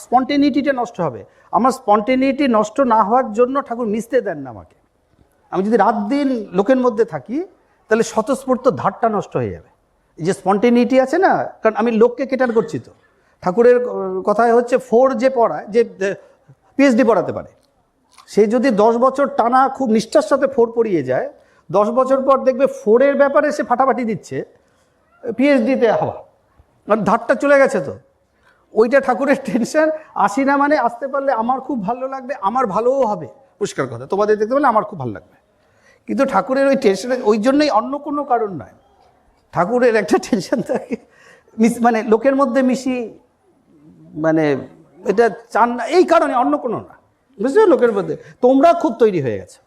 স্পন্টেনিটিটা নষ্ট হবে। আমার স্পন্টেনিটি নষ্ট না হওয়ার জন্য ঠাকুর মিশতে দেন না আমাকে। আমি যদি রাত দিন লোকের মধ্যে থাকি, তাহলে স্বতঃস্ফূর্ত ধারটা নষ্ট হয়ে যাবে। এই যে স্পন্টেনিটি আছে না, কারণ আমি লোককে কেটার করছি, তো ঠাকুরের কথায় হচ্ছে 4 যে পড়ায়, যে পিএইচডি পড়াতে পারে, সে যদি 10 বছর টানা খুব নিষ্ঠার সাথে 4 পড়িয়ে যায়, 10 বছর পর দেখবে 4-এর ব্যাপারে সে ফাটাফাটি দিচ্ছে, পিএইচডিতে হওয়া, কারণ ধারটা চলে গেছে। তো ওইটা ঠাকুরের টেনশন, আসি না মানে আসতে পারলে আমার খুব ভালো লাগবে, আমার ভালোও হবে, পরিষ্কার কথা, তোমাদের দেখতে পেলে আমার খুব ভালো লাগবে। কিন্তু ঠাকুরের ওই টেনশনে, ওই জন্যই, অন্য কোনো কারণ নয়, ঠাকুরের একটা টেনশন থাকে, মানে লোকের মধ্যে মিশি, মানে এটা চান না, এই কারণে, অন্য কোনো না, বুঝছো? লোকের মধ্যে তোমরা খুব তৈরি হয়ে গেছে,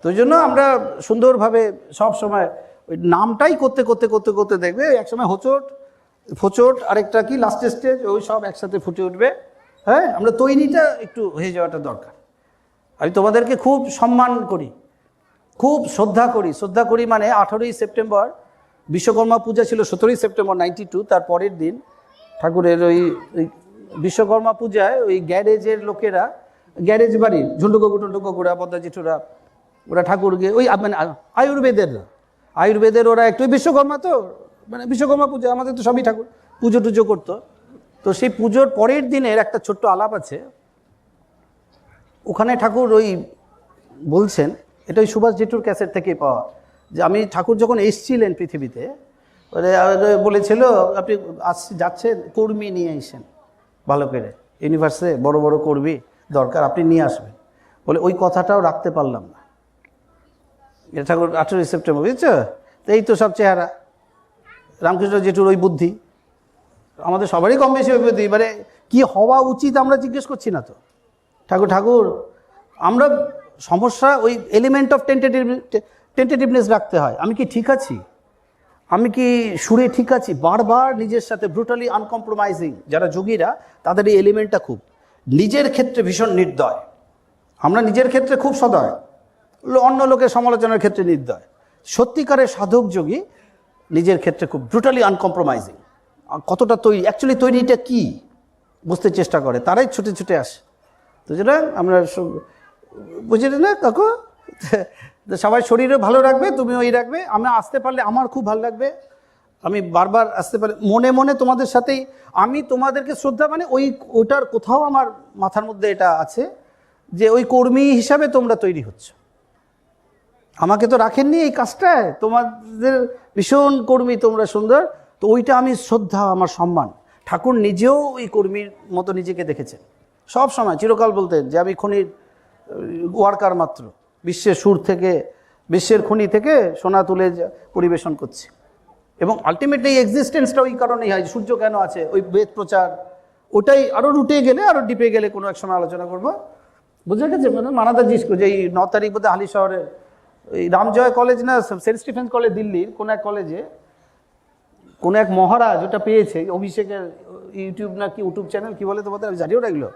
তো ওই জন্য আমরা সুন্দরভাবে সব সময় ওই নামটাই করতে দেখবে একসময় হোঁচট আরেকটা কি লাস্টের স্টেজ, ওই সব একসাথে ফুটে উঠবে। হ্যাঁ, আমরা তৈরিটা একটু হয়ে যাওয়াটা দরকার। আমি তোমাদেরকে খুব সম্মান করি, খুব শ্রদ্ধা করি, মানে 18ই সেপ্টেম্বর বিশ্বকর্মা পূজা ছিল, 17ই সেপ্টেম্বর 92, তার পরের দিন ঠাকুরের ওই বিশ্বকর্মা পূজায় ওই গ্যারেজের লোকেরা, গ্যারেজ বাড়ির ঝুন্ডুকুড়া পদ্মা জেঠুরা, ওরা ঠাকুরকে ওই মানে আয়ুর্বেদের ওরা একটু বিশ্বকর্মা, তো মানে বিশ্বকর্মা পূজা, আমাদের তো সবই ঠাকুর পুজো টুজো করতো। তো সেই পুজোর পরের দিনের একটা ছোট্ট আলাপ আছে, ওখানে ঠাকুর ওই বলছেন, এটা ওই সুভাষ জেঠুর ক্যাসেট থেকে পাওয়া, যে আমি ঠাকুর যখন এসছিলেন পৃথিবীতে, বলেছিল আপনি যাচ্ছেন, কর্মী নিয়ে এসেন, ভালো করে ইউনিভার্সে বড় বড় কর্মী দরকার, আপনি নিয়ে আসবেন। বলে ওই কথাটাও রাখতে পারলাম না। এটা ঠাকুর 18ই সেপ্টেম্বর, বুঝছো? তো এই তো সব চেহারা, রামকৃষ্ণ জেঠুর ওই বুদ্ধি, আমাদের সবারই কম বেশি ওই বুদ্ধি, মানে কি হওয়া উচিত আমরা জিজ্ঞেস করছি না তো। ঠাকুর আমরা সমস্যা ওই এলিমেন্ট অফ টেন্টেটিভনেস রাখতে হয়। আমি কি ঠিক আছি, আমি কি সুরে ঠিক আছি, বারবার নিজের সাথে ব্রুটালি আনকম্প্রোমাইজিং। যারা যোগীরা, তাদের এই এলিমেন্টটা খুব, নিজের ক্ষেত্রে ভীষণ নির্দয়, আমরা নিজের ক্ষেত্রে খুব সদয়, অন্য লোকের সমালোচনার ক্ষেত্রে নির্দয়। সত্যিকারের সাধক যোগী নিজের ক্ষেত্রে খুব ব্রুটালি আনকম্প্রোমাইজিং। কতটা তৈরি, অ্যাকচুয়ালি তৈরিটা কি বুঝতে চেষ্টা করে, তারাই ছুটে আসে। তো যেটা আমরা বুঝলি না কাকু, সবাই শরীরও ভালো রাখবে, তুমিও ওই রাখবে, আমি আসতে পারলে আমার খুব ভালো লাগবে, আমি বারবার আসতে পারলে মনে তোমাদের সাথেই, আমি তোমাদেরকে শ্রদ্ধা, মানে ওইটার কোথাও আমার মাথার মধ্যে এটা আছে যে ওই কর্মী হিসাবে তোমরা তৈরি হচ্ছ, আমাকে তো রাখেননি এই কাজটায়, তোমাদের ভীষণ কর্মী, তোমরা সুন্দর, তো ওইটা আমি শ্রদ্ধা, আমার সম্মান। ঠাকুর নিজেও ওই কর্মীর মতো নিজেকে দেখেছেন, সব সময় চিরকাল বলতেন যে আমি খনির ওয়ার্কার মাত্র, বিশ্বের সুর থেকে, বিশ্বের খনি থেকে সোনা তুলে পরিবেশন করছি। এবং আলটিমেটলি এই এক্সিস্টেন্সটা ওই কারণেই হয়, সূর্য কেন আছে, ওই বেদ প্রচার, ওটাই আরও রুটে গেলে, আরও ডিপে গেলে কোনো এক সময় আলোচনা করবো, বুঝে গেছে? মানে মানাদা জিজ্ঞেস করছে, এই 9 তারিখ বোধহয় হালি শহরে ওই রামজয় কলেজ না সেন্ট স্টিফেন্স কলেজ দিল্লির কোন এক কলেজে কোন এক মহারাজ ওটা পেয়েছে, অভিষেকের ইউটিউব না কি ইউটিউব চ্যানেল কি বলে তোমাদের, আমি জানিও রাখলো,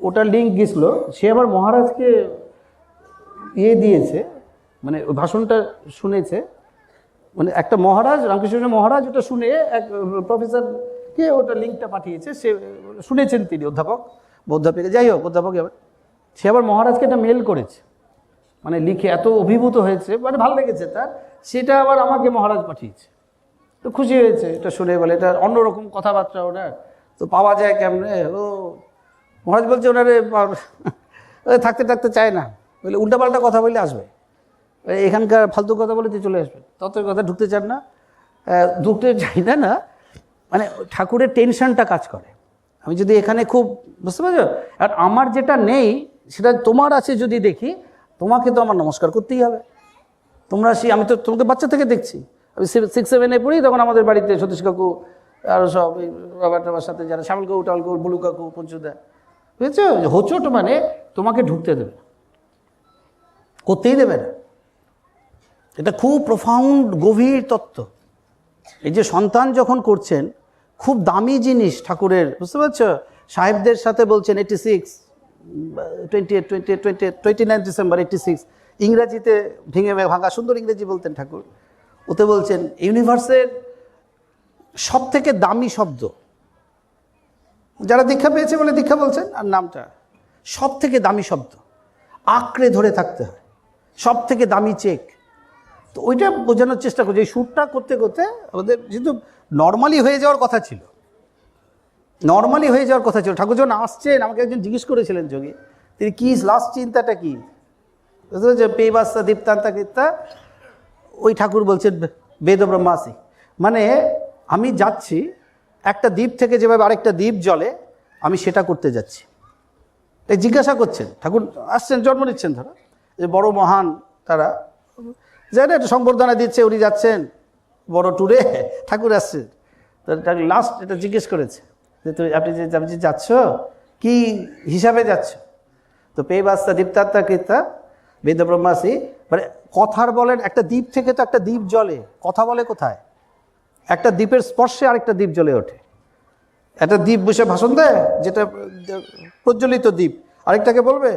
ওটার লিঙ্ক গেছিলো। সে আবার মহারাজকে দিয়েছে, মানে ওই ভাষণটা শুনেছে, মানে একটা মহারাজ, রামকৃষ্ণ মহারাজ ওটা শুনে এক প্রফেসরকে ওটা লিঙ্কটা পাঠিয়েছে, সে শুনেছেন তিনি, অধ্যাপিকা যাই হোক অধ্যাপক, সে আবার মহারাজকে একটা মেল করেছে, মানে লিখে এত অভিভূত হয়েছে, মানে ভালো লেগেছে তার, সেটা আবার আমাকে মহারাজ পাঠিয়েছে। তো খুশি হয়েছে এটা শুনে, বলে এটা অন্যরকম কথাবার্তা ওনার, তো পাওয়া যায় কেমনে। ও মহারাজ বলছে ওনারে থাকতে থাকতে চায় না, বলে উল্টাপাল্টা কথা বললে আসবে, এখানকার ফালতু কথা বলে চলে আসবে, তত কথা ঢুকতে চান না, ঢুকতে চাই না না, মানে ঠাকুরের টেনশনটা কাজ করে। আমি যদি এখানে খুব বুঝতে পারছো, আর আমার যেটা নেই সেটা তোমার আছে যদি দেখি, তোমাকে তো আমার নমস্কার করতেই হবে। তোমরা আমি তো তোমাকে বাচ্চা থেকে দেখছি, আমি 6-7 পড়ি, তখন আমাদের বাড়িতে সতীশ কাকু আরও সব এই বাবার টাবার সাথে যারা শ্যামল কাকু টাল কাকু বুলু কাকু পঞ্চুদা, বুঝেছো, হোঁচট মানে তোমাকে ঢুকতে দেবে, করতেই দেবে না। এটা খুব প্রফাউন্ড গভীর তত্ত্ব। এই যে সন্তান যখন করছেন, খুব দামি জিনিস ঠাকুরের, বুঝতে পারছো, সাহেবদের সাথে বলছেন 29 ডিসেম্বর 86, ইংরাজিতে ভেঙে ভাঙা সুন্দর ইংরেজি বলতেন ঠাকুর, ওতে বলছেন ইউনিভার্সের সব থেকে দামি শব্দ, যারা দীক্ষা পেয়েছে বলে দীক্ষা বলছেন, আর নামটা সব থেকে দামি শব্দ, আঁকড়ে ধরে থাকতে হয়, সব থেকে দামি চেক। তো ওইটা বোঝানোর চেষ্টা করছি, এই শ্যুটটা করতে করতে আমাদের যেহেতু নর্মালি হয়ে যাওয়ার কথা ছিল, ঠাকুর যখন আসছেন, আমাকে একজন জিজ্ঞেস করেছিলেন যোগী, তিনি কি লাস্ট চিন্তাটা কি, বুঝতে পারছো, পেবাস্তা দীপ্তান্তা কীর্তা, ওই ঠাকুর বলছেন বেদ ব্রহ্মাসি, মানে আমি যাচ্ছি একটা দ্বীপ থেকে যেভাবে আরেকটা দ্বীপ জ্বলে, আমি সেটা করতে যাচ্ছি। তাই জিজ্ঞাসা করছেন, ঠাকুর আসছেন, জন্ম নিচ্ছেন, ধরো যে বড় মহান তারা যাই না, একটা সংবর্ধনা দিচ্ছে, উনি যাচ্ছেন বড় ট্যুরে, ঠাকুর আসছেন, তো লাস্ট এটা জিজ্ঞেস করেছে যে আপনি যে যাচ্ছ কি হিসাবে যাচ্ছ, তো পেবাস্তা দীপ্তাত্তা কীর্তা বেদ ব্রহ্মাসি, মানে কথার বলেন, একটা দ্বীপ থেকে তো একটা দ্বীপ জ্বলে, কথা বলে কোথায়, একটা দ্বীপের স্পর্শে আরেকটা দ্বীপ জ্বলে ওঠে, একটা দ্বীপ বসে ভাষণ দেয়, যেটা প্রজ্বলিত দ্বীপ, আরেকটাকে বলবে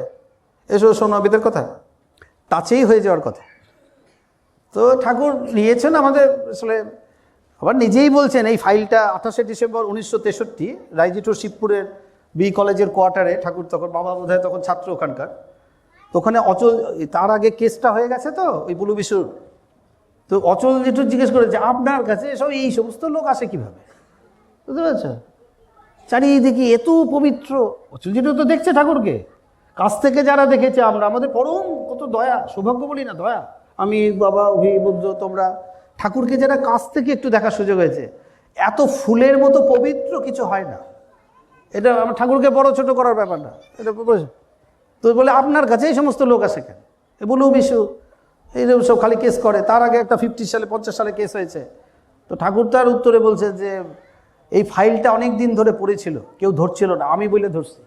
এসো শোনো বেদের কথা, টাচেই হয়ে যাওয়ার কথা। তো ঠাকুর নিয়েছেন আমাদের, আসলে আবার নিজেই বলছেন, এই ফাইলটা 28শে ডিসেম্বর 1963 রায়জিটুর শিবপুরের বি কলেজের কোয়ার্টারে, ঠাকুর তখন বাবা বোধহয় তখন ছাত্র ওখানকার, তো ওখানে অচল, তার আগে কেসটা হয়ে গেছে তো ওই বুলু বিশুর, তো অচল যেটু জিজ্ঞেস করেছে আপনার কাছে সব এই সমস্ত লোক আসে কীভাবে, বুঝতে পারছো, চারিদিকে এত পবিত্র, অচল যেটু তো দেখছে ঠাকুরকে কাছ থেকে, যারা দেখেছে আমরা, আমাদের পরম কত দয়া, সৌভাগ্য বলি না, দয়া, আমি বাবা বুদ্ধ তোমরা, ঠাকুরকে যারা কাছ থেকে একটু দেখার সুযোগ হয়েছে, এত ফুলের মতো পবিত্র কিছু হয় না। এটা আমার ঠাকুরকে বড় ছোট করার ব্যাপার না, এটা তো বলে আপনার কাছে এই সমস্ত লোক আসে কেন, বলু বিশু এইরকম সব খালি কেস করে, তার আগে একটা 50 সালে কেস হয়েছে, তো ঠাকুর তার উত্তরে বলছে যে এই ফাইলটা অনেক দিন ধরে পড়েছিল, কেউ ধরছিল না, আমি বলে ধরছি।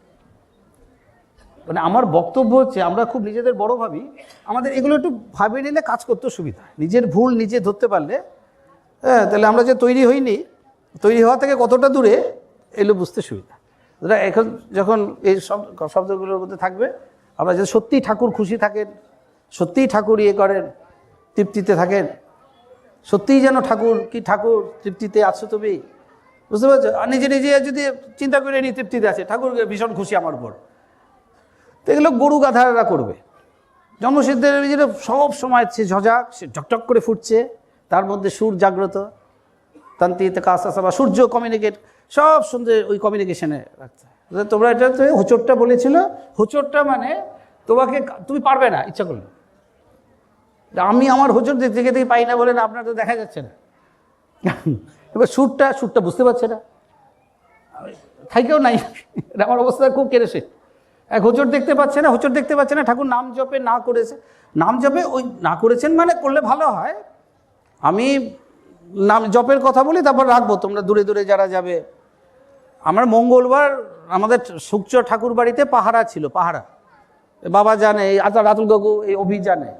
মানে আমার বক্তব্য হচ্ছে, আমরা খুব নিজেদের বড় ভাবি, আমাদের এগুলো একটু ভাবে নিলে কাজ করতে সুবিধা, নিজের ভুল নিজে ধরতে পারলে, হ্যাঁ, তাহলে আমরা যে তৈরি হইনি, তৈরি হওয়া থেকে কতটা দূরে এগুলো বুঝতে সুবিধা। এখন যখন এই সব শব্দগুলোর মধ্যে থাকবে, আমরা যদি সত্যিই ঠাকুর খুশি থাকেন, সত্যিই ঠাকুর ইয়ে করেন, তৃপ্তিতে থাকেন, সত্যিই যেন ঠাকুর কি ঠাকুর তৃপ্তিতে আছো তুমি, বুঝতে পারছো, আর নিজে নিজে যদি চিন্তা করে নি তৃপ্তিতে আছে, ঠাকুর ভীষণ খুশি আমার উপর, তো এগুলো গরু গাধারা করবে। জন্মসিদ্ধের যেটা সব সময় সে ঝজাক, সে ঝকঝক করে ফুটছে, তার মধ্যে সুর জাগ্রত, তান্ত্রিতে কাঁচা বা সূর্য কমিউনিকেট, সব সুন্দর ওই কমিউনিকেশনে রাখতে হয়। তোমরা এটা তো হোঁচটটা বলেছিল, হোঁচটটা মানে তোমাকে, তুমি পারবে না ইচ্ছা করলে, আমি আমার হোঁচট দেখতে দেখে পাই না বলে না, আপনার তো দেখা যাচ্ছে না, এবার সুরটা বুঝতে পারছে না, থাকেও নাই, আমার অবস্থা খুব কেড়েছে, এক হোঁচট দেখতে পাচ্ছে না, ঠাকুর নাম জপে না করেছে, নাম জপে ওই না করেছেন মানে করলে ভালো হয়, আমি নাম জপের কথা বলি, তারপর রাখবো, তোমরা দূরে দূরে যারা যাবে। আমার মঙ্গলবার আমাদের সুকচর ঠাকুর বাড়িতে পাহারা ছিল, পাহারা, বাবা জানে, রাতুল কাকু এই অভি জানে,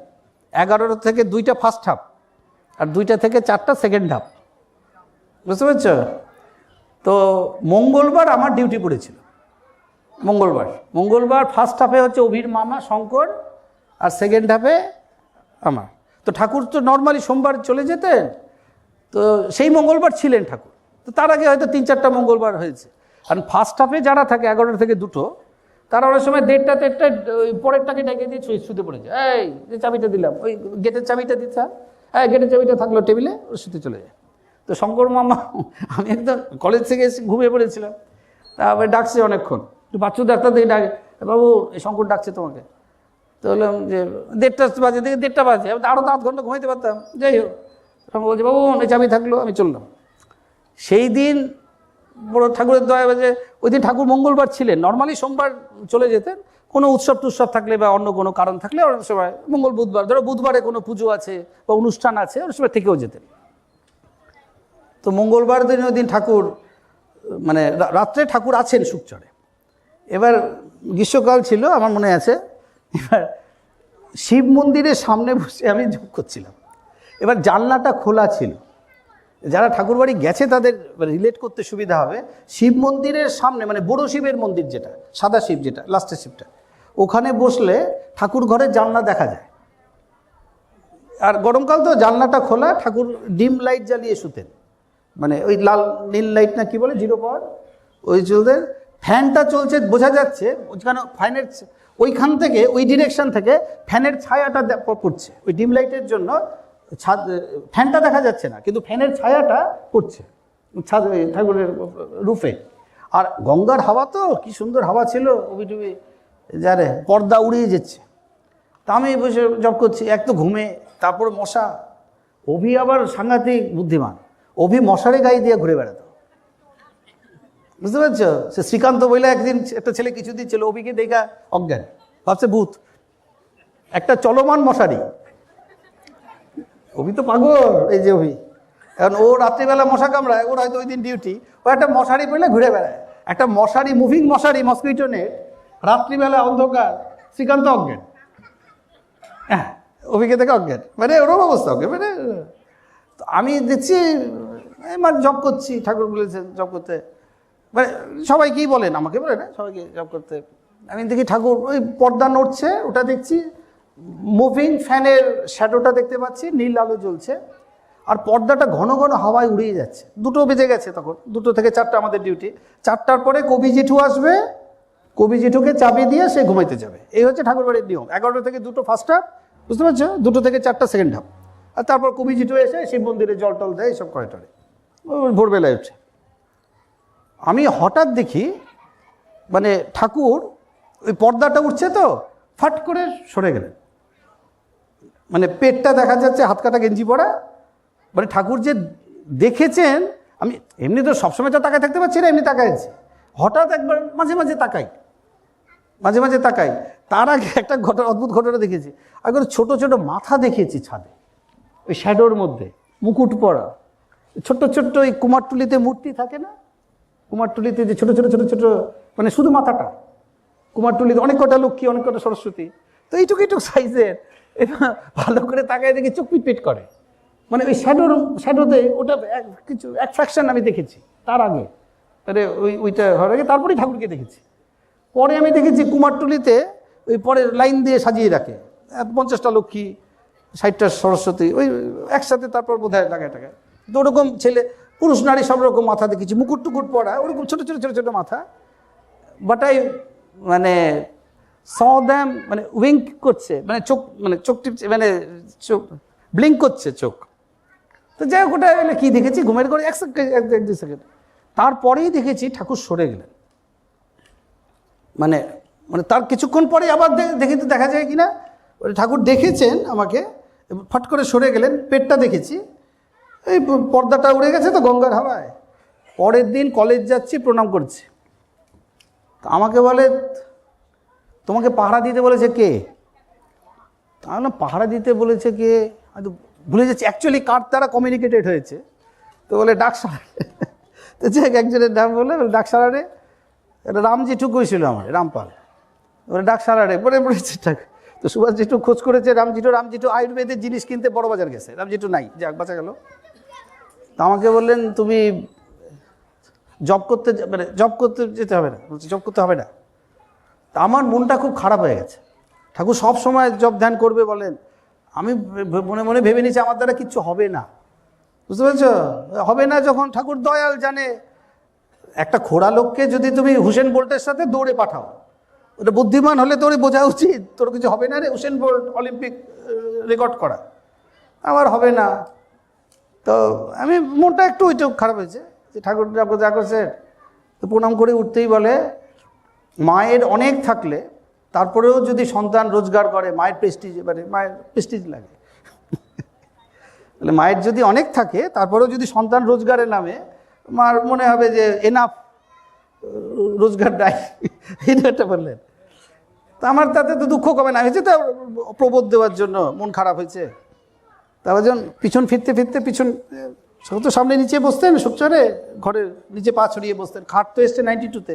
11টা থেকে 2টা ফার্স্ট হাফ, আর 2টা থেকে 4টা সেকেন্ড হাফ, বুঝতে পারছো? তো মঙ্গলবার আমার ডিউটি পড়েছিল। মঙ্গলবার ফার্স্ট হাফে হচ্ছে অভির মামা শঙ্কর, আর সেকেন্ড হাফে আমার। তো ঠাকুর তো নর্মালি সোমবার চলে যেতেন, তো সেই মঙ্গলবার ছিলেন ঠাকুর। তো তার আগে হয়তো 3-4টা মঙ্গলবার হয়েছে। আর ফার্স্ট হাফে যারা থাকে 11টা থেকে 2টো, তারা অনেক সময় 1:30-1:30 ওই পরেরটাকে ডেকে দিয়ে শুতে পড়েছে। এই যে চাবিটা দিলাম, ওই গেটের চাবিটা দিতে, হ্যাঁ গেটের চাবিটা থাকলো টেবিলে, ও শুতে চলে যায়। তো শঙ্কর মামা, আমি একদম কলেজ থেকে এসে ঘুমিয়ে পড়েছিলাম, তারপরে ডাকছে অনেকক্ষণ, একটু বাচ্চু ডাক্তার থেকে ডাকে, বাবু এই শঙ্কর ডাকছে তোমাকে। তো বললাম যে 1:30 বাজে, দেখে 1:30 বাজে, আমি আরও 8 ঘন্টা ঘুমাইতে পারতাম। যাই হোক, শঙ্কর বলছে বাবু এই চাবি থাকলো, আমি চললাম। সেই দিন বড় ঠাকুরের দয়া বাজে, ওই দিন ঠাকুর মঙ্গলবার ছিলেন, নর্মালি সোমবার চলে যেতেন, কোনো উৎসব টুৎসব থাকলে বা অন্য কোনো কারণ থাকলে অনেক সময় মঙ্গল বুধবার, ধরো বুধবারে কোনো পুজো আছে বা অনুষ্ঠান আছে, অনেক সময় থেকেও যেতেন। তো মঙ্গলবার দিন ওই দিন ঠাকুর মানে রাত্রে ঠাকুর আছেন সুখচরে। এবার গ্রীষ্মকাল ছিল আমার মনে আছে, এবার শিব মন্দিরের সামনে বসে আমি জপ করছিলাম। এবার জানলাটা খোলা ছিল, যারা ঠাকুরবাড়ি গেছে তাদের রিলেট করতে সুবিধা হবে। শিব মন্দিরের সামনে মানে বড় শিবের মন্দির যেটা, সাদা শিব যেটা, লাস্টের শিবটা, ওখানে বসলে ঠাকুর ঘরের জানলা দেখা যায়। আর গরমকাল তো জানলাটা খোলা, ঠাকুর ডিম লাইট জ্বালিয়ে শুতেন, মানে ওই লাল নীল লাইট না কি বলে, 0 পাওয়ার, ওই চলতেন। ফ্যানটা চলছে বোঝা যাচ্ছে, ওইখানে ফ্যানের ওইখান থেকে ওই ডিরেকশন থেকে ফ্যানের ছায়াটা পড়ছে, ওই ডিম লাইটের জন্য ছাদ, ফ্যানটা দেখা যাচ্ছে না, কিন্তু ফ্যানের ছায়াটা পড়ছে ছাদ ঠাকুরের রুফে। আর গঙ্গার হাওয়া তো কি সুন্দর হাওয়া ছিল, ওবি টুবি যারে পর্দা উড়িয়ে যাচ্ছে। তা আমি বসে জব করছি, এক তো ঘুমে, তারপর মশা। অভি আবার সাংঘাতিক বুদ্ধিমান, অভি মশারি গায়ে দিয়ে ঘুরে বেড়াতো, বুঝতে পারছো? সে শ্রীকান্ত বইলে একদিন একটা ছেলে কিছুদিন ছিল, অভিকে দেখা অজ্ঞান, ভাবছে ভূত, একটা চলমান মশারি। অভি তো পাগল, এই যে অভি, এখন ও রাত্রিবেলা মশা কামড়ায়, ওর হয়তো ওই দিন ডিউটি, ও একটা মশারি পড়লে ঘুরে বেড়ায়, একটা মশারি, মুভিং মশারি, মসকিটো নেট, রাত্রিবেলা অন্ধকার, শ্রীকান্ত অজ্ঞান, হ্যাঁ অভিকে থেকে অজ্ঞান, মানে ওরম অবস্থা অজ্ঞান। মানে তো আমি দেখছি মানে জব করছি, ঠাকুর বলেছেন জব করতে, মানে সবাইকেই বলেন, আমাকে বলে না, সবাইকে জব করতে। আমি দেখি ঠাকুর ওই পর্দা নড়ছে, ওটা দেখছি, মুভিং ফ্যানের শ্যাডোটা দেখতে পাচ্ছি, নীল আলো জ্বলছে, আর পর্দাটা ঘন ঘন হাওয়ায় উড়িয়ে যাচ্ছে। 2টো বেজে গেছে তখন, 2টো থেকে 4টা আমাদের ডিউটি। 4টার পরে কবি জেঠু আসবে, কবি জেঠুকে চাবি দিয়ে সে ঘুমাইতে যাবে। এই হচ্ছে ঠাকুরবাড়ির নিয়ম। 11টা থেকে 2টো ফার্স্ট হাফ, বুঝতে পারছো, 2টো থেকে 4টা সেকেন্ড হাফ, আর তারপর কবি জেঠু এসে শিব মন্দিরে জল টল দেয়, এইসব করে টরে ভোরবেলায় উঠে। আমি হঠাৎ দেখি মানে ঠাকুর ওই পর্দাটা উঠছে তো ফাট করে সরে গেলেন, মানে পেটটা দেখা যাচ্ছে, হাত কাটা গেঞ্জি পরা, মানে ঠাকুর যে দেখেছেন, আমি এমনি তো সবসময় তো তাকায় থাকতে পারছি না, এমনি তাকাইছি, হঠাৎ একবার মাঝে মাঝে তাকাই। তার আগে একটা অদ্ভুত ঘটনা দেখেছি, একবার ছোট ছোট মাথা দেখেছি ছাদে, ওই শ্যাডোর মধ্যে মুকুট পরা, ছোট্ট ছোট্ট ওই কুমারটুলিতে মূর্তি থাকে না, কুমারটুলিতে যে ছোট ছোট ছোট ছোট, মানে শুধু মাথাটা, কুমারটুলিতে অনেক কটা লক্ষ্মী, অনেক কটা সরস্বতী, তো এইটুকু সাইজের, এটা ভালো করে তাকায় দেখি চোখ পিট করে, মানে ওই শ্যাডোতে ওটা কিছু এক ফ্র্যাকশন আমি দেখেছি তার আগে, মানে ওইটা হওয়ার আগে, তারপরেই ঠাকুরকে দেখেছি। পরে আমি দেখেছি কুমারটুলিতে ওই পরে লাইন দিয়ে সাজিয়ে রাখে 50টা লক্ষ্মী, 60টা সরস্বতী, ওই একসাথে, তারপর বোধহয় লাগায় টাকায়। তো ওরকম ছেলে পুরুষ নারী সব রকম মাথা দেখেছি, মুকুট টুকুট পরা, ওরকম ছোটো ছোটো ছোটো ছোটো মাথা। বাট আই মানে স দ্যাম, মানে উইঙ্ক করছে, মানে চোখ টিপছে, মানে চোখ ব্লিঙ্ক করছে চোখ। তো যাই হোক, ওটা কী দেখেছি, ঘুমের করে 1 সেকেন্ড, তারপরেই দেখেছি ঠাকুর সরে গেলেন। মানে তার কিছুক্ষণ পরে আবার দেখা যায় কিনা, ঠাকুর দেখেছেন আমাকে, ফট করে সরে গেলেন, পেটটা দেখেছি, এই পর্দাটা উড়ে গেছে তো গঙ্গার হাওয়ায়। পরের দিন কলেজ যাচ্ছি, প্রণাম করছি, আমাকে বলে তোমাকে পাহারা দিতে বলেছে কে? তাহলে পাহারা দিতে বলেছে কে, হয়তো ভুলে যাচ্ছি অ্যাকচুয়ালি কার দ্বারা কমিউনিকেটেড হয়েছে। তো বলে ডাকসার, তো যে একজনের নাম বলে ডাকসারারে, এটা রাম জেঠু কইছিল আমার, রামপাল, বলে ডাকসারারে বলে বলেছে তো সুভাষ জেঠু খোঁজ করেছে রামজেঠু আয়ুর্বেদের জিনিস কিনতে বড় বাজার গেছে, রামজেঠু নাই, যাক বাঁচা গেল। তো আমাকে বললেন তুমি জব করতে যেতে হবে না, বলছি জব করতে হবে না। তা আমার মনটা খুব খারাপ হয়ে গেছে। ঠাকুর সব সময় জব ধ্যান করবে বলেন, আমি মনে মনে ভেবে নিয়েছি আমার দ্বারা কিচ্ছু হবে না, বুঝতে পেরেছো? হবে না যখন ঠাকুর দয়াল জানে। একটা খোড়া লোককে যদি তুমি হুসেন বোল্টের সাথে দৌড়ে পাঠাও, ওটা বুদ্ধিমান হলে তোর বোঝা উচিত তোর কিছু হবে না রে, হুসেন বোল্ট অলিম্পিক রেকর্ড করা, আমার হবে না। তো আমি মনটা একটু খারাপ হয়েছে যে ঠাকুর যা করছে। তো প্রণাম করে উঠতেই বলে, মায়ের অনেক থাকলে তারপরেও যদি সন্তান রোজগার করে মায়ের প্রেস্টিজ, এবারে মায়ের প্রেস্টিজ লাগে। তাহলে মায়ের যদি অনেক থাকে তারপরেও যদি সন্তান রোজগারের নামে, মার মনে হবে যে এনাফ রোজগার নাই, এটা বললেন। তা আমার তাতে তো দুঃখ কমে না, হয়েছে তো প্রবোধ দেওয়ার জন্য মন খারাপ হয়েছে। তারপর যখন পিছন ফিরতে পিছন তো সামনে নিচে বসতেন সুপচারে, ঘরের নিচে পা ছড়িয়ে বসতেন। খাট তো এসছে 92-তে,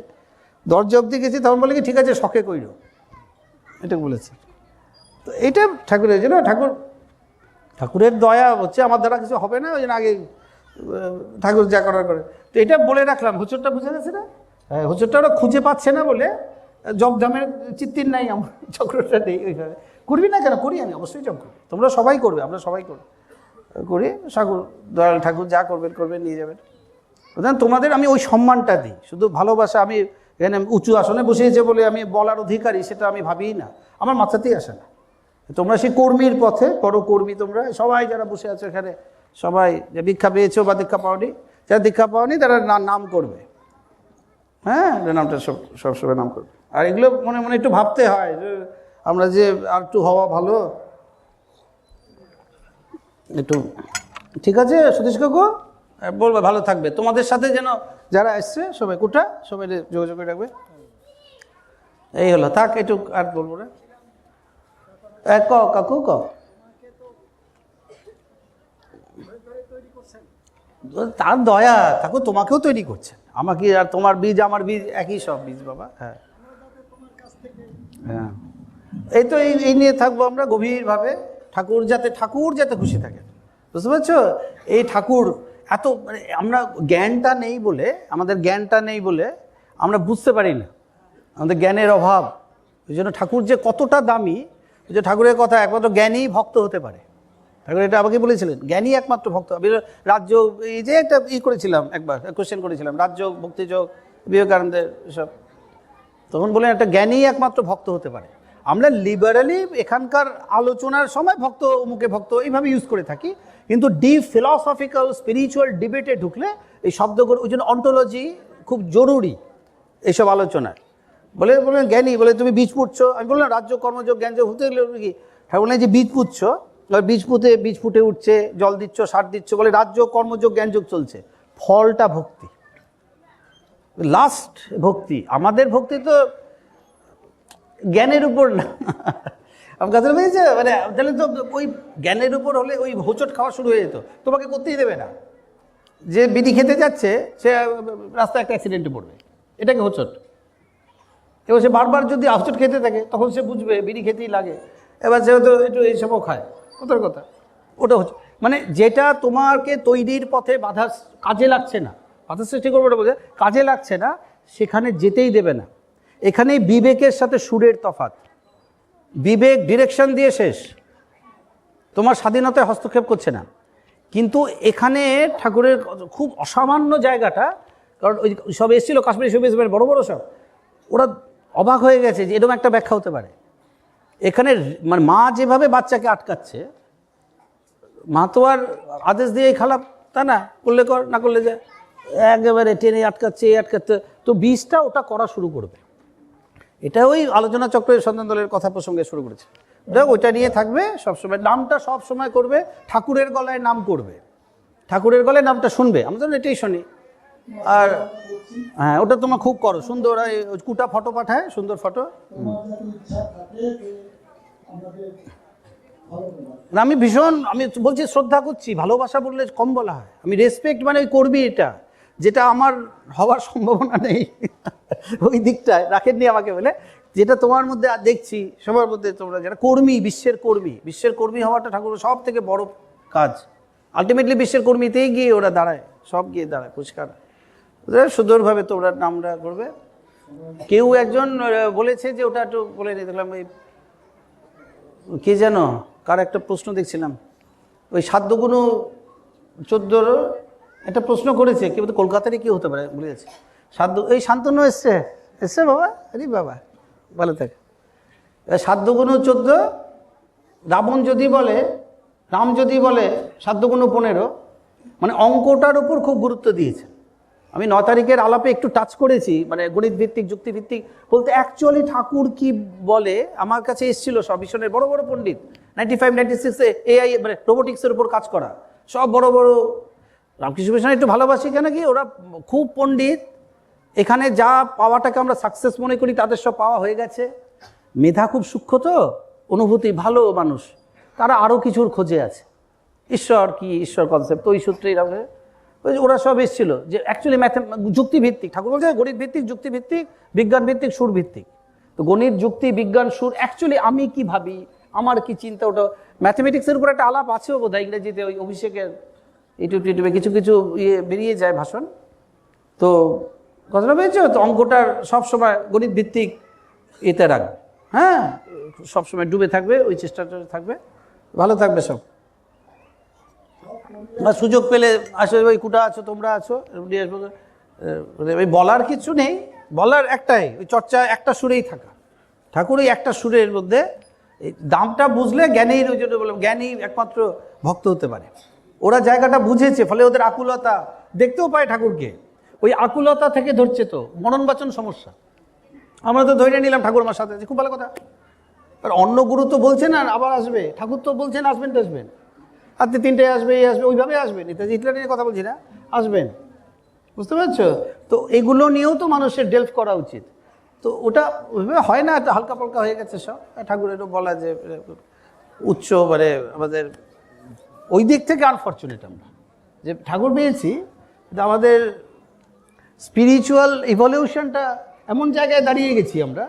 দরজা অব্দি গেছি, তখন বলে কি ঠিক আছে শখে কইল, এটা বলেছে। তো এইটা ঠাকুরের জন্য, ঠাকুরের দয়া হচ্ছে, আমার দ্বারা কিছু হবে না, ওই জন্য আগে ঠাকুর যা করার করে। তো এটা বলে রাখলাম, হুজুরটা বুঝে গেছে না? হ্যাঁ, হুজুরটা ওরা খুঁজে পাচ্ছে না বলে জগধামের চিত্তির নাই, আমার চক্রটা নেই ওইভাবে। করবি না কেন? করি আমি, অবশ্যই জব করি, তোমরা সবাই করবে, আমরা সবাই করি। ঠাকুর দয়াল ঠাকুর যা করবেন নিয়ে যাবেন। বুঝলেন? তোমাদের আমি ওই সম্মানটা দিই, শুধু ভালোবাসা। আমি এখানে উঁচু আসনে বসিয়েছে বলে আমি বলার অধিকারী, সেটা আমি ভাবিই না, আমার মাথাতেই আসে না। তোমরা সেই কর্মীর পথে, বড় কর্মী তোমরা সবাই যারা বসে আছো এখানে, সবাই যে দীক্ষা পেয়েছো বা দীক্ষা পাওনি, যারা দীক্ষা পাওনি তারা নাম করবে, হ্যাঁ, নামটা সবসময় নাম করবে। আর এগুলো মনে মনে একটু ভাবতে হয় যে আমরা যে আর একটু হওয়া ভালো, একটু ঠিক আছে। সতীশ কাকু বলবে ভালো থাকবে, তোমাদের সাথে যেন যারা এসছে সবাই কোটা সবাই যোগাযোগ করে রাখবে। এই হলো, থাক, একটু আর বলবো না। কাকু তার দয়া, কাকু তোমাকেও তৈরি করছেন, আমাকে আর তোমার বীজ আমার বীজ একই সব বীজ বাবা। হ্যাঁ হ্যাঁ, এই তো এই নিয়ে থাকবো আমরা গভীরভাবে। ঠাকুর যাতে খুশি থাকেন, বুঝতে পারছো? এই ঠাকুর এত, মানে আমরা আমাদের জ্ঞানটা নেই বলে আমরা বুঝতে পারি না, আমাদের জ্ঞানের অভাব। ওই জন্য ঠাকুর যে কতটা দামি, ওই যে ঠাকুরের কথা, একমাত্র জ্ঞানী ভক্ত হতে পারে। ঠাকুর এটা আমাকে বলেছিলেন, জ্ঞানী একমাত্র ভক্ত। আমি রাজ্য এই যে একটা করেছিলাম, একবার কোয়েশ্চেন করেছিলাম, রাজ্য ভক্তিযোগ বিবেকানন্দের সব, তখন বলেন একটা জ্ঞানী একমাত্র ভক্ত হতে পারে। আমরা লিবারালি এখানকার আলোচনার সময় ভক্ত মুখে ভক্ত এইভাবে ইউজ করে থাকি, কিন্তু ডিপ ফিলসফিক্যাল স্পিরিচুয়াল ডিবেটে ঢুকলে এই শব্দগুলো, ওই জন্য অন্টোলজি খুব জরুরি এইসব আলোচনায়। বলেন জ্ঞানী, বলে তুমি বীজ পুঁতছো। আমি বললাম রাজ্য কর্মযোগ জ্ঞানযোগ হতে গেলে কি ঠাকুর বললেন যে বীজ পুঁতছো, বীজ ফুটে উঠছে, জল দিচ্ছ, সার দিচ্ছ, বলে রাজ্য কর্মযোগ জ্ঞানযোগ চলছে, ফলটা ভক্তি, লাস্ট ভক্তি। আমাদের ভক্তি তো জ্ঞানের উপর না। আমার কাছে পেয়েছে, মানে তাহলে তো ওই জ্ঞানের উপর হলে ওই হোঁচট খাওয়া শুরু হয়ে যেত, তোমাকে করতেই দেবে না। যে বিড়ি খেতে যাচ্ছে সে রাস্তায় একটা অ্যাক্সিডেন্টে পড়বে, এটাকে হোঁচট। এবার সে বারবার যদি হোঁচট খেতে থাকে তখন সে বুঝবে বিড়ি খেতেই লাগে, এবার সে হয়তো একটু এইসবও খায়, কোথার কথা ওটা হচ্ছে। মানে যেটা তোমাকে তৈরির পথে বাধা, কাজে লাগছে না, বাধা সৃষ্টি করবো ওটা বলছে, কাজে লাগছে না, সেখানে যেতেই দেবে না। এখানেই বিবেকের সাথে সুরের তফাৎ। বিবেক ডিরেকশন দিয়ে শেষ, তোমার স্বাধীনতায় হস্তক্ষেপ করছে না। কিন্তু এখানে ঠাকুরের খুব অসামান্য জায়গাটা, কারণ ওই সব এসেছিলো কাশ্মীরি সুবিধা বড় বড় সব, ওরা অবাক হয়ে গেছে যে এরকম একটা ব্যাখ্যা হতে পারে। এখানে মানে মা যেভাবে বাচ্চাকে আটকাচ্ছে, মা তো আর আদেশ দিয়েই খারাপ তা না, করলে কর, না করলে যা, একেবারে টেনে আটকাচ্ছে তো বীজটা ওটা করা শুরু করবে। এটা ওই আলোচনা চক্রের সন্তান দলের কথা প্রসঙ্গে শুরু করেছে, ওইটা নিয়ে থাকবে সবসময়। নামটা সবসময় করবে, ঠাকুরের গলায় নাম করবে, ঠাকুরের গলায় নামটা শুনবে, আমরা তো এটাই শুনি। আর হ্যাঁ, ওটা তোমার খুব করো, সুন্দর কুটা ফটো পাঠায়, সুন্দর ফটো। আমি আমি বলছি শ্রদ্ধা করছি, ভালোবাসা বললে কম বলা হয়। আমি রেসপেক্ট মানে ওই করবি, এটা যেটা আমার হওয়ার সম্ভাবনা নেই ওই দিকটায় রাখেননি আমাকে বলে, যেটা তোমার মধ্যে দেখছি সবার মধ্যে, তোমরা যারা কর্মী, বিশ্বের কর্মী হওয়াটা ঠাকুর সব থেকে বড় কাজ। আলটিমেটলি বিশ্বের কর্মীতেই গিয়ে ওরা দাঁড়ায়, সব গিয়ে দাঁড়ায় পরিষ্কার। সুন্দরভাবে তোমরা নামটা করবে। কেউ একজন বলেছে যে ওটা একটু বলে নিয়ে দেখলাম, ওই কে যেন কার একটা প্রশ্ন দেখছিলাম, ওই 7 দুগুণ 14 একটা প্রশ্ন করেছে, কেউ তো কলকাতারই কেউ হতে পারে, ভুলে গেছে। এই শান্তনু এসছে বাবা, আরে বাবা ভালো থাকে। 7 দুগুণ 14, রাবণ যদি বলে, রাম যদি বলে 7 দুগুণ 15, মানে অঙ্কটার উপর খুব গুরুত্ব দিয়েছে। আমি 9 তারিখের আলাপে একটু টাচ করেছি, মানে গণিত ভিত্তিক, যুক্তিভিত্তিক বলতে অ্যাকচুয়ালি ঠাকুর কি বলে আমার কাছে এসেছিল সব মিশনের বড় বড় পণ্ডিত, 95-96-এ AI মানে রোবোটিক্সের উপর কাজ করা সব বড় বড়। রামকৃষ্ণ মিশন একটু ভালোবাসি কেন কি, ওরা খুব পণ্ডিত, এখানে যা পাওয়াটাকে আমরা সাকসেস মনে করি তাদের সব পাওয়া হয়ে গেছে। মেধা খুব সূক্ষ্ম, তো অনুভূতি ভালো মানুষ, তারা আরও কিছুর খোঁজে আছে। ঈশ্বর কি, ঈশ্বর কনসেপ্ট, তো ওই সূত্রেই ওরা সব এসেছিল যে অ্যাকচুয়ালি যুক্তিভিত্তিক, ঠাকুর বলছে গণিত ভিত্তিক, যুক্তিভিত্তিক, বিজ্ঞান ভিত্তিক, সুর ভিত্তিক। তো গণিত, যুক্তি, বিজ্ঞান, সুর, অ্যাকচুয়ালি আমি কি ভাবি, আমার কি চিন্তা, ওটা ম্যাথমেটিক্সের উপর একটা আলাপ আছেও বোধ হয় ইংরেজিতে, ওই অভিষেকের ইউটিউবে কিছু কিছু বেরিয়ে যায় ভাষণ। তো কথাটা পেয়েছো তো, অঙ্কটার সবসময় গণিত ভিত্তিক এতে রাখবে, হ্যাঁ, সবসময় ডুবে থাকবে, ওই চেষ্টাটা থাকবে, ভালো থাকবে সব। বা সুযোগ পেলে আসলে ওই কুটা আছো, তোমরা আছো, ওই বলার কিছু নেই, বলার একটাই, ওই চর্চা একটা সুরেই থাকা। ঠাকুর ওই একটা সুরের মধ্যে দামটা বুঝলে জ্ঞানীর, ওই জন্য বললাম জ্ঞানী একমাত্র ভক্ত হতে পারে। ওরা জায়গাটা বুঝেছে, ফলে ওদের আকুলতা দেখতেও পায় ঠাকুরকে, ওই আকুলতা থেকে ধরছে। তো মননবাচন সমস্যা আমরা তো ধরে নিলাম ঠাকুর আমার সাথে, খুব ভালো কথা। আর অন্য গুরু তো বলছেন আর আবার আসবে, ঠাকুর তো বলছেন আসবেন, রাত্রি 3টায় আসবে, এই আসবে, ওইভাবে আসবেন। এটা হিটলার নিয়ে কথা বলছি না, আসবেন, বুঝতে পারছো? তো এগুলো নিয়েও তো মানুষের ডেলফ করা উচিত। তো ওটা ওইভাবে হয় না, একটা হালকা পালকা হয়ে গেছে সব। ঠাকুরেরও বলা যে উচ্চ, মানে আমাদের ওই দিক থেকে আনফর্চুনেট আমরা যে ঠাকুর পেয়েছি, আমাদের স্পিরিচুয়াল ইভলিউশনটা এমন জায়গায় দাঁড়িয়ে গেছি আমরা।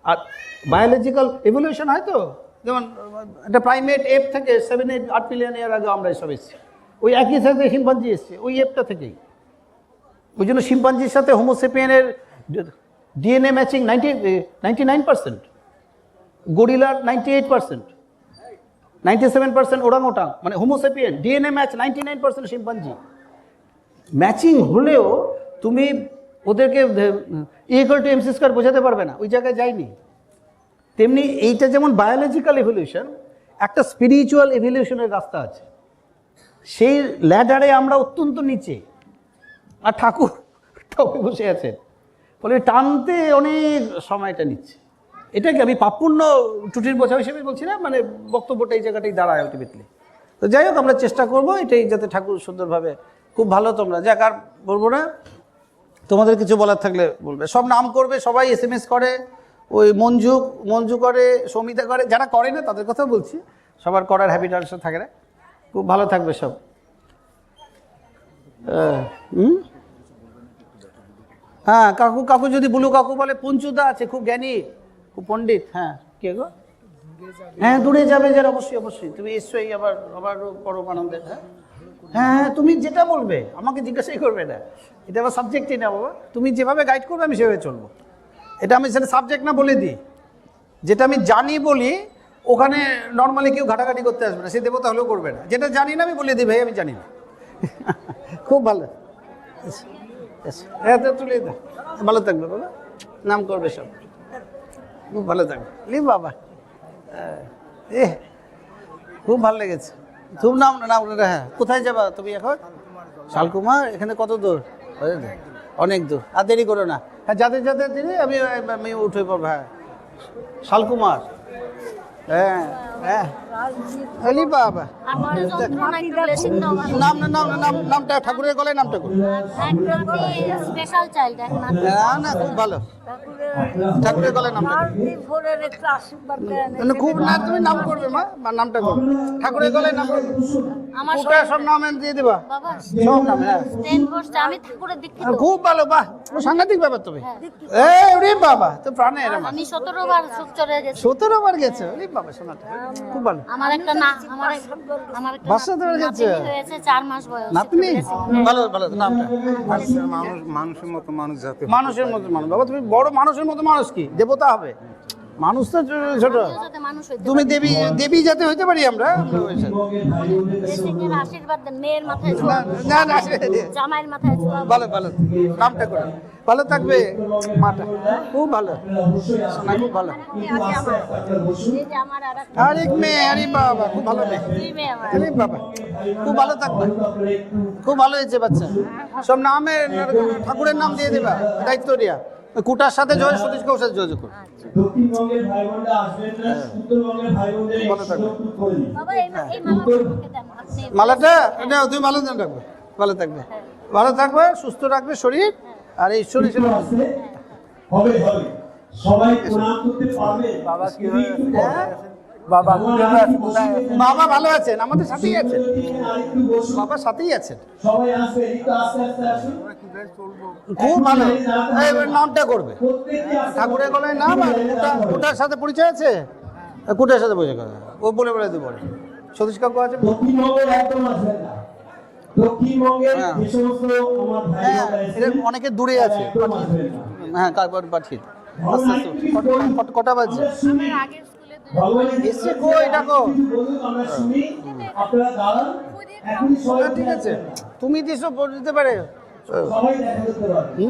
আর বায়োলজিক্যাল ইভলিউশন হয় তো, যেমন একটা প্রাইমেট এপ থেকে 7-8 মিলিয়ন ইয়ার আগে আমরা এসব এসেছি, ওই একই সাথে শিম্পাঞ্জি এসছে ওই এপটা থেকেই। ওই জন্য শিম্পাঞ্জির সাথে হোমোসেপিয়ানের ডিএনএ ম্যাচিং 99%, গরিলার 98%, 97% ওরাংওটাং, মানে হোমোসেপিয়ান ডিএনএ ম্যাচ 99% শিম্পাঞ্জি। ম্যাচিং হলেও তুমি ওদেরকে E=mc² বোঝাতে পারবে না, ওই জায়গায় যায়নি। তেমনি এইটা যেমন বায়োলজিক্যাল এভলিউশন, একটা স্পিরিচুয়াল এভলিউশনের রাস্তা আছে, সেই ল্যাডারে আমরা অত্যন্ত নিচে। আর ঠাকুর টপে বসে আছেন, ফলে টানতে অনেক সময়টা নিচ্ছে। এটাকে আমি পাপপূর্ণ টুটির বোঝা হিসেবে বলছি না, মানে বক্তব্যটা এই জায়গাটাই দাঁড়ায় আলটিমেটলি। তো যাই হোক, আমরা চেষ্টা করবো এটাই যাতে ঠাকুর সুন্দরভাবে, খুব ভালো তোমরা, যাক আর বলবো না। তোমাদের কিছু বলার থাকলে বলবে। সব নাম করবে, সবাই SMS করে, ওই মঞ্জু করে, সৌমিতা করে, যারা করে না তাদের কথা বলছি, সবার করার হ্যাবিট থাকে না। খুব ভালো থাকবে সব। হ্যাঁ, কাকু যদি বুলু কাকু বলে, পঞ্চুদা আছে খুব জ্ঞানী, খুব পণ্ডিত। হ্যাঁ, কে গো? হ্যাঁ, দূরে যাবে যার, অবশ্যই তুমি এসছোই, আবার পরম আনন্দের। হ্যাঁ, তুমি যেটা বলবে আমাকে জিজ্ঞাসাই করবে না, এটা আমার সাবজেক্টই না বাবা। তুমি যেভাবে গাইড করবে আমি সেভাবে চলবো। এটা আমি সেটা সাবজেক্ট না বলে দিই, যেটা আমি জানি বলি, ওখানে নর্মালি কেউ ঘাটাঘাটি করতে আসবে না, সে দেবতা হলেও করবে না। যেটা জানি না আমি বলে দিই, ভাই আমি জানি না। খুব ভালো, হ্যাঁ, তুলে দাও, ভালো থাকবে বাবা, নাম করবে সব, খুব ভালো থাকবে। বাবা খুব ভালো লেগেছে। খুব নাম, হ্যাঁ। কোথায় যাবা তুমি এখন? শালকুমার। এখানে কত দূর? অনেক দূর। আর দেরি করো না। হ্যাঁ, যাদের দেরি আমি উঠে পড়বো। হ্যাঁ, শালকুমার। হ্যাঁ, বাবা। আমার যন্ত্রণা একটু ব্লেসিং দাও ভালো। নামটা ঠাকুরের গলায় নামটা করো। স্পেশাল চাইল্ড এক না না খুব ভালো, ঠাকুরের গলায় নামটা করো। খুব না, তুমি নাম করবে মা নামটা করো, ঠাকুরের গলায় নাম করবে। আমার ওটা সব নাম দিয়ে দিবা, বাবা সব নাম। হ্যাঁ স্ট্যান্ড বসছে, আমি ঠাকুরের দীক্ষিত। খুব ভালো, বাহ সাংঘাতিক ব্যাপার। তবে রে বাবা তো প্রাণে এরম আমি 17 বার সুখ চড়ে গেছি। 17 বার গেছে। ওরে বাবা শোনাটা খুব ভালো। আমার একটা আমার একটা বাচ্চা তো গেছে, নাতনি হয়েছে 4 মাস বয়স। নাতনি ভালো ভালো নামটা। মানুষের মতো মানুষ যাতে মানুষের মতো মানুষ। বাবা তুমি বড় মানুষের মতো মানুষ, কি দেবতা হবে? মানুষ তো ছোট। যাতে মানুষ হইতে তুমি দেবী, দেবী যাতে হইতে পারি আমরা। ব্লেসিংয়ের আশীর্বাদ দেন। মেয়ের মাথায় ছোঁয়া, না না জামাইয়ের মাথায় ছোঁয়া। ভালো ভালো, নামটা করে ভালো থাকবে মাটা। খুব ভালো শোনা, খুব ভালো। এই যে আমার আরেকটা আরেক মেয়ে, আরে বাবা খুব ভালো মেয়ে। মেয়ে আমার। আরে বাবা খুব ভালো থাকবে, খুব ভালো হয়েছে বাচ্চা। সব নামের ঠাকুরের নাম দিয়ে দিবা, দায়িত্ব দিয়া। কুটার সাথে সতীশ কাকুর সাথে যোগাযোগ করো। দক্ষিণবঙ্গের ভাই বোনরা আসবেন না, উত্তরবঙ্গের ভাই বোনদের ভালো থাকবে। করে দিন। বাবা এই মালাটা আমাকে দেন। আপনি মালাটা নাও, তুমি ভালো দিন রাখবে, ভালো থাকবে, ভালো থাকবে, সুস্থ রাখবে শরীর। আর এই শরীর একটু আসলে হবে হবে, সবাই প্রণাম করতে পারবে। বাবা কি বাবা বাবা ভালো আছেন, আমাদের সাথেই আছেন, আরেকটু বসুন, বাবার সাথেই আছেন। সবাই আসবে, একটু আস্তে আস্তে আসুন। খুব ভালো। এবার নামটা করবে, প্রত্যেককে আসতে ঠাকুরের গলায় নাম। আর কুটার সাথে পরিচয় আছে, কুটার সাথে পরিচয় করে ও বলে বলে দেবো। সতীশ কাকু আছে। দক্ষিণবঙ্গের একদম আসবেন না, দক্ষিণবঙ্গের হ্যাঁ। যে সমস্ত আমার ভাই হ্যাঁ বোনরা এরা এসেছেন, অনেকে দূরে আছে। একদম আসবেন না। হ্যাঁ কারবার পাঠিয়ে দাও। আস্তে আস্তে কটা বাজছে? আগের স্কুলে ভগবানের এসছে কই ডাকো? কিছু বলুন, আমরা শুনি। আপনারা দাঁড়ান, এখনই সবাই ঠিক আছে, তুমি দিছো দিতে পারে। সবাই দেখা করতে পারবে।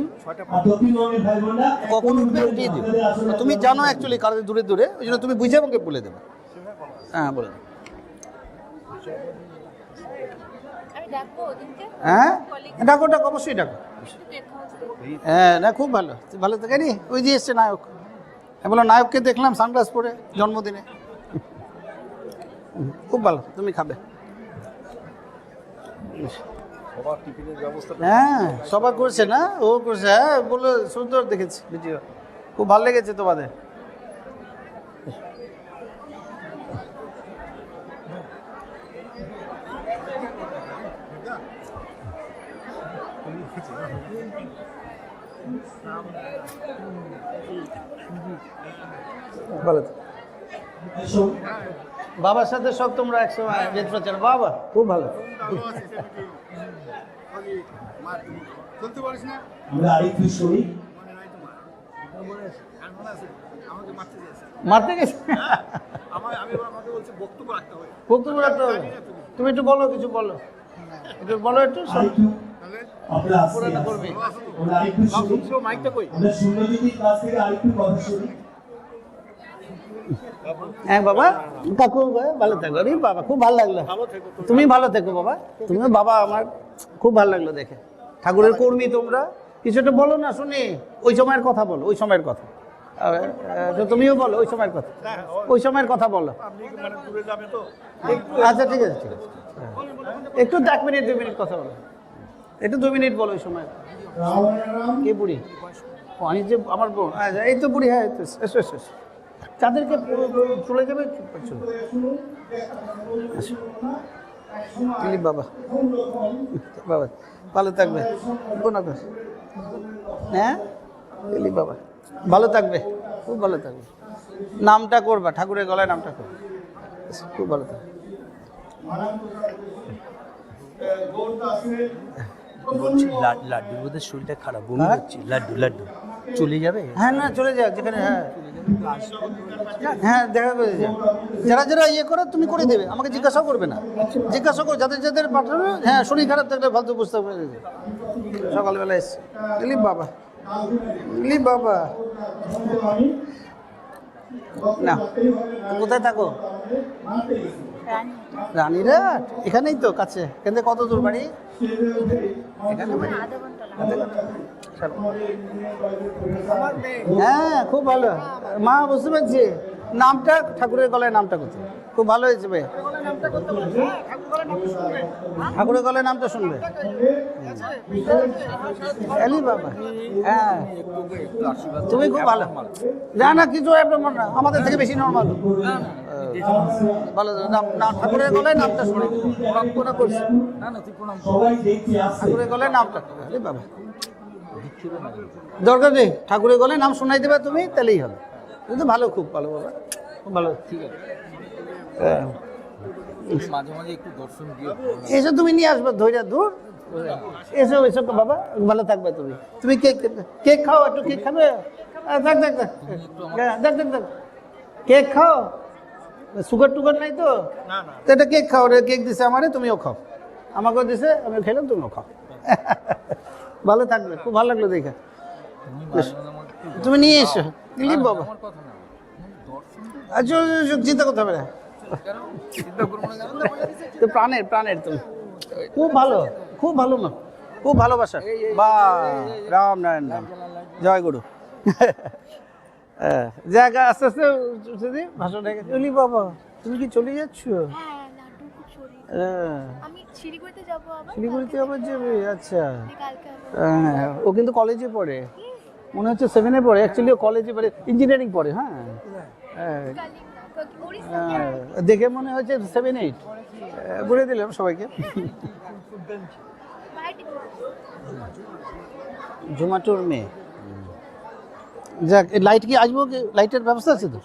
আর দক্ষিণবঙ্গের ভাই বোনরা কখন উঠবে উঠিয়ে দিও। তুমি জানো অ্যাকচুয়ালি কারোর দূরে দূরে, ওই জন্য তুমি বুঝে আমাকে বলে দেবে। হ্যাঁ বলে দেবে। আমি ডাকবো ওদিনকে। হ্যাঁ ডাকো ডাকো, অবশ্যই ডাকো। হ্যাঁ না খুব ভালো, ভালো থাকে নি। ওই যে এসছে নায়ক, আমি বললাম নায়ককে দেখলাম সানগ্লাস পরে জন্মদিনে। খুব ভালো, তুমি খাবে। সবার টিফিনের ব্যবস্থা হ্যাঁ সবাই করছে না, ও করছে। হ্যাঁ বলে সুন্দর দেখেছি ভিডিও, খুব ভালো লেগেছে তোমাদের। ভালো থেকো। বাবার সাথে সব তোমরা একসময় যেতে পারছো না। বাবা খুব ভালো। চলতে পারিস না, আমরা আরেকটু শুনি। মারতে গেছে, আমি আমাকে বলছি বক্তব্য রাখতে হবে। বক্তব্য রাখতে হবে। তুমি একটু বলো, কিছু বলো, একটু বলো একটু। আরেকটু আপনারা আস্তে পুরোটা আস্তে। করবে। আমরা আরেকটু শুনি। মাইকটা কই? আমরা সুন্দরজ্যোতির কাছ থেকে আরেকটু কথা শুনি। হ্যাঁ বাবা কাকু ভালো থাকো। আরে বাবা খুব ভালো লাগলো, তুমি ভালো থেকো বাবা। তুমি বাবা আমার খুব ভালো লাগলো দেখে। ঠাকুরের কর্মী তোমরা, কিছু একটা বলো না শুনি। ওই সময়ের কথা বলো, ওই সময়ের কথা। তো তুমিও বলো ওই সময়ের কথা, ওই সময়ের কথা বলো। আপনি মানে দূরে যাবে তো, আচ্ছা ঠিক আছে ঠিক আছে। একটু 1 মিনিট 2 মিনিট কথা বলো, একটু 2 মিনিট বলো ওই সময়। রাম কে বুড়ি? ও আমি যে আমার বোন। আচ্ছা এই তো বুড়ি। হ্যাঁ এই তো এসো এসো এসো। যাদেরকে চলে যাবে চলো। আচ্ছা দিলীপ বাবা, বাবা ভালো থাকবে। হ্যাঁ দিলীপ বাবা ভালো থাকবে, খুব ভালো থাকবে। নামটা করবা, ঠাকুরের গলায় নামটা করবা, খুব ভালো থাকবে। বলছি লাড্ডুর বোধহয় শরীরটা খারাপ, বমি হচ্ছে। লাড্ডু লাড্ডু চলে যাবে? হ্যাঁ না চলে যাক যেখানে। হ্যাঁ হ্যাঁ দেখা করে যাও। যারা যারা ইয়ে করো তুমি করে দেবে, আমাকে জিজ্ঞাসা করবে না। জিজ্ঞাসা করো যাদের যাদের পাঠানো। হ্যাঁ শরীর খারাপ থাকলে ফালতু বুঝতে পারে। সকালবেলা এসছে দিলীপ বাবা, দিলীপ বাবা। না কোথায় থাকো? রানীরহাট, এখানেই তো কাছে। এখান থেকে কত দূর বাড়ি? এখানে বাড়ি? হ্যাঁ খুব ভালো মা, বুঝতে পারছি। নামটা ঠাকুরের গলায় নামটা কোথায়? খুব ভালো হয়েছে ভাই। ঠাকুরের গলায় নামটা শুনবে এলি বাবা, হ্যাঁ তুমি খুব ভালো, না না কিছু একদম না, আমাদের থেকে বেশি নর্মাল ভালো নাম। ঠাকুরের গলায় নামটা শুনে প্রণাম করছি, সবাই দেখতে আসছে ঠাকুরের গলায় নামটা এলি বাবা, দরকার নেই, ঠাকুরের গলায় নাম শোনাই দেবে তুমি, তাহলেই হবে। কিন্তু ভালো, খুব ভালো বাবা, খুব ভালো, ঠিক আছে। মাঝে মাঝে একটু দর্শন দিয়ে এসো তুমি নিয়ে আসবে ধৈর্য দূর, এসো এসো বাবা, ভালো থাকবে তুমি। তুমি কেক কেক খাও, একটু কেক খাবে? দেখ দেখ দেখ দেখ দেখ দেখ কেক খাও, সুগার টুগার নাই তো? তো এটা কেক খাও, কেক দিছে আমারে, তুমিও খাও, আমাকেও দিছে, আমি খেলাম, তুমিও খাও। ভালো থাকবে, খুব ভালো লাগলো দেখে। তুমি নিয়ে এসো দিলীপ বাবা, আচ্ছা চিন্তা করতে হবে না, তো প্রাণের প্রাণের তুমি খুব ভালো, খুব ভালো না, খুব ভালোবাসা। বা রাম নারায়ণ রাম, জয় গুরু। জায়গা আস্তে আস্তে ভাষণ রেখে চলি। বাবা তুমি কি চলে যাচ্ছ? হ্যাঁ লাড্ডু খুব শরীর, আমি শিলিগুড়িতে যাবো আবার, শিলিগুড়িতে আবার যাবে? আচ্ছা, কালকে আবার। ও কিন্তু কলেজে পড়ে, মনে হচ্ছে 7-এ পড়ে, অ্যাকচুয়ালি ও কলেজে পড়ে, ইঞ্জিনিয়ারিং পড়ে। হ্যাঁ দেখে মনে হচ্ছে 7-8, বলে দিলাম সবাইকে। জোম্যাটোর মেয়ে। যাক, লাইট কি আসবো? কি লাইটের ব্যবস্থা আছে তো?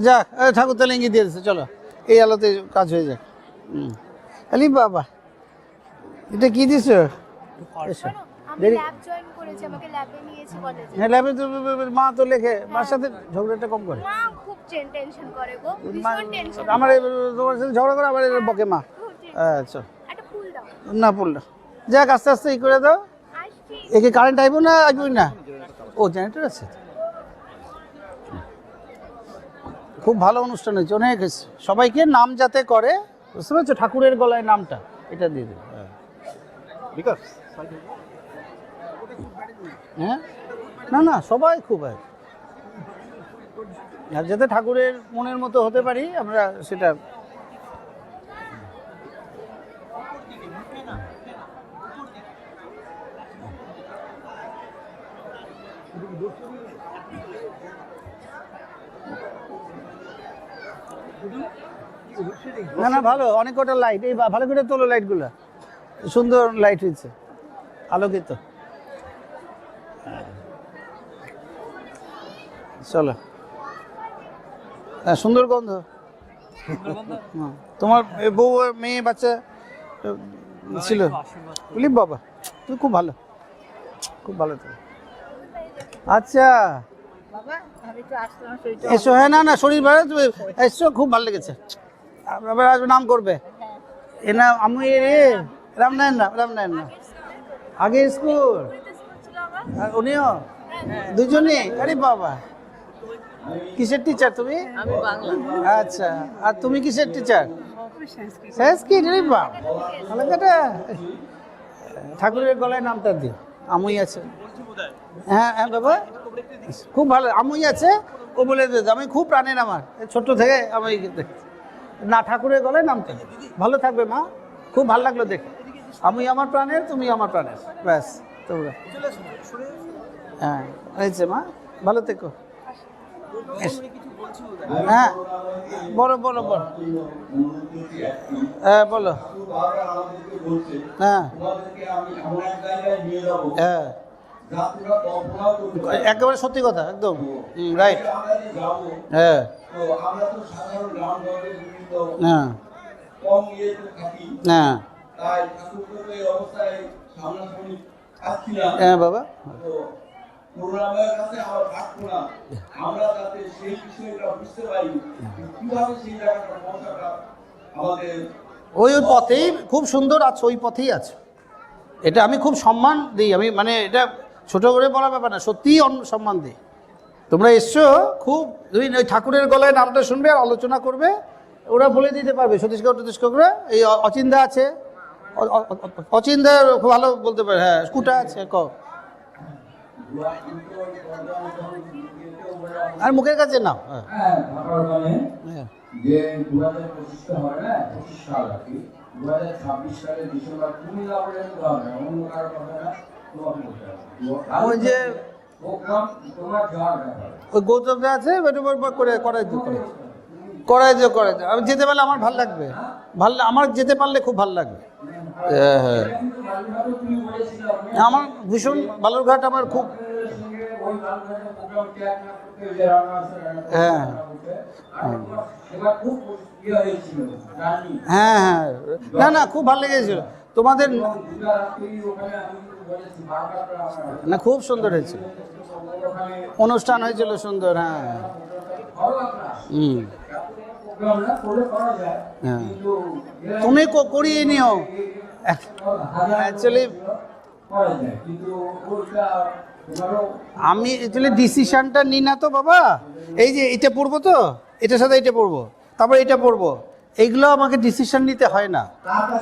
যাক, ঠাকুর তাহলে ইঙ্গিত দিয়ে দিচ্ছে, চলো এই আলোতে কাজ হয়ে যাক। আলি বাবা, এটা কি দিছ? এসো, আমি দেরি। ল্যাব জয়েন করেছি, আমাকে ল্যাবে নিয়েছে কলেজে। হ্যাঁ ল্যাবে তো মা তো লেখে, মার সাথে ঝগড়াটা কম করে। মা খুব টেনশন করে গো, ভীষণ টেনশন। আমার তোমার সাথে ঝগড়া করে, আবার বকে মা। আচ্ছা, একটা ফুল দাও। না পড়লো, যাক আস্তে আস্তে ই করে দাও। আসছি। একে কারেন্ট আইব না আসবই না? ও জেনারেটর আছে। খুব ভালো অনুষ্ঠান হয়েছে, অনেক হয়েছে, সবাইকে নাম যাতে করে, বুঝতে পারছো, ঠাকুরের গলায় নামটা এটা দিয়ে দেবে। বিকাশ হ্যাঁ, না না সবাই খুব হয়, আর যাতে ঠাকুরের মনের মতো হতে পারি আমরা, সেটা। না না ভালো, অনেক কটা লাইট, এই ভালো করে তোলো লাইটগুলো, সুন্দর লাইট হয়েছে, আলোকিত। চলো, হ্যাঁ সুন্দর গন্ধ। তোমার বউ মেয়ে বাচ্চা ছিল? বলি বাবা তুই খুব ভালো, খুব ভালো তুমি। আচ্ছা এসো, হ্যাঁ না না শরীর ভালো, তুমি এসো, খুব ভালো লেগেছে। আবার আসবে, নাম করবে এ না, আমি রে রামনারায়ণ না, রামনারায়ণ না, আগে স্কুল, আর উনিও দুজনই? আরে বাবা, কিসের টিচার তুমি? আচ্ছা, আর তুমি কিসের টিচার? সংস্কৃত। আরে বাবা, ঠাকুরের গলায় নামটা দিও, আমুই আছে। হ্যাঁ হ্যাঁ বাবা, খুব ভালো, আমুই আছে, ও বলে দিয়েছে, আমি খুব প্রাণের, আমার ছোট্ট থেকে আমি না, ঠাকুরের গলায় নামটা ভালো থাকবে মা, খুব ভালো লাগলো দেখে। আমি আমার প্রাণের, তুমি আমার প্রাণের, ব্যাস তোমরা। হ্যাঁ হয়েছে মা, ভালো থেকো। হ্যাঁ বলো বলো বলো, হ্যাঁ বলো। হ্যাঁ হ্যাঁ একেবারে সত্যি কথা, একদম রাইট। হ্যাঁ হ্যাঁ হ্যাঁ হ্যাঁ বাবা, ওই ওই পথেই খুব সুন্দর আছে, ওই পথেই আছে, এটা আমি খুব সম্মান দিই, আমি মানে এটা ছোট করে বলা ব্যাপার না, সত্যিই সম্মান দিই। তোমরা এসছো খুব, ওই ঠাকুরের গলায় নামটা শুনবে আর আলোচনা করবে, ওরা বলে দিতে পারবে, সতীশগড় এই অচিন্দা আছে, অচিন্দা খুব ভালো বলতে পারে। হ্যাঁ স্কুটা আছে, ক আর মুখের কাছে নাও। হ্যাঁ যে 2025 হয় না 25 সাল আর কি 2026 সালের ডিসেম্বর তুমি না বলে হবে অন্য কারো কথা না তোমাকে বলতে হবে ওই যে প্রোগ্রাম তোমার যাওয়ার ব্যাপার ওই গৌতমটা আছে ওইটা করাই করে আমি যেতে পারলে আমার ভালো লাগবে আমার যেতে পারলে খুব ভালো লাগবে। হ্যাঁ কিন্তু ভালোভাবে তুমি বলেছিলে আমার ভীষণ বালুরঘাট আমার খুব ওই ভালোভাবে প্রোগ্রাম ট্যাগ না করতে যে রান্না আছে হ্যাঁ সেটা খুব ইয়ে হয়েছিল জানি হ্যাঁ না খুব ভালো লেগেছিল তোমাদের দুটা রাত্রি ওখানে আমি বলেছি বারবার না খুব সুন্দর হয়েছিল ওখানে অনুষ্ঠান হয়েছিল সুন্দর। হ্যাঁ ভালো লাগলো হুম প্রোগ্রাম না করে করা যায় হ্যাঁ কিন্তু তুমি করিয়ে নিও অ্যাকচুয়ালি করা যায় কিন্তু ওটা ধরো আমি অ্যাকচুয়ালি ডিসিশনটা নিই না তো বাবা, এই যে এটা পড়বো তো এটার সাথে এটা পড়বো তারপর এটা পড়বো, এইগুলো আমাকে ডিসিশন নিতে হয় না।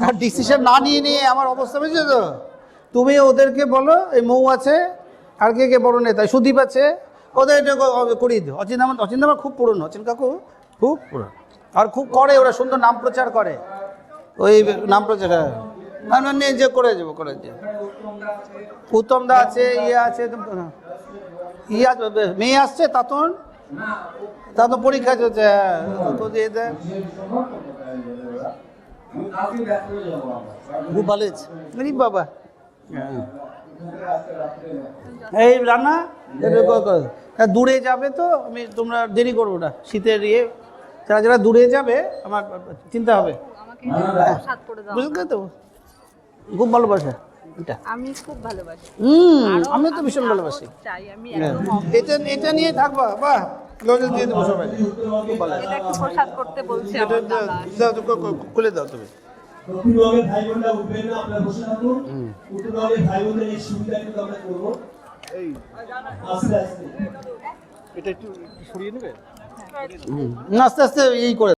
আর ডিসিশন না নিয়ে আমার অবস্থা বুঝছো তো। তুমি ওদেরকে বলো এই মৌ আছে আর কে বড় নেতা সুদীপ আছে ওদের এটা করিয়ে দিও। অচিন্তা আমার খুব পুরনো, অচিন কাকু খুব পুরনো আর খুব করে ওরা সুন্দর নাম প্রচার করে ওই নাম প্রচার নিয়ে যে করে যাবো উত্তম দা আছে ইয়ে আছে মেয়ে আসছে তাতন পরীক্ষা চলছে দিয়ে দেয় আমি কালকে ব্যস্ত হয়ে যাবো আমরা খুব ভালো হয়েছে গরিব বাবা। এই রান্না দূরে যাবে তো আমি তোমরা দেরি করবো না শীতের ইয়ে যারা দূরে যাবে আমার চিন্তা হবে আমাকে প্রসাদ করে দাও। বুঝলে তো খুব ভালোবাসে এটা আমি খুব ভালোবাসি। আমি তো ভীষণ ভালোবাসি। চাই আমি এটা নিয়ে থাকবা বাহ লজেন্স দিয়ে দেবো সবাই খুব ভালো এটা একটু প্রসাদ করতে বলছে এটা আমার দাদা। খুলে দাও তুমি। দক্ষিণবঙ্গের ভাই বোনরা উঠবেন না, আপনারা বসে থাকুন। উত্তরবঙ্গের ভাই বোনদের এই সুবিধা কিন্তু আমরা করবো আস্তে আস্তে। এটা একটু সরিয়ে নেবে আস্তে আস্তে এই করে